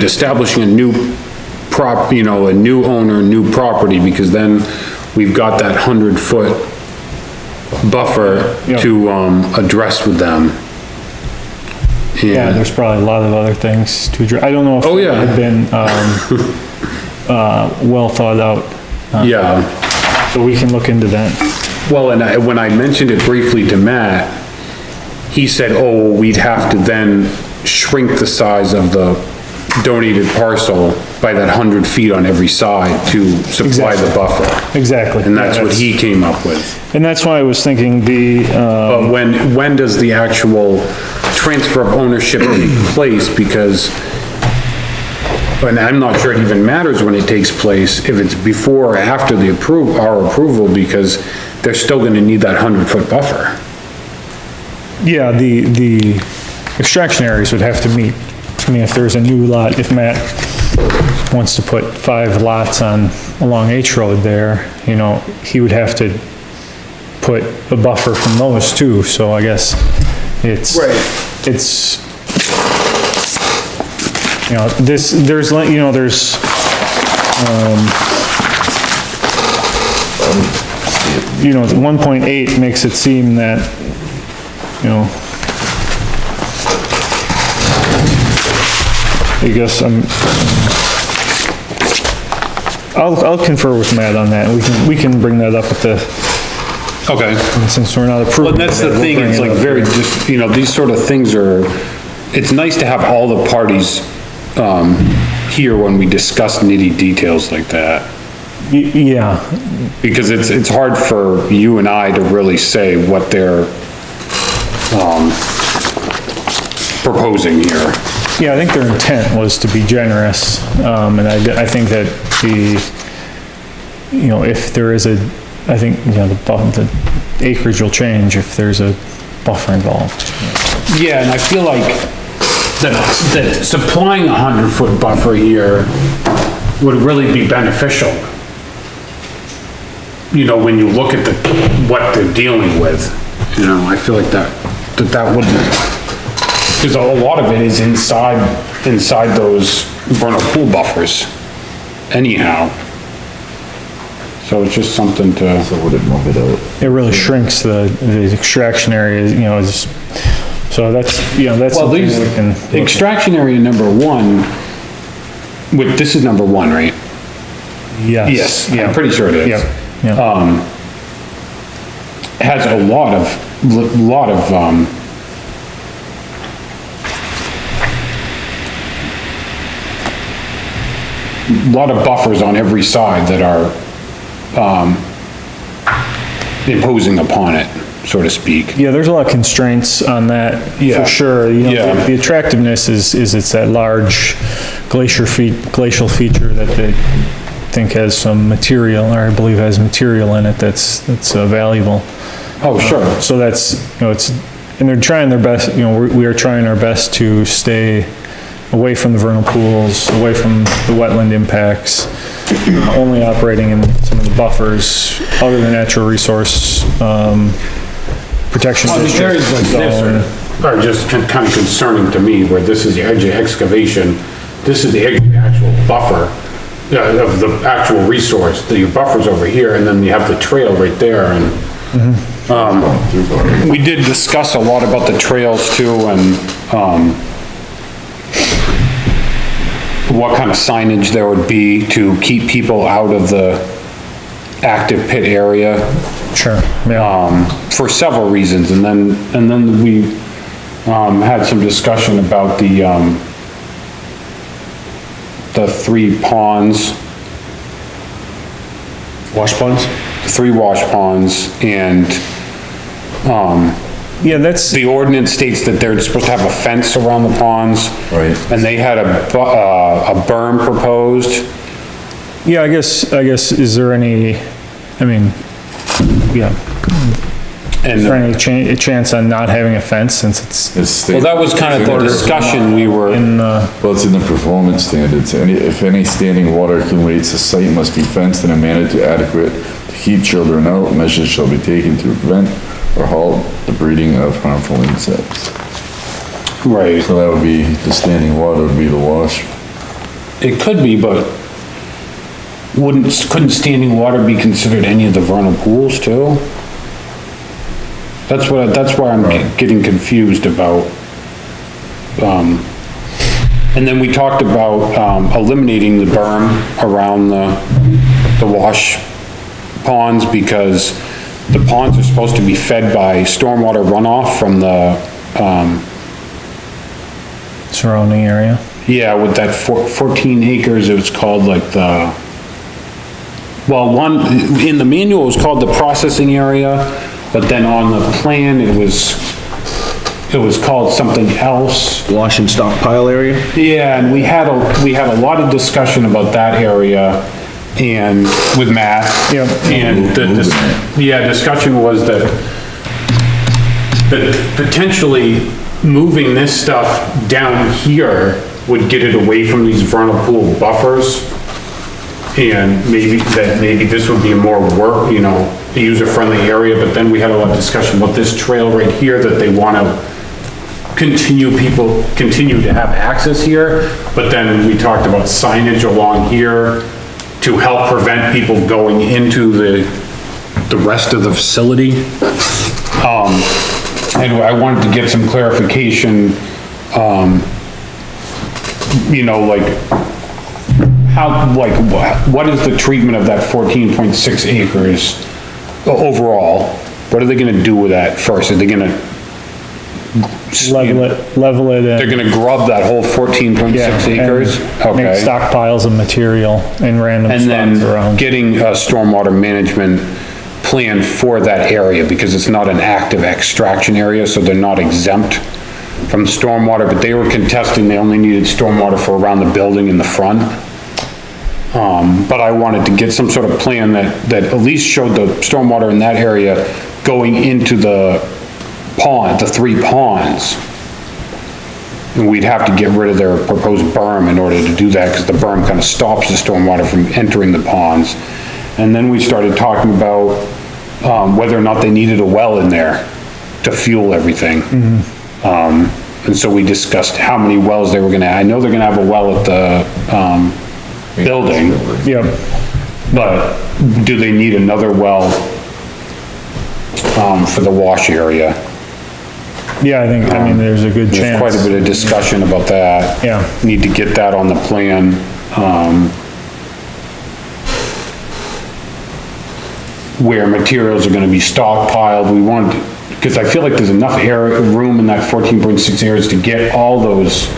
establishing a new a new owner, new property, because then we've got that 100-foot buffer to, address with them. yeah, there's probably a lot of other things to address. I don't know if Oh, yeah. it had been, well thought out. Yeah. So we can look into that. Well, and when I mentioned it briefly to Matt, he said, oh, we'd have to then shrink the size of the donated parcel by that 100 feet on every side to supply the buffer. Exactly. And that's what he came up with. And that's why I was thinking But when does the actual transfer of ownership take place? Because, and I'm not sure it even matters when it takes place, if it's before or after our approval, because they're still gonna need that 100-foot buffer. yeah, the extraction areas would have to meet. I mean, if there's a new lot, if Matt wants to put 5 lots along H Road there, you know, he would have to put a buffer from those too, so I guess it's, you know, there's, you know, there's, you know, 1.8 makes it seem that, you know, I guess I'll confer with Matt on that. We can bring that up at the, Okay. since we're not approving. Well, that's the thing, it's like very, just, you know, these sort of things are, it's nice to have all the parties, here when we discuss nitty details like that. Yeah. Because it's hard for you and I to really say what they're, proposing here. Yeah, I think their intent was to be generous, and I think that you know, if there is I think, you know, the acreage will change if there's a buffer involved. Yeah, and I feel like that supplying a 100-foot buffer here would really be beneficial. You know, when you look at what they're dealing with, you know, I feel like that wouldn't, because a lot of it is inside those vernal pool buffers anyhow. So it's just something to. So would it bump it out? It really shrinks the extraction area, you know, so that's, you know, that's Well, something we can. extraction area number 1, this is number 1, right? Yes. Yes, I'm pretty sure it is. Yeah. Has a lot of buffers on every side that are, imposing upon it, so to speak. Yeah, there's a lot of constraints on that, Yeah. for sure. You know, Yeah. the attractiveness is it's that large glacial feature that they think has some material, or I believe has material in it that's valuable. Oh, sure. So that's, you know, and they're trying their best, you know, we are trying our best to stay away from the vernal pools, away from the wetland impacts, only operating in some of the buffers, other than natural resource, protection district. Areas like this are just kind of concerning to me, where this is the edge of excavation, this is the edge of the actual buffer, of the actual resource, the buffer's over here, and then you have the trail right there, and, we did discuss a lot about the trails too, and, what kind of signage there would be to keep people out of the active pit area. Sure, yeah. For several reasons, and then we, had some discussion about the 3 ponds. Wash ponds? 3 wash ponds, and, Yeah, that's, the ordinance states that they're supposed to have a fence around the ponds. Right. And they had a berm proposed. yeah, I guess, is there any, I mean, yeah. Is there any chance on not having a fence since it's Well, that was kind of the discussion we were. Well, it's in the performance standards. If any standing water accumulates, the site must be fenced in a manner adequate to keep children out. Measures shall be taken to prevent or halt the breeding of harmful insects. Right. So that would be, the standing water would be the wash. It could be, but couldn't standing water be considered any of the vernal pools too? That's why I'm getting confused about, and then we talked about, eliminating the berm around the wash ponds, because the ponds are supposed to be fed by stormwater runoff from the, surrounding area. Yeah, with that 14 acres, it was called like the, well, in the manual, it was called the processing area, but then on the plan, it was called something else. Wash and stockpile area? Yeah, and we had a lot of discussion about that area and with Matt. Yep. And discussion was that potentially moving this stuff down here would get it away from these vernal pool buffers. And maybe this would be a more work, a user-friendly area, but then we had a lot of discussion about this trail right here that they want to continue to have access here, but then we talked about signage along here to help prevent people going into the rest of the facility. And I wanted to get some clarification, what is the treatment of that 14.6 acres overall? What are they gonna do with that first? Are they gonna level it. They're gonna grub that whole 14.6 acres? Make Okay. stockpiles of material in random And spots then around. getting a stormwater management plan for that area, because it's not an active extraction area, so they're not exempt from stormwater, but they were contesting they only needed stormwater for around the building in the front. But I wanted to get some sort of plan that at least showed the stormwater in that area going into the pond, the 3 ponds. And we'd have to get rid of their proposed berm in order to do that, because the berm kind of stops the stormwater from entering the ponds. And then we started talking about, whether or not they needed a well in there to fuel everything. And so we discussed how many wells they were gonna, I know they're gonna have a well at the, building. Yep. But do they need another well, for the wash area? Yeah, I mean, there's a good There's chance. quite a bit of discussion about that. Yeah. Need to get that on the plan. Where materials are gonna be stockpiled, we want, because I feel like there's enough room in that 14.6 acres to get all those,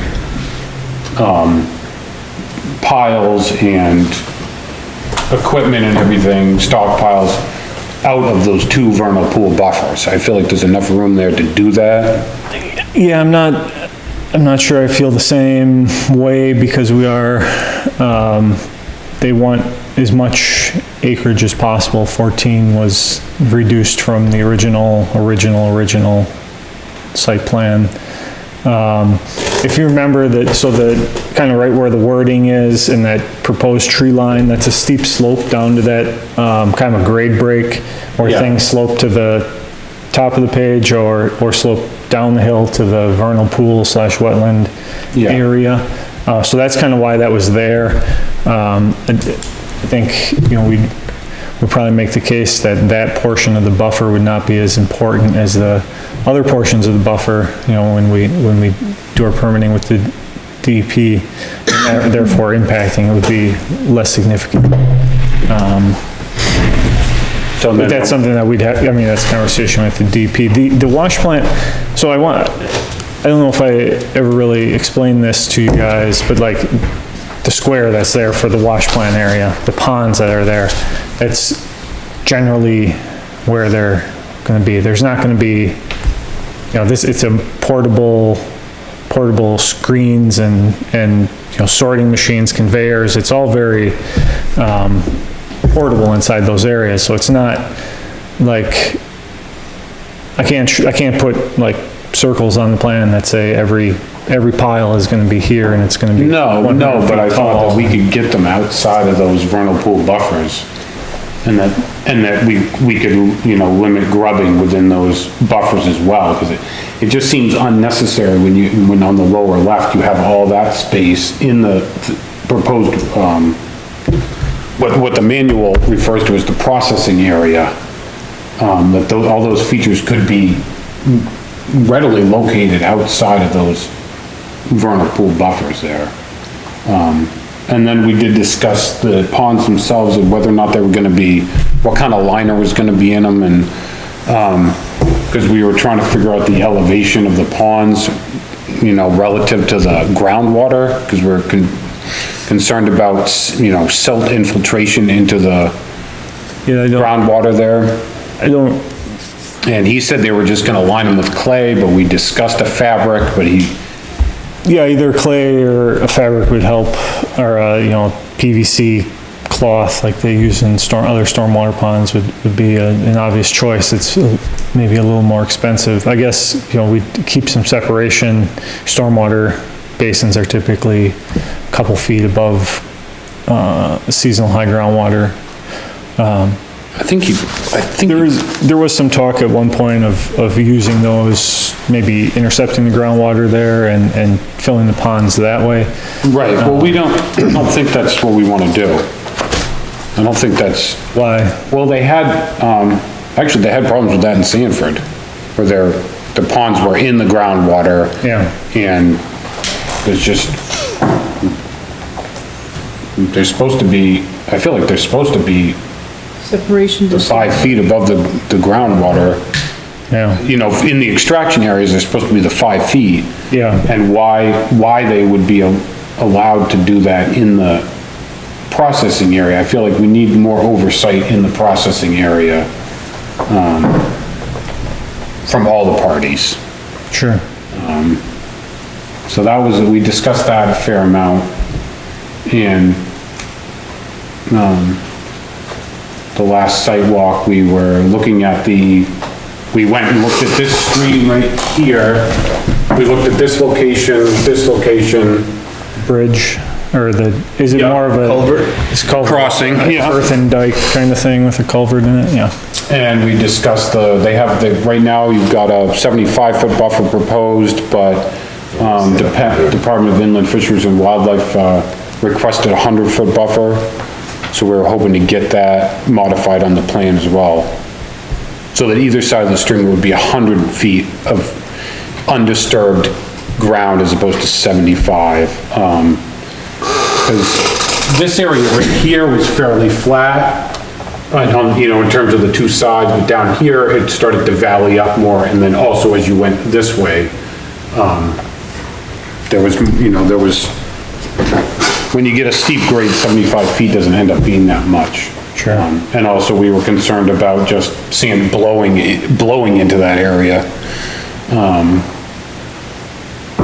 piles and equipment and everything, stockpiles, out of those 2 vernal pool buffers. I feel like there's enough room there to do that. Yeah, I'm not sure I feel the same way, because we are, they want as much acreage as possible. 14 was reduced from the original site plan. If you remember that, so kind of right where the wording is in that proposed tree line, that's a steep slope down to that, kind of a grade break, where things slope to the top of the page or slope down the hill to the vernal pool / wetland area. So that's kind of why that was there. I think, we'd probably make the case that that portion of the buffer would not be as important as the other portions of the buffer, when we do our permitting with the DEP, and therefore impacting, it would be less significant. But that's something that we'd have, that's a conversation with the DEP. The wash plant, so I don't know if I ever really explained this to you guys, but like, the square that's there for the wash plant area, the ponds that are there, it's generally where they're gonna be. There's not gonna be, it's a portable screens and sorting machines, conveyors. It's all very, portable inside those areas. So it's not like, I can't put like circles on the plan that say every pile is gonna be here and it's gonna be. No, but I thought that we could get them outside of those vernal pool buffers. And that we could, limit grubbing within those buffers as well, because it just seems unnecessary when on the lower left, you have all that space in the proposed, what the manual refers to as the processing area. That all those features could be readily located outside of those vernal pool buffers there. And then we did discuss the ponds themselves and whether or not they were gonna be, what kind of liner was gonna be in them, and, because we were trying to figure out the elevation of the ponds, relative to the groundwater, because we're concerned about, silt infiltration into the groundwater there. And he said they were just gonna line them with clay, but we discussed a fabric, but Yeah, either clay or a fabric would help, or, PVC cloth like they use in other stormwater ponds would be an obvious choice. It's maybe a little more expensive. I guess, we'd keep some separation. Stormwater basins are typically a couple feet above, seasonal high groundwater. I think there was some talk at one point of using those, maybe intercepting the groundwater there and filling the ponds that way. Right, well, I don't think that's what we wanna do. I don't think that's. Why? Well, they had problems with that in Sanford, where the ponds were in the groundwater. Yeah. And there's just, they're supposed to be, I feel like they're supposed to be Separation. the 5 feet above the groundwater. Yeah. In the extraction areas, they're supposed to be the 5 feet. Yeah. And why they would be allowed to do that in the processing area. I feel like we need more oversight in the processing area, from all the parties. Sure. So we discussed that a fair amount, and, the last site walk, we were looking at we went and looked at this stream right here. We looked at this location. Bridge, or is it more of a? Culvert. It's culvert. Crossing, yeah. Earthen dike kind of thing with a culvert in it, yeah. And we discussed right now, you've got a 75-foot buffer proposed, but, Department of Inland Fisheries and Wildlife, requested a 100-foot buffer. So we were hoping to get that modified on the plan as well. So that either side of the stream would be 100 feet of undisturbed ground as opposed to 75. Because this area right here was fairly flat, in terms of the two sides, but down here, it started to valley up more, and then also as you went this way, when you get a steep grade, 75 feet doesn't end up being that much. Sure. And also we were concerned about just sand blowing into that area.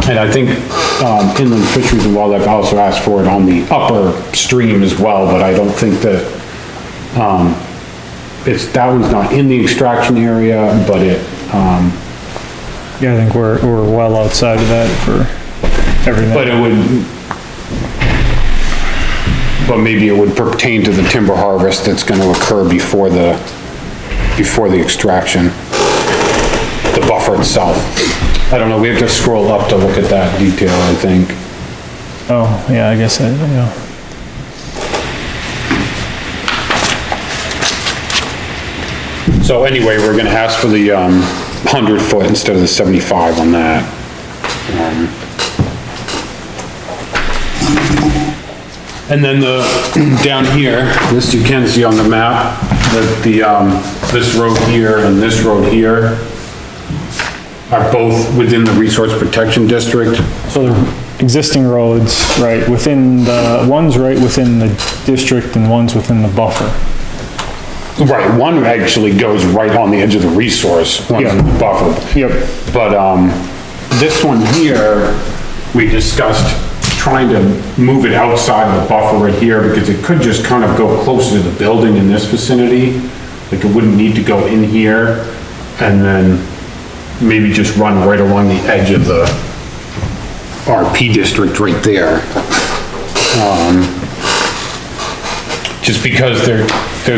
And I think, Inland Fisheries and Wildlife also asked for it on the upper stream as well, but I don't think that, that one's not in the extraction area, but Yeah, I think we're well outside of that for everything. But maybe it would pertain to the timber harvest that's gonna occur before the extraction, the buffer itself. I don't know, we have to scroll up to look at that detail, I think. Oh, yeah, I guess, yeah. So anyway, we're gonna ask for the, 100 foot instead of the 75 on that. And then down here, this you can see on the map, that this road here and this road here are both within the Resource Protection District. So the existing roads, right, one's right within the district and one's within the buffer. Right, one actually goes right on the edge of the resource, one's in the buffer. Yep. But, this one here, we discussed trying to move it outside of the buffer right here, because it could just kind of go closer to the building in this vicinity. Like, it wouldn't need to go in here, and then maybe just run right along the edge of the RP district right there. Just because there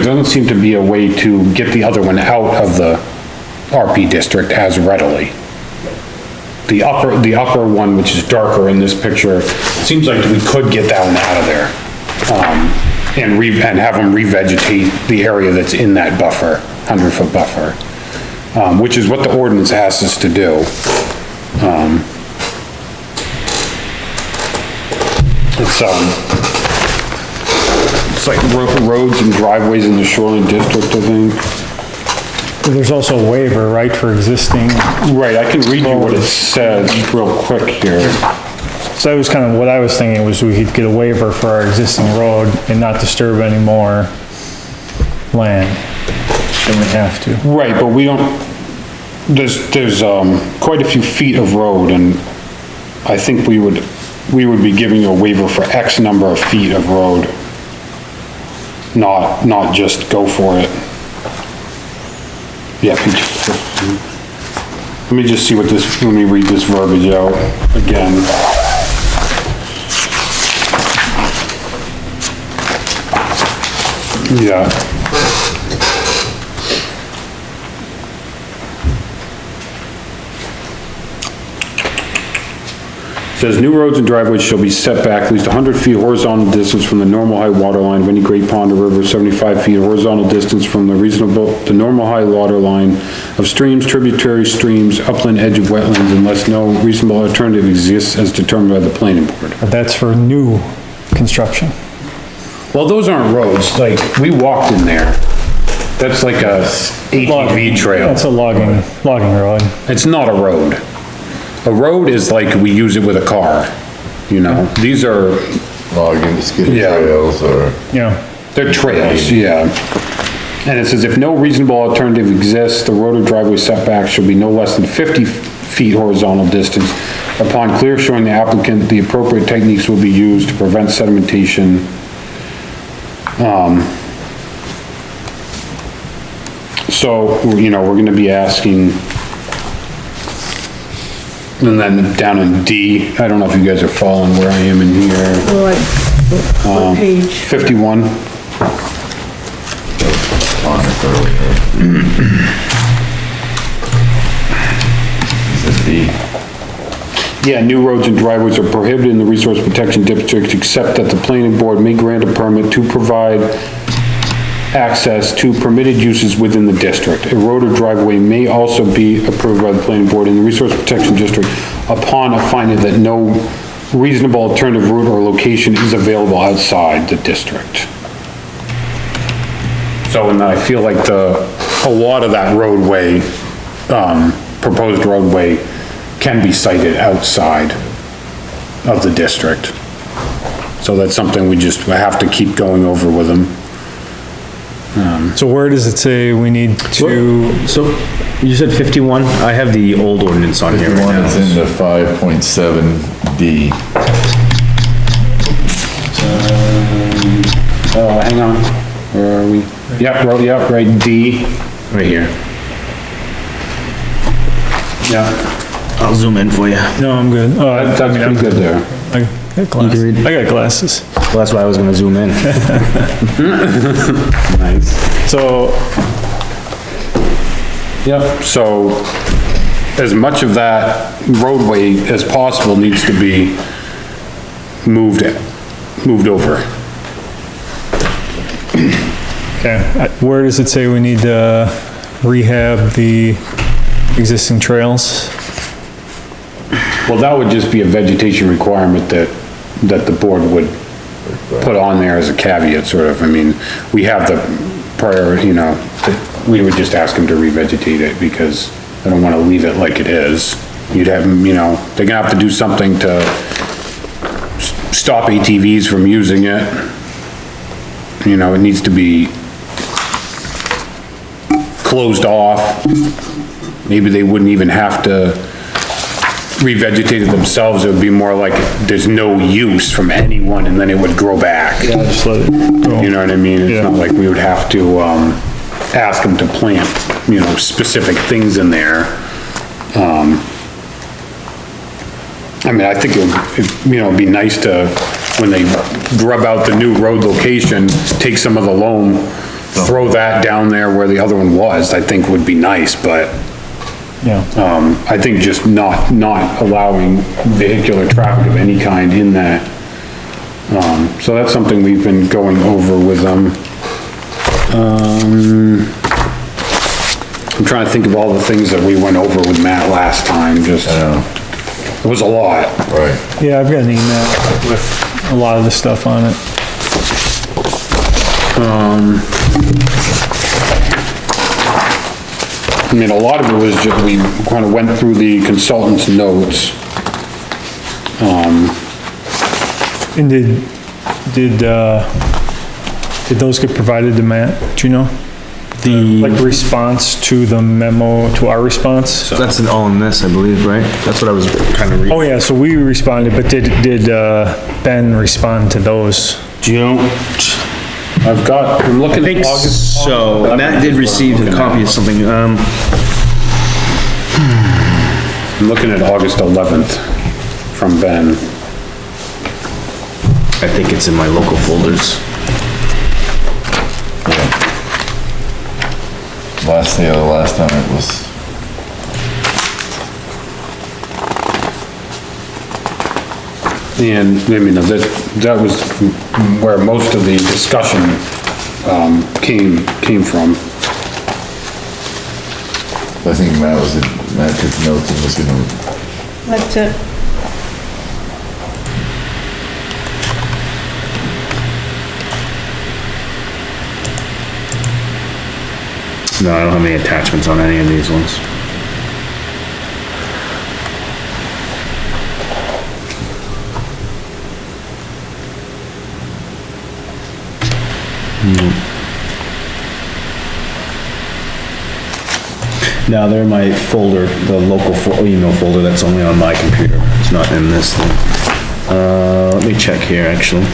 doesn't seem to be a way to get the other one out of the RP district as readily. The upper one, which is darker in this picture, seems like we could get that one out of there. And have them revegetate the area that's in that buffer, 100-foot buffer. Which is what the ordinance asks us to do. It's like roads and driveways in the shoreline district, I think. there's also a waiver, right, for existing. Right, I can read you what it says real quick here. So that was kind of what I was thinking, was we could get a waiver for our existing road and not disturb any more land than we have to. Right, but we don't, there's quite a few feet of road, and I think we would be giving you a waiver for X number of feet of road. Not just go for it. Yeah, page 15. Let me just see what this, let me read this verbiage out again. Yeah. Says, new roads and driveways shall be set back at least 100 feet horizontal distance from the normal high water line of any great pond or river, 75 feet horizontal distance from the normal high water line of streams, tributary streams, upland edge of wetlands, unless no reasonable alternative exists as determined by the planning board. But that's for new construction. Well, those aren't roads, like, we walked in there. That's like a ATV trail. That's a logging road. It's not a road. A road is like, we use it with a car, you know? These are... Logging, skid trails, or... Yeah. They're trails, yeah. And it says, if no reasonable alternative exists, the road or driveway setback shall be no less than 50 feet horizontal distance. Upon clear showing the applicant, the appropriate techniques will be used to prevent sedimentation. So, you know, we're gonna be asking... And then down in D, I don't know if you guys are following where I am in here. What page? 51. This is D. Yeah, new roads and driveways are prohibited in the resource protection district except that the planning board may grant a permit to provide access to permitted uses within the district. A road or driveway may also be approved by the planning board in the resource protection district upon a finding that no reasonable alternative route or location is available outside the district. So, and I feel like a lot of that roadway, proposed roadway can be sited outside of the district. So that's something we have to keep going over with them. So where does it say we need to? So, you said 51? I have the old ordinance on here right now. It's in the 5.7D. Oh, hang on, where are we? Yep, right, D. Right here. Yeah. I'll zoom in for you. No, I'm good. Oh, That's pretty good there. I got glasses. I got glasses. Well, that's why I was gonna zoom in. Nice. So, yep, so as much of that roadway as possible needs to be moved over. okay, where does it say we need to rehab the existing trails? Well, that would just be a vegetation requirement that the board would put on there as a caveat, sort of. I mean, we have the prior, you know, we would just ask them to revegetate it because I don't want to leave it like it is. You'd have them, you know, they're gonna have to do something to stop ATVs from using it. You know, it needs to be closed off. Maybe they wouldn't even have to revegetate it themselves. It would be more like there's no use from anyone and then it would grow back. Yeah, just let it go. You know what I mean? It's not like we would have to, ask them to plant, you know, specific things in there. I mean, I think it'd be nice to, when they grub out the new road location, take some of the loam, throw that down there where the other one was, I think would be nice, but Yeah. I think just not allowing vehicular traffic of any kind in that. So that's something we've been going over with them. I'm trying to think of all the things that we went over with Matt last time, just, it was a lot. Right. Yeah, I've got an email with a lot of the stuff on it. I mean, a lot of it was just, we kind of went through the consultant's notes. And did those get provided to Matt, do you know? Like response to the memo, to our response? That's all in this, I believe, right? That's what I was kind of reading. Oh, yeah, so we responded, but did Ben respond to those? I'm looking at August. So, Matt did receive a copy of something, I'm looking at August 11th from Ben. I think it's in my local folders. Last time it was. And, I mean, that was where most of the discussion, came from. I think Matt took notes and was gonna. That's it. No, I don't have any attachments on any of these ones. No, they're in my folder, the local email folder that's only on my computer. It's not in this thing. Let me check here, actually.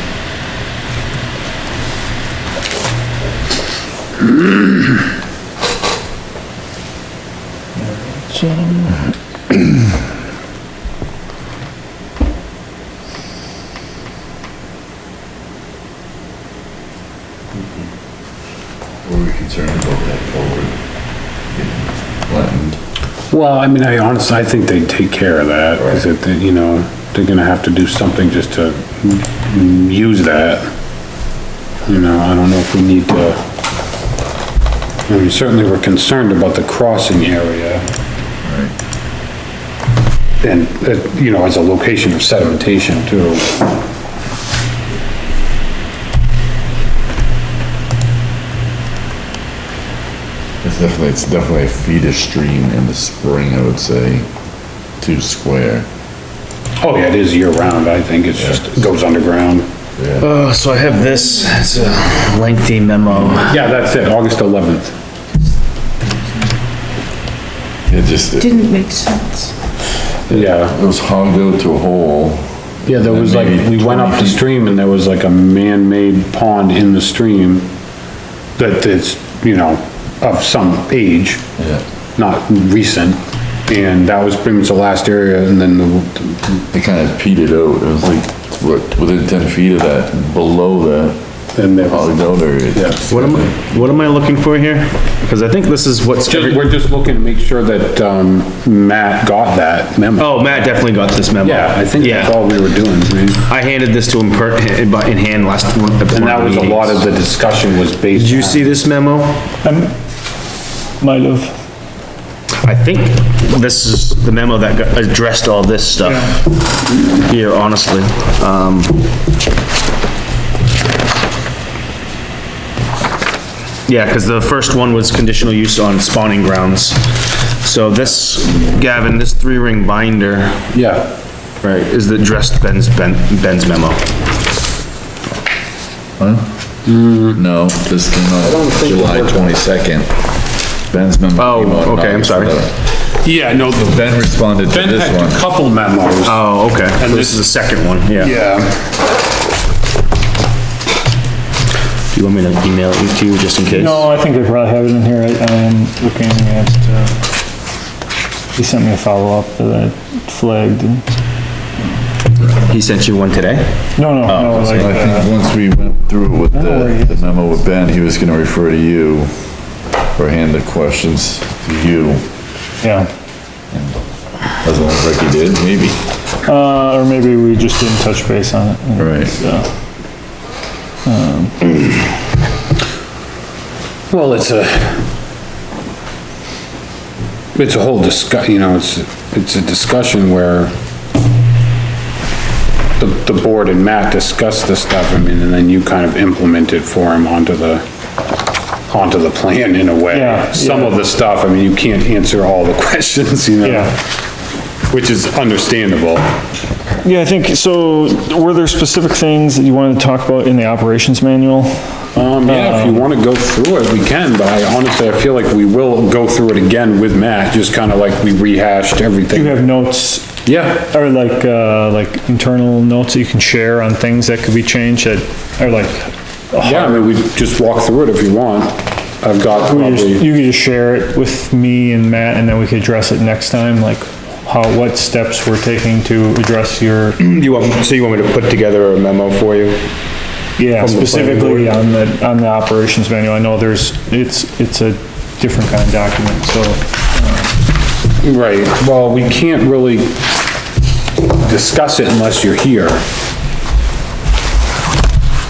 Were we concerned about that culvert getting flattened? Well, I mean, I think they take care of that, because you know, they're gonna have to do something just to use that. You know, I don't know if we need to, I mean, certainly we're concerned about the crossing area. And, you know, as a location of sedimentation too. It's definitely a feeder stream in the spring, I would say, too square. Oh yeah, it is year round, I think, it's just, it goes underground. So I have this, it's a lengthy memo. Yeah, that's it, August 11th. It just, Didn't make sense. Yeah. it was hogged out to a hole. Yeah, there was like, we went up the stream and there was like a man-made pond in the stream that is, you know, of some age, Yeah. not recent, and that was pretty much the last area, and then It kind of petered out. It was like, what, within 10 feet of that, below that, and there was, hogged out area. yeah. What am I looking for here? Because I think this is what's. We're just looking to make sure that, Matt got that memo. Oh, Matt definitely got this memo. Yeah, I think that's all we were doing, right? I handed this to him in hand last one. And that was a lot of the discussion was based on. Did you see this memo? Might have. I think this is the memo that addressed all this stuff here, honestly. Yeah, because the first one was conditional use on spawning grounds. So this, Gavin, this 3-ring binder. Yeah. Right, is the addressed Ben's memo. Huh? No, this came out July 22nd. Ben's memo. came out Oh, okay, I'm August sorry. 11th. Yeah, no, Ben responded to Ben this had one. a couple memos. Oh, okay. And this is the second one, yeah. Yeah. Do you want me to email it to you just in case? No, I think I probably have it in here. I am looking at, he sent me a follow-up that I flagged and. He sent you one today? No, like, I think once we went through it with the memo with Ben, he was gonna refer to you or hand the questions to you. yeah. Doesn't look like he did, maybe. Or maybe we just didn't touch base on it. Right. Well, it's a whole you know, it's a discussion where the board and Matt discuss this stuff, I mean, and then you kind of implement it for him onto the onto the plan in a way. Yeah, Some of the stuff, I mean, you can't answer all the questions, you know? Yeah. Which is understandable. Yeah, I think, so were there specific things that you wanted to talk about in the operations manual? Yeah, if you wanna go through it, we can, but I honestly, I feel like we will go through it again with Matt, just kinda like we rehashed Do everything. you have notes, Yeah, or like internal notes that you can share on things that could be changed that are like, yeah, I mean, we just walk through it if you want. I've got probably, you could just share it with me and Matt, and then we could address it next time, like what steps we're taking to address your, So you want me to put together a memo for you? yeah, From the specifically planning on the operations manual. I know it's a different kind of document, so. right, well, we can't really discuss it unless you're here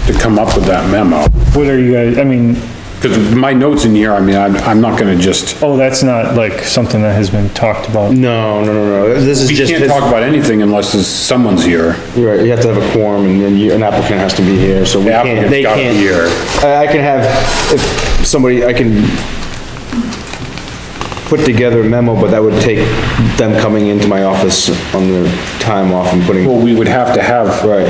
to come up with that memo. What are you guys, I mean, Because my notes in here, I mean, I'm not gonna just, oh, that's not like something that has been talked about. No. This is we just. can't talk about anything unless someone's here. Right, you have to have a quorum and then an applicant has to be here, so we The can't, applicant's they gotta can't. be here. I can have, if somebody, I can put together a memo, but that would take them coming into my office on their time off and putting. Well, we would have to have Right.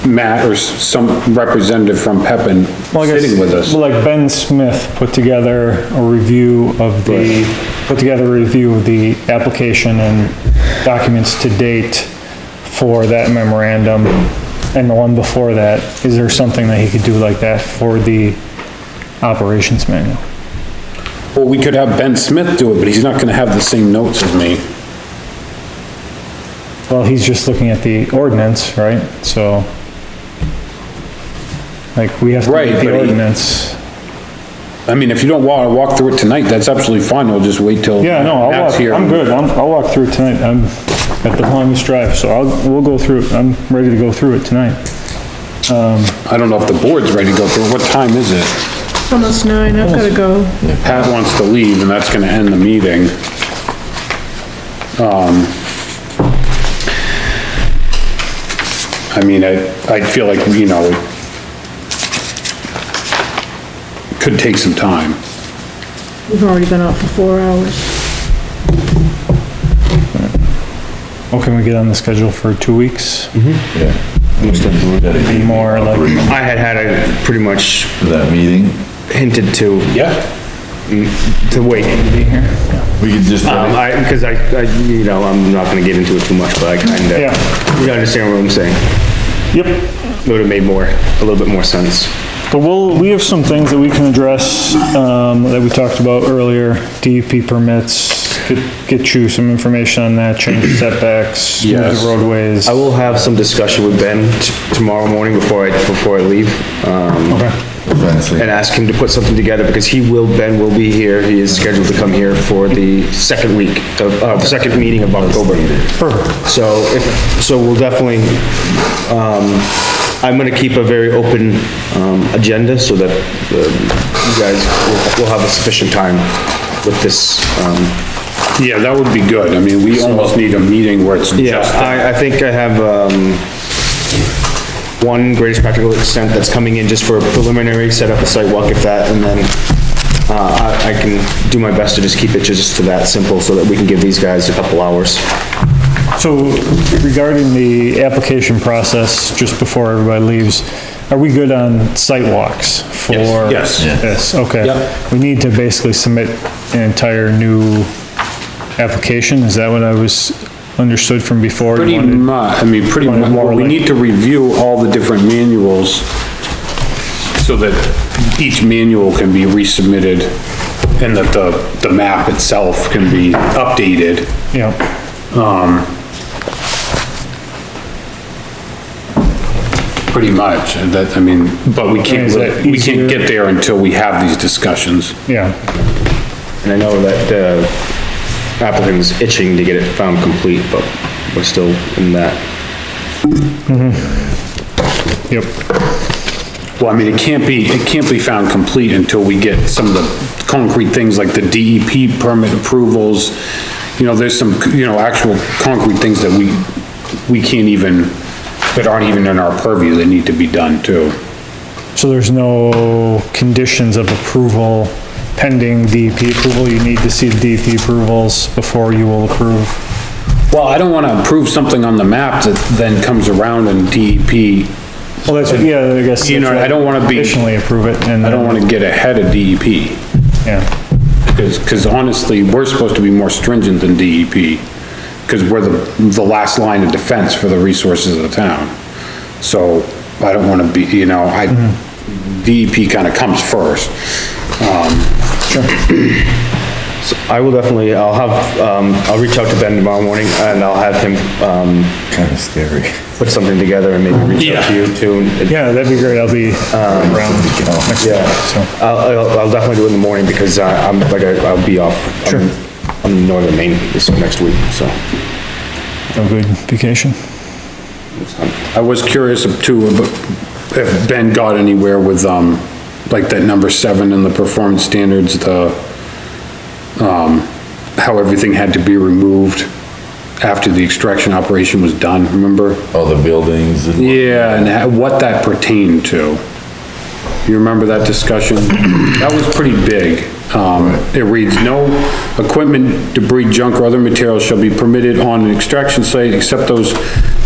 Matt or some representative from Pepin Well, I guess- sitting with us. Well, like Ben Smith put together a review of the application and documents to date for that memorandum, and the one before that. Is there something that he could do like that for the operations manual? Well, we could have Ben Smith do it, but he's not gonna have the same notes as me. Well, he's just looking at the ordinance, right? So, like, we have to Right, read the but he- ordinance. I mean, if you don't wanna walk through it tonight, that's absolutely fine, we'll just wait till Yeah, no, Matt's here. I'm good, I'll walk through it tonight, I'm at the longest drive, so we'll go through it, I'm ready to go through it tonight. I don't know if the board's ready to go through, what time is it? It's almost 9, I've gotta go. Pat wants to leave, and that's gonna end the meeting. I mean, I feel like, you know, it could take some time. We've already been out for 4 hours. Well, can we get on the schedule for 2 weeks? Yeah. Be more like, I had a pretty much For that meeting, hinted to Yeah. wait. we could just, Because you know, I'm not gonna get into it too much, but I kinda, Yeah. you understand what I'm saying? yep. It would've made a little bit more sense. But we have some things that we can address, that we talked about earlier, DEP permits, get you some information on that, change the setbacks, move Yes. the roadways. I will have some discussion with Ben tomorrow morning before I leave. Okay. And ask him to put something together, because Ben will be here, he is scheduled to come here for the second week of, second meeting of October. Perfect. So we'll definitely, I'm gonna keep a very open, agenda, so that, you guys will have a sufficient time with this, Yeah, that would be good, I mean, we almost need a meeting where it's just. Yeah, I think I have, one greatest practical extent that's coming in just for a preliminary, set up a site walk if that, and then, I can do my best to just keep it just to that simple, so that we can give these guys a couple hours. So regarding the application process, just before everybody leaves, are we good on site walks for Yes. this? Okay. Yep. We need to basically submit an entire new application, is that what I was understood from before? Pretty much, I mean, pretty much, more we like- need to review all the different manuals so that each manual can be resubmitted and that the map itself can be updated. Yeah. Pretty much, and that, I mean, but we can't, Is that we can't easier? get there until we have these discussions. Yeah. And I know that, applicant is itching to get it found complete, but we're still in that. Yep. Well, I mean, it can't be found complete until we get some of the concrete things like the DEP permit approvals. You know, there's some, you know, actual concrete things that we can't even, that aren't even in our purview that need to be done too. So there's no conditions of approval pending DEP approval? You need to see the DEP approvals before you will approve? Well, I don't wanna approve something on the map that then comes around and DEP. Well, that's, yeah, I guess. You know, I don't wanna be. Additionally approve it and. I don't wanna get ahead of DEP. Yeah. Because honestly, we're supposed to be more stringent than DEP, because we're the last line of defense for the resources of the town. So I don't want to be, you know, DEP kind of comes first. So I will definitely, I'll reach out to Ben tomorrow morning and I'll have him, Kind of scary. put something together and maybe reach out to you too. Yeah, that'd be great. I'll be around next week, so. I'll definitely do it in the morning because I'll be off. Sure. I'm in northern Maine this next week, so. Have a good vacation. I was curious too, if Ben got anywhere with, like that number 7 in the performance standards, how everything had to be removed after the extraction operation was done, remember? All the buildings and. Yeah, and what that pertained to. You remember that discussion? That was pretty big. It reads, no equipment, debris, junk, or other materials shall be permitted on an extraction site except those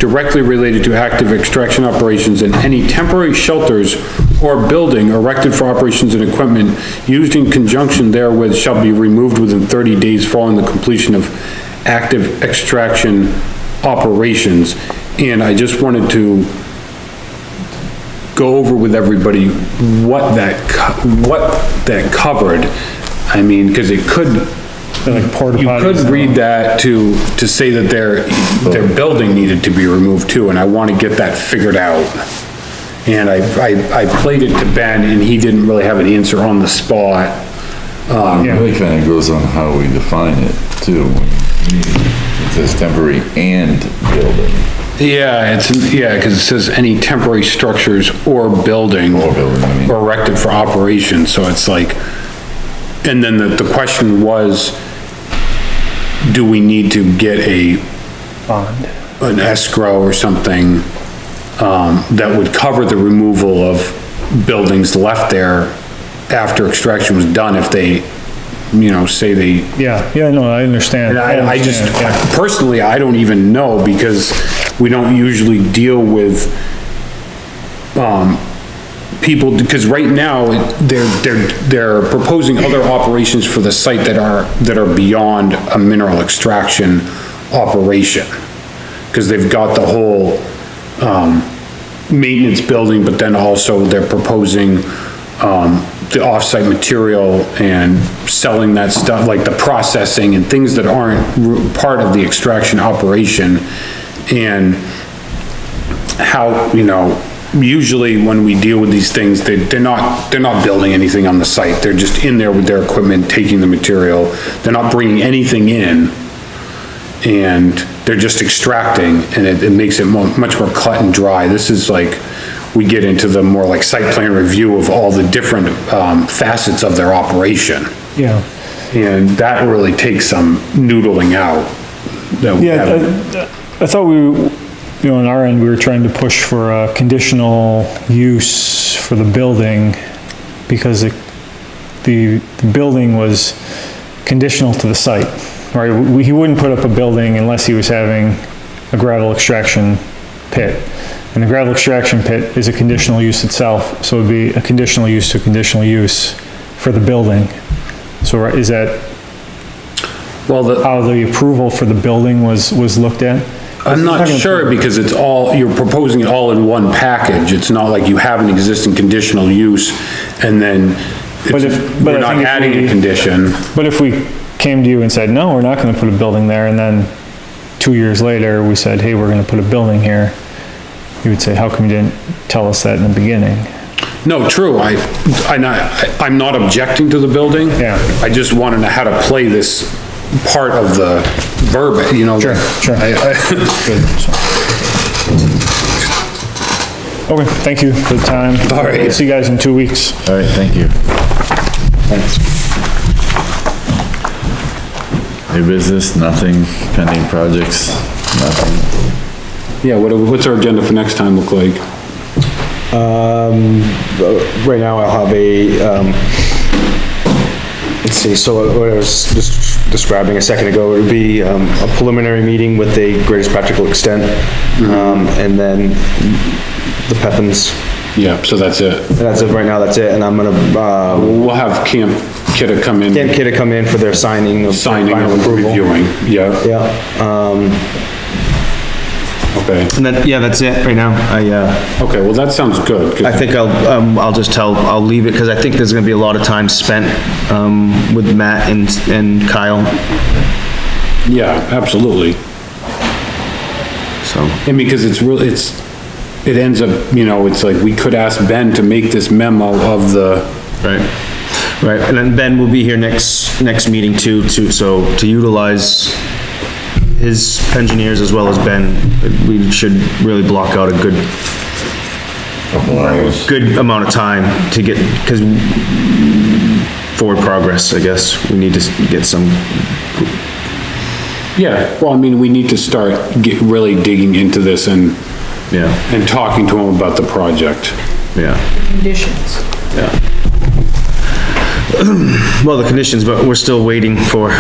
directly related to active extraction operations, and any temporary shelters or building erected for operations and equipment used in conjunction therewith shall be removed within 30 days following the completion of active extraction operations. And I just wanted to go over with everybody what that covered. I mean, because it could, Like porta you potties could and read that to say that their building needed to be removed too, and I want to get that figured out. And I played it to Ben, and he didn't really have an answer on the spot. It really kind of goes on how we define it too. It says temporary and building. Yeah, because it says any temporary structures or building. Or building, I mean. Or erected for operation, so it's like, and then the question was, do we need to get bond. an escrow or something, that would cover the removal of buildings left there after extraction was done if they, you know, say they. Yeah, no, I understand. And I just, yeah. personally, I don't even know, because we don't usually deal with, people, because right now, they're proposing other operations for the site that are beyond a mineral extraction operation. Because they've got the whole, maintenance building, but then also they're proposing, the off-site material and selling that stuff, like the processing and things that aren't part of the extraction operation. And how, you know, usually when we deal with these things, they're not building anything on the site. They're just in there with their equipment, taking the material. They're not bringing anything in, and they're just extracting, and it makes it much more cut and dry. This is like, we get into the more like site plan review of all the different, facets of their operation. Yeah. And that really takes some noodling out. I thought you know, on our end, we were trying to push for a conditional use for the building because the building was conditional to the site, right? He wouldn't put up a building unless he was having a gravel extraction pit. And the gravel extraction pit is a conditional use itself, so it'd be a conditional use to conditional use for the building. So is that how the approval for the building was looked at? I'm not sure, because it's all, you're proposing it all in one package. It's not like you have an existing conditional use and then we're not adding a condition. But if we came to you and said, no, we're not gonna put a building there, and then 2 years later, we said, hey, we're gonna put a building here, you would say, how come you didn't tell us that in the beginning? No, true, I'm not objecting to the building. Yeah. I just wanted to know how to play this part of the verb, you know. Sure. Good. Okay, thank you for the time. All right. We'll see you guys in 2 weeks. All right, thank you. Thanks. New business, nothing, pending projects, nothing. Yeah, what's our agenda for next time look like? Right now I'll have let's see, so what I was just describing a second ago, it would be, a preliminary meeting with the greatest practical extent, and then the Pethins. Yeah, so that's it. That's it, right now, that's it, and I'm gonna, We'll have Camp Kidda come in. Camp Kidda come in for their signing of. Signing final and approval. reviewing, yeah. Yeah, Okay. and then, yeah, that's it right now. Okay, well, that sounds good. 'Cause I think I'll leave it, because I think there's gonna be a lot of time spent, with Matt and Kyle, Yeah, absolutely. so. And because it's really, it ends up, you know, it's like, we could ask Ben to make this memo of the. Right, and then Ben will be here next meeting too, so to utilize his engineers as well as Ben, we should really block out a good amount of time to get, because forward progress, I guess, we need to get some. Yeah, well, I mean, we need to start really digging into this and talking to him about the project. Yeah. Conditions. Yeah. Well, the conditions, but we're still waiting for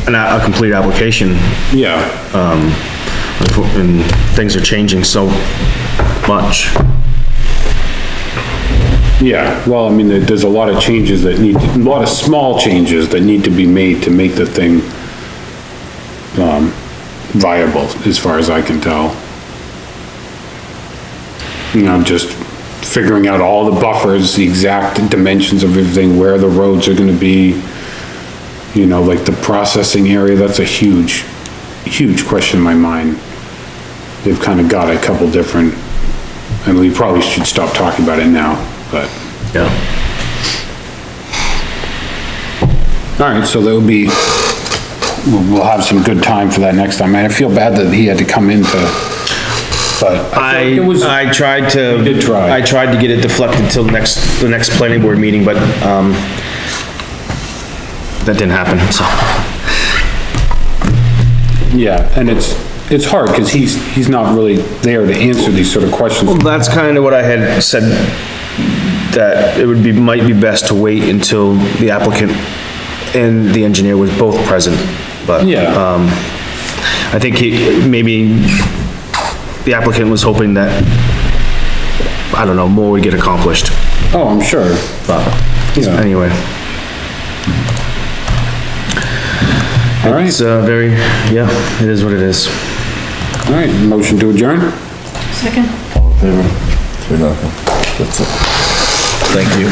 a complete application. Yeah. And things are changing so much. Yeah, well, I mean, there's a lot of changes that need, a lot of small changes that need to be made to make the thing, viable, as far as I can tell. You know, just figuring out all the buffers, the exact dimensions of everything, where the roads are gonna be, you know, like the processing area, that's a huge, huge question in my mind. They've kind of got a couple different, and we probably should stop talking about it now, but. Yeah. All right, so there'll be, we'll have some good time for that next time. And I feel bad that he had to come in to, but I think it was. I tried to. You did try. I tried to get it deflected till the next planning board meeting, but, that didn't happen, so. Yeah, and it's hard, because he's not really there to answer these sort of questions. Well, that's kind of what I had said, that it would be, might be best to wait until the applicant and the engineer was both present, but, Yeah. I think maybe the applicant was hoping that, I don't know, more would get accomplished, Oh, I'm sure. but, Yeah. anyway. All right. It's, yeah, it is what it is. All right, motion to adjourn? Second? All in favor? 3-0. That's it. Thank you.